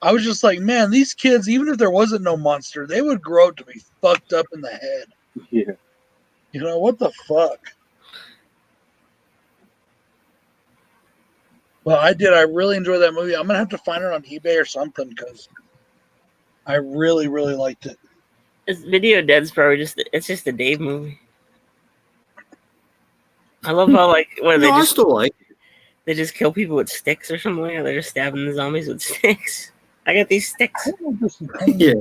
I was just like, man, these kids, even if there wasn't no monster, they would grow up to be fucked up in the head. Yeah. You know, what the fuck? Well, I did. I really enjoyed that movie. I'm going to have to find it on eBay or something because I really, really liked it. This Video Dead's probably just a Dave movie. I love how like when No, I they still like it. they just kill people with sticks or something like that. They're just stabbing the zombies with sticks. I got these sticks. Yeah.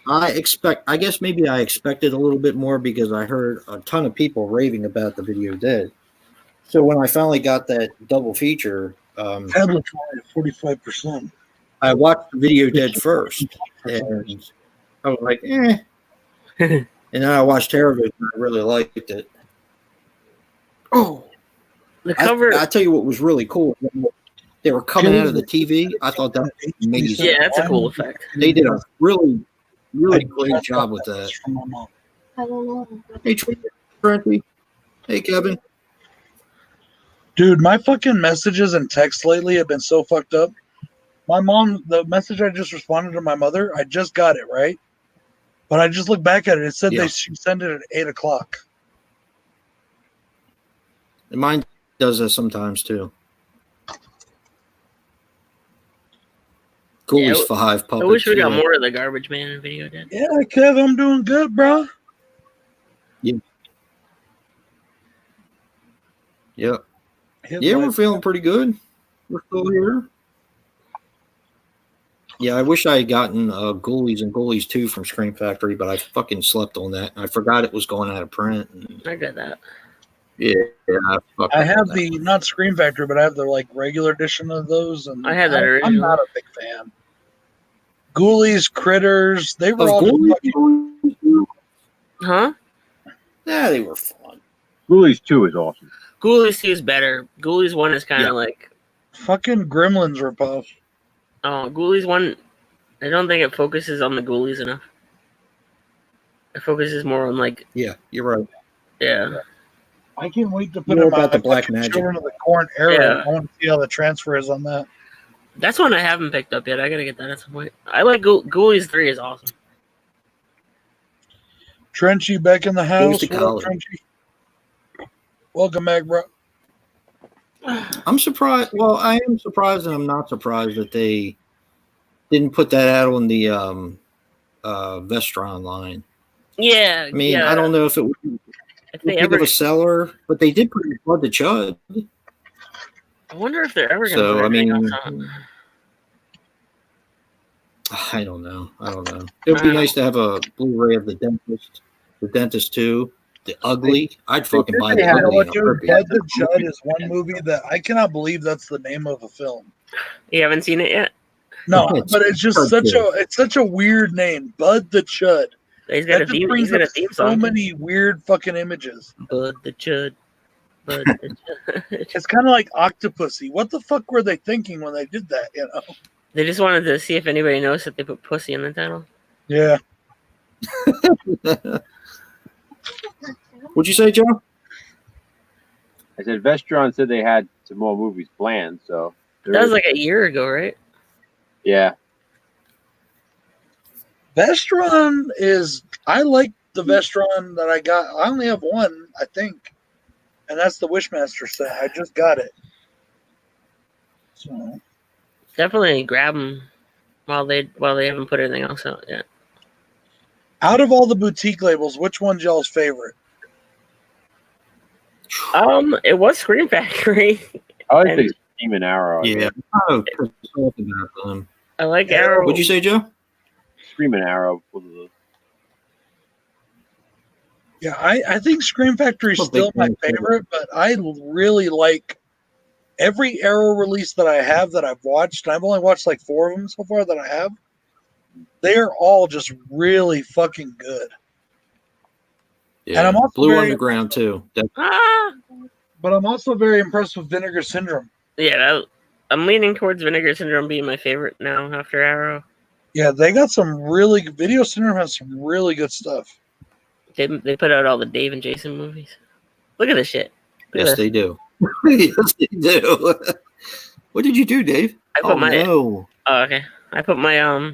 I guess maybe I expected a little bit more because I heard a ton of people raving about the Video Dead. So when I finally got that double feature, Tablet's only at 45%. I watched the Video Dead first, and I was like, eh. And then I watched TerrorVision, and I really liked it. Oh, The cover. I tell you what was really cool. they were coming out of the TV. I thought that was amazing. Yeah, that's a cool effect. They did a really, I really great just job got with that. message from my mom. I don't know. Hey, Trent. Hey, Kevin. Dude, my fucking messages and texts lately have been so fucked up. My mom, the message I just responded to my mother, I just got it, right? But I just looked back at it. It said Yeah. she sent it at 8 o'clock. And mine does that sometimes too. Ghoulies Yeah, 5 puppets. I wish we got yeah. more of the Garbage Man video, did. Yeah, Kev, I'm doing good, bro. Yep. His Yeah, we're wife- feeling pretty good. We're still here. Yeah, I wish I had gotten Ghoulies and Ghoulies 2 from Scream Factory, but I fucking slept on that. I forgot it was going out of print. And, I got that. yeah, I have the, not Scream Factory, but I have the like regular edition of those. And I had that I'm original. not a big fan. Ghoulies, Critters, they were Of all just Ghoulies? fucking, Huh? Yeah, they were fun. Ghoulies 2 is awesome. Ghoulies 2 is better. Ghoulies 1 is kind of like. fucking Gremlins ripoff. Oh, Ghoulies 1. I don't think it focuses on the Ghoulies enough. It focuses more on like. Yeah, you're right. Yeah. I can't wait to put More in my about the Black fucking Magic. Children of the Corn era. Yeah. I want to see how the transfer is on that. That's one I haven't picked up yet. I gotta get that at some point. I like Ghoulies 3 is awesome. Trenchy back in the house. to What up, college. Trenchy? Welcome back, bro. I'm surprised. Well, I am surprised, and I'm not surprised that they didn't put that out on the Vestron line. Yeah. I mean, yeah. I don't know if it would be If big they ever, of a seller, but they did put it in Blood to Chud. I wonder if they're ever gonna. So, put I mean, anything else on. I don't know. It would be nice to have a Blu-ray of The Dentist 2, The Ugly. I'd fucking buy The You know Ugly. what, in a dude? heartbeat. Bud the Chud is one movie that I cannot believe that's the name of a film. You haven't seen it yet? No, It's but it's just such a weird name, Bud the Chud. He's got That a just theme. brings He's got a up theme so song. many weird fucking images. Bud the Chud. Bud the Chud. It's kind of like Octopussy. What the fuck were they thinking when they did that? You know? They just wanted to see if anybody knows that they put pussy in the title. Yeah. What'd you say, Joe? I said Vestron said they had some more movies planned, so That was like a year ago, right? yeah. Vestron is. I like the Vestron that I got. I only have one, I think, and that's the Wishmaster set. I just got it. So Definitely grab them while they haven't put anything else out yet. out of all the boutique labels, which one's y'all's favorite? It was Scream Factory. I like And- the Demon Arrow. Yeah. Oh, pissed off about them. I like Arrow. What'd you say, Joe? Screaming Arrow was the Yeah, I think Scream Factory is Well, still my big fan. favorite, but I really like every Arrow release that I have that I've watched. I've only watched like 4 of them so far that I have. They are all just really fucking good. Yeah. And I'm also Blue very- Underground too. But I'm also very impressed with Vinegar Syndrome. Yeah, I'm leaning towards Vinegar Syndrome being my favorite now after Arrow. Yeah, they got some really good. Video Syndrome has some really good stuff. They put out all the Dave and Jason movies. Look at this shit. Look at Yes, this. they do. Yes, they do. What did you do, Dave? I put my no. oh, okay. I put my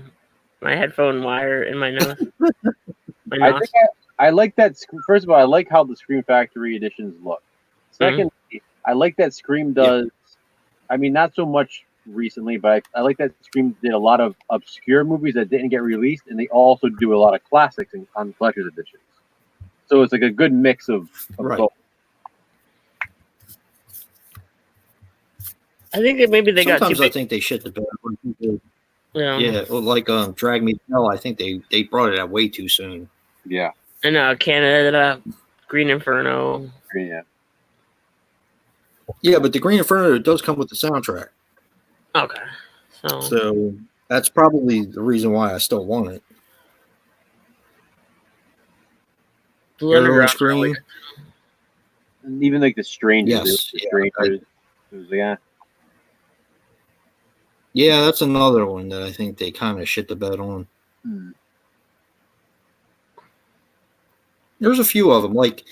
my headphone wire in my nose. My I nos. think I like that. First of all, I like how the Scream Factory editions look. Second, I like that Scream does. I mean, not so much recently, but I like that Scream did a lot of obscure movies that didn't get released, and they also do a lot of classics on collector's editions. So it's like a good mix of Right. both. I think that maybe they got too Sometimes I big. think they shit the bed. When people- Yeah. Yeah, well, like Drag Me to Hell, I think they brought it out way too soon. Yeah, And Canada, Green Inferno. yeah. Yeah, but the Green Inferno does come with the soundtrack, Okay. So so that's probably the reason why I still want it. Blue Arrow and Underground. Scream. And even like the Strangers. Yes, The yeah, Strangers. It was, yeah. Yeah, that's another one that I think they kind of shit the bed on. There's a few of them, like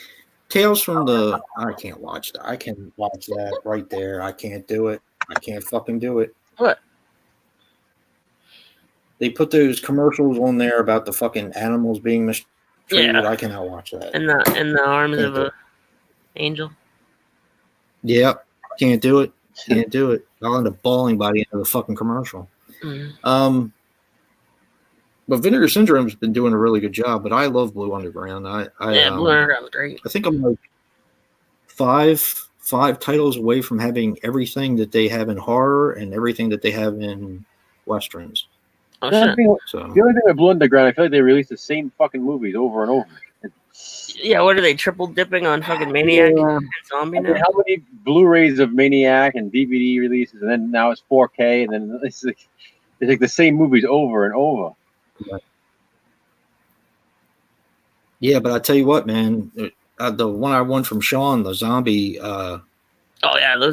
Tales from the. I can't watch that. I can watch that right there. I can't do it. I can't fucking do it. What? They put those commercials on there about the fucking animals being mistreated. Yeah. I cannot watch that. In the arms Can't of do a it. angel. Yep, can't do it. Can't do it. I'll end up bawling by the end of the fucking commercial. Mm. But Vinegar Syndrome's been doing a really good job. But I love Blue Underground. Yeah, Blue Underground's great. I think I'm like five titles away from having everything that they have in horror and everything that they have in westerns. Oh The shit. only thing with Blue Underground, I feel like they release the same fucking movies over and over. Yeah, what are they triple dipping on fucking Maniac Yeah. and Zombie I mean, now? how many Blu-rays of Maniac and DVD releases, and then now it's 4K, and then it's like the same movies over and over. Yeah, but I tell you what, man, the one I won from Sean, the zombie. Oh yeah, the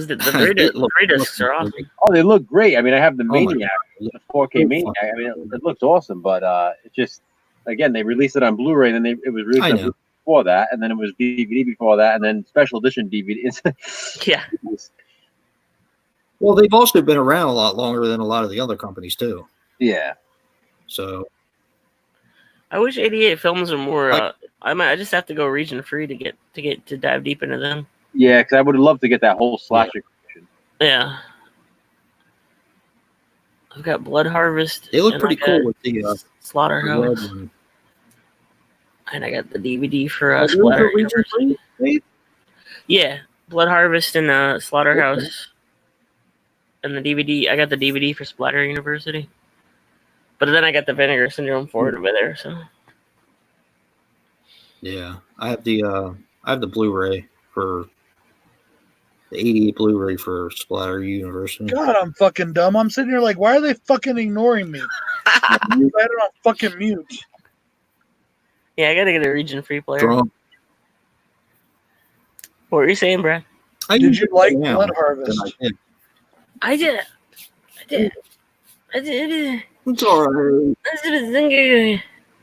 It looked three discs are fucking awesome. Oh, they look great. I mean, I have the Oh my Maniac, God. the 4K Maniac. I mean, it looks awesome, but it just, again, they released it on Blu-ray, and then it was released I on know. Blu-ray before that, and then it was DVD before that, and then special edition DVD. Yeah. Well, they've also been around a lot longer than a lot of the other companies too. Yeah. So I wish 88 films were more. Like- I just have to go region free to get to dive deep into them. Yeah, because I would have loved to get that whole slasher collection. Yeah. I've got Blood Harvest. they look and pretty I cool got with the red Slaughterhouse, one. and I got the DVD for Are those Splatter the region University. free? Yeah, Blood Harvest and Slaughterhouse, and the DVD. I got the DVD for Splatter University, but then I got the Vinegar Syndrome for it over there. So Yeah, I have the Blu-ray for the 88 Blu-ray for Splatter University. God, I'm fucking dumb. I'm sitting here like, why are they fucking ignoring me? I had it on fucking mute. yeah, I gotta get a region free player. Drunk. What were you saying, Brad? I Did you like now Blood than Harvest? I did. I did. It's all right.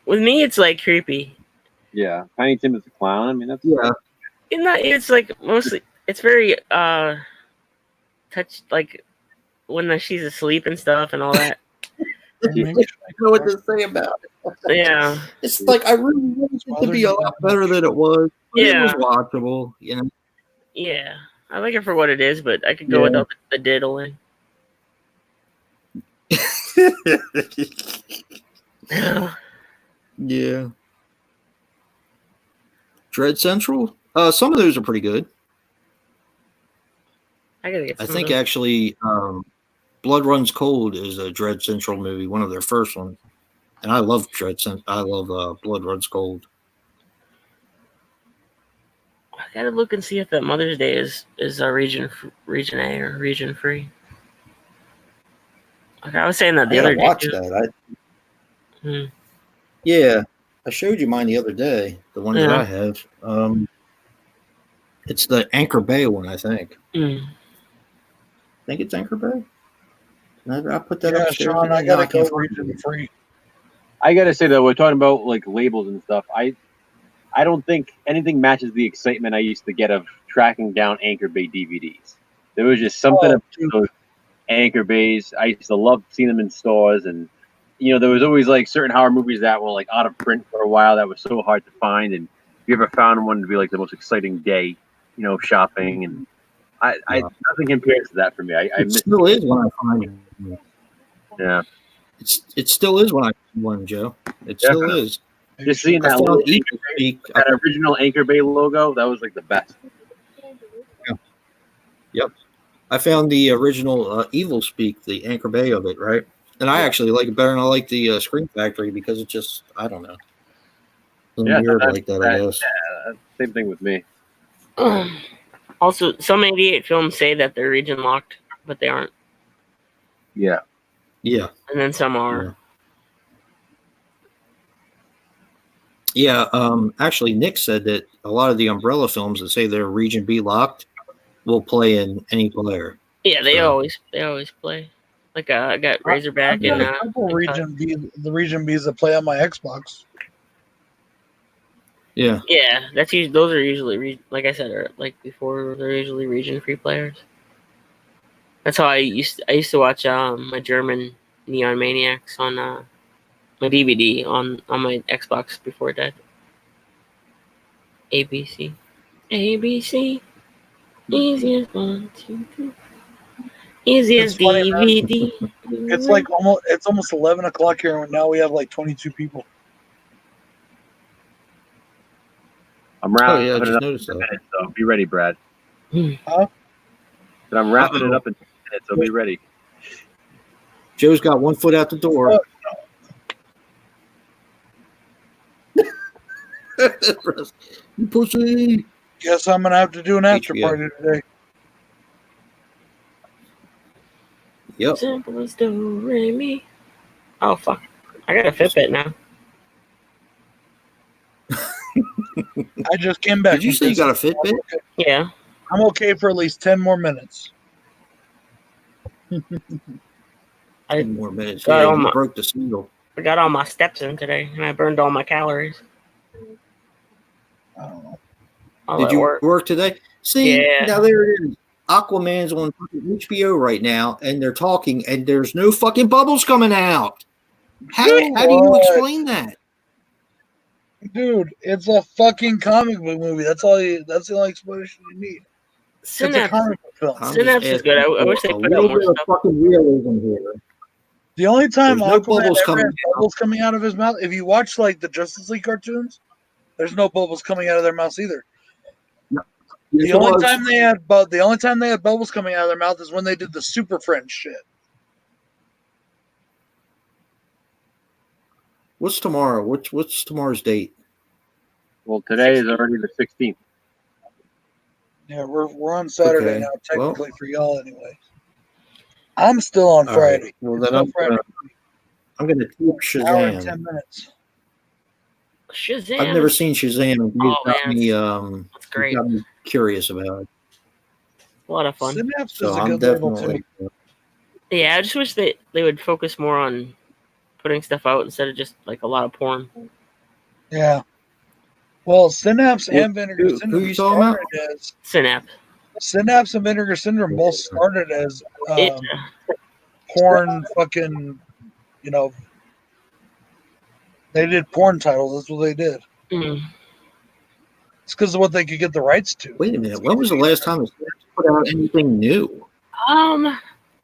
With me, it's like creepy. Yeah. Tiny Tim is a clown. I mean, that's Yeah, It's like mostly. It's very touch like when she's asleep and stuff and all that. I don't know what to say about it. Yeah. It's like I really wanted it to be a lot better than it was. But Yeah. It was watchable, you know. Yeah. I like it for what it is, but I could go without the diddling. Yeah. Dread Central. Some of those are pretty good. I gotta get I some think of those. actually, Blood Runs Cold is a Dread Central movie, one of their first ones, and I love I love Blood Runs Cold. I gotta look and see if that Mother's Day is a region A or region free. Like I was saying that the I other gotta day. watch Too. that. Yeah, I showed you mine the other day. The one that Yeah. I have. It's the Anchor Bay one, I think. Mm. I think it's Anchor Bay. I put that Yeah, upstairs. Sean, I again, gotta can't go find region it. free. I gotta say though, we're talking about like labels and stuff. I don't think anything matches the excitement I used to get of tracking down Anchor Bay DVDs. There was just something Oh, about those Anchor Bays. I used to love seeing them in stores, and there was always like certain horror movies that were like out of print for a while that was so hard to find. And if you ever found one, to be like the most exciting day, shopping. And I nothing compares to that for me. I It miss still is when I find it. Yeah. It still is when I find one, Joe. It Yeah. still is. Just seeing I that found little Evil Speak. that original Anchor Bay logo, that was like the best. Yep. I found the original Evil Speak, the Anchor Bay of it, right? And I actually like it better than I like the Scream Factory because it just, I don't know. Yeah, Weird like that, I guess. Same thing with me. Also, some 88 films say that they're region locked, but they aren't. Yeah. Yeah. And then some are. Yeah. Actually, Nick said that a lot of the Umbrella films that say they're Region B locked will play in any player. Yeah, they So- always play. Like I got Razorback I've got and a couple and region B, the region Bs that play on my Xbox. Yeah. yeah, those are usually like I said, or like before, they're usually region free players. That's how I used to watch my German Neon Maniacs on my DVD on my Xbox before it died. ABC, ABC, easiest 1, 2, 3, easiest It's funny, man. DVD. It's like almost 11 o'clock here, and now we have like 22 people. I'm Oh wrapping yeah, I it just up noticed in a that. minute, so be ready, Brad. Huh? But I'm wrapping it Uh-oh. up in a minute, so be ready. Joe's got one foot out the door. You pussy. Guess I'm gonna have to do an after HBO. party today. Yep. Simple as do re mi. Oh fuck! I got a Fitbit now. I just came back. Did you from say you got a business. Fitbit? Yeah. I'm okay for at least 10 more minutes. 10 more minutes. got Yeah, all you my- broke the seal. I got all my steps in today, and I burned all my calories. I don't know. All Did at you work. work today? See, Yeah. now there it is. Aquaman's on HBO right now, and they're talking, and there's no fucking bubbles coming out. How do you What? explain that? Dude, it's a fucking comic book movie. That's the only explanation you need. It's a Synapse. comic book film. I'm Synapse just is good. I wish they asking for put a out little more bit of stuff. fucking realism here. The only time There's no Aquaman bubbles ever coming has bubbles coming out of his mouth, if you watch like the Justice League cartoons, there's no bubbles coming out of their mouths either. Yes, The it only was. time they had bubbles coming out of their mouth is when they did the Super Friends shit. What's tomorrow? What's tomorrow's date? Well, today is already the 16th. Yeah, we're on Saturday Okay, now, well- technically for y'all anyway. I'm still on All right, Friday. well, It's then still I'm gonna keep hour and Shazam. 10 minutes. Shazam. I've never seen Shazam. And Oh, got man, me, That's great. got me curious about it. A lot of fun. Synapse So is a I'm good label definitely. too. Yeah, I just wish they would focus more on putting stuff out instead of just like a lot of porn. Yeah. Well, Synapse Who- and Vinegar who Syndrome you talking about? started as Synapse. Synapse and Vinegar Syndrome both started as It, porn fucking, you know, they did porn titles. That's what they did. mm, It's because of what they could get the rights to. Wait a minute. When was the last time they put out anything new?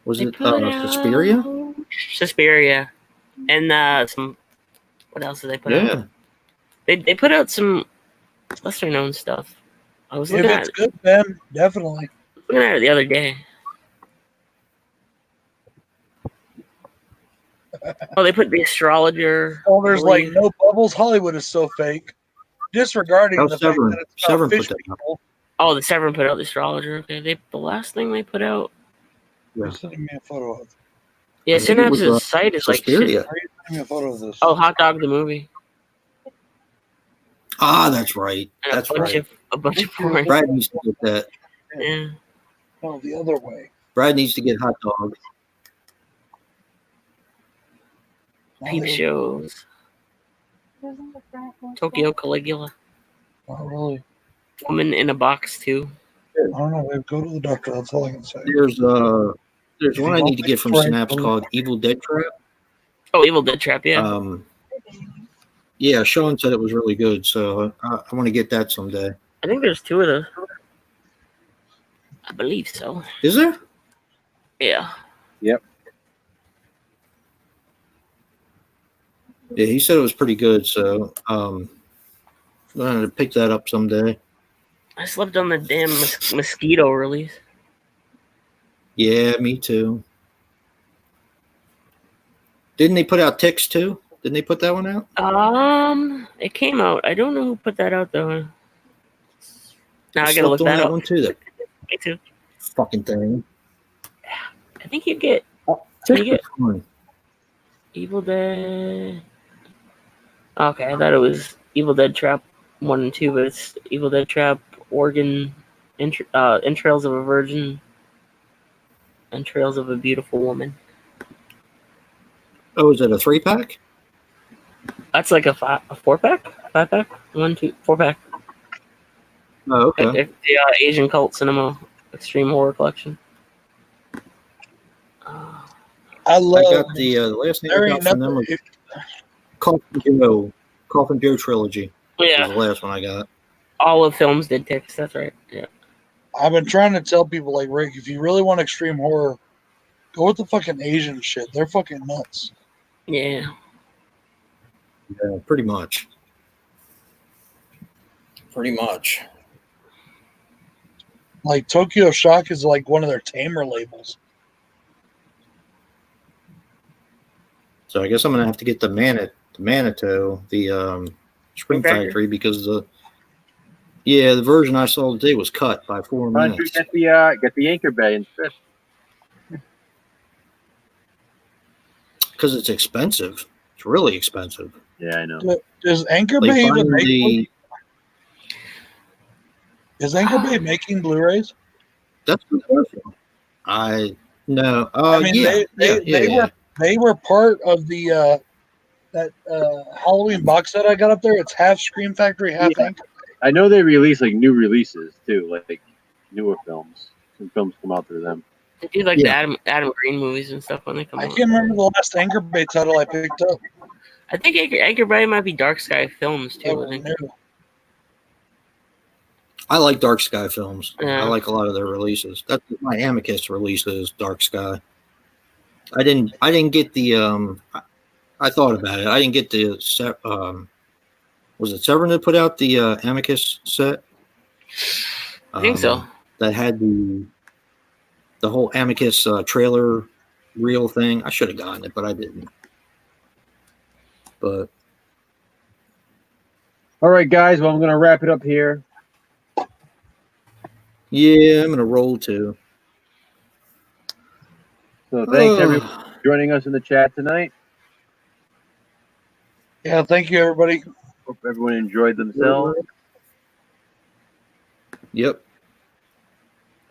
Was they it put Suspiria? out Suspiria, and some. What else did they put out? Yeah. They put out some lesser known stuff. I was If looking at it's good, then definitely. it the other day. Oh, they put The Astrologer. Oh, there's I like believe. no bubbles. Hollywood is so fake. Disregarding Oh, the Severn. fact that it's about Severn put fish that out. people. Oh, the Severn put out The Astrologer. Okay, the last thing they put out. Yeah. You're sending me a photo of. Yeah, I think it was, Synapse's site is like shit. Suspiria. Are you sending me a photo of this? Oh, Hot Dog the movie. Ah, that's right. And That's a bunch right. of porn. Brad needs to get that. Yeah. No, the other way. Brad needs to get hot dog. Not Peep the- shows. Tokyo Caligula. Not really. Woman in a Box too. I don't know. Babe. Go to the doctor. That's all I can say. There's one I need to get from Right. Synapse called Evil Dead Trap. Oh, Evil Dead Trap. Yeah. Yeah, Sean said it was really good, so I want to get that someday. I think there's 2 of those. I believe so. Is there? Yeah. Yeah, he said it was pretty good, so I'm going to pick that up someday. I slept on the damn mosquito release. Yeah, me too. Didn't they put out Ticks too? Didn't they put that one out? It came out. I don't know who put that out though. Now I gotta slept look on that up. one too. That Me too. fucking thing. I think you get Ticks you get was fun. Evil Dead. Okay, I thought it was Evil Dead Trap 1 and 2, but it's Evil Dead Trap, Organ, Entrails of a Virgin, Entrails of a Beautiful Woman. Oh, is it a 3-pack? That's like a 4-pack, 5-pack, 1, 2, 4-pack. Oh, okay. It's the Asian Cult Cinema Extreme Horror Collection. I love. I got the last name There I ain't got from them nothing. was Coffin Joe Trilogy. Yeah, Was the last one I got. Olive Films did Ticks. That's right. Yeah. I've been trying to tell people, like, Rick, if you really want extreme horror, go with the fucking Asian shit. They're fucking nuts. Yeah. Yeah, pretty much. Pretty much. Like Tokyo Shock is like one of their tamer labels. So I guess I'm gonna have to get the Manitou, the Scream Factory, because the version I saw today was cut by 4 Why don't you minutes. get the Anchor Bay instead? Because it's expensive. It's really expensive. Yeah, I know. Does Anchor Like Bay even finding make? the Is Anchor Bay making Blu-rays? that's the question. I no. I mean, Yeah. they were part of the that Halloween box set I got up there. It's half Scream Factory, half Yeah. Anchor. I know they release like new releases too, like newer films. Some films come out through them. They do like Yeah. the Adam Green movies and stuff when they come I out. can't remember the last Anchor Bay title I picked up. I think Anchor Bay might be Dark Sky Films That too. was I think. new. I like Dark Sky Films. Yeah. I like a lot of their releases. That's what my Amicus release is, Dark Sky. I didn't get the I thought about it. I didn't get the was it Severn that put out the Amicus set? I think so. That had the whole Amicus trailer reel thing. I should have gotten it, but I didn't. But All right, guys. Well, I'm gonna wrap it up here. yeah, I'm gonna roll too. So thanks everyone for joining us in the chat tonight. Yeah, thank you, everybody. Hope everyone enjoyed themselves. Yep.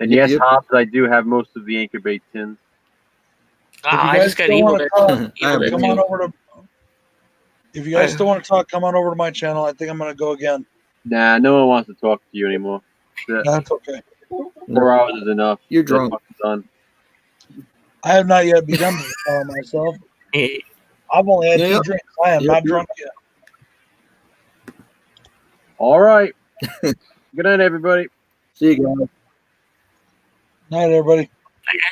And Yep, yes, yep. Hobbs, I do have most of the Anchor Bay tins. I guys just got still Evil wanna Dead. talk, Evil Dead come 2. on over to. If you guys still want to talk, come on over to my channel. I think I'm gonna go again. Nah, no one wants to talk to you anymore. That's okay. 4 hours is enough. You're Get drunk. fucking done. I have not yet begun to follow myself. I've only had 2 Yep. drinks. I am Yep, not yep. drunk yet. All right. Good night, everybody. See you guys. Night, everybody. I guess.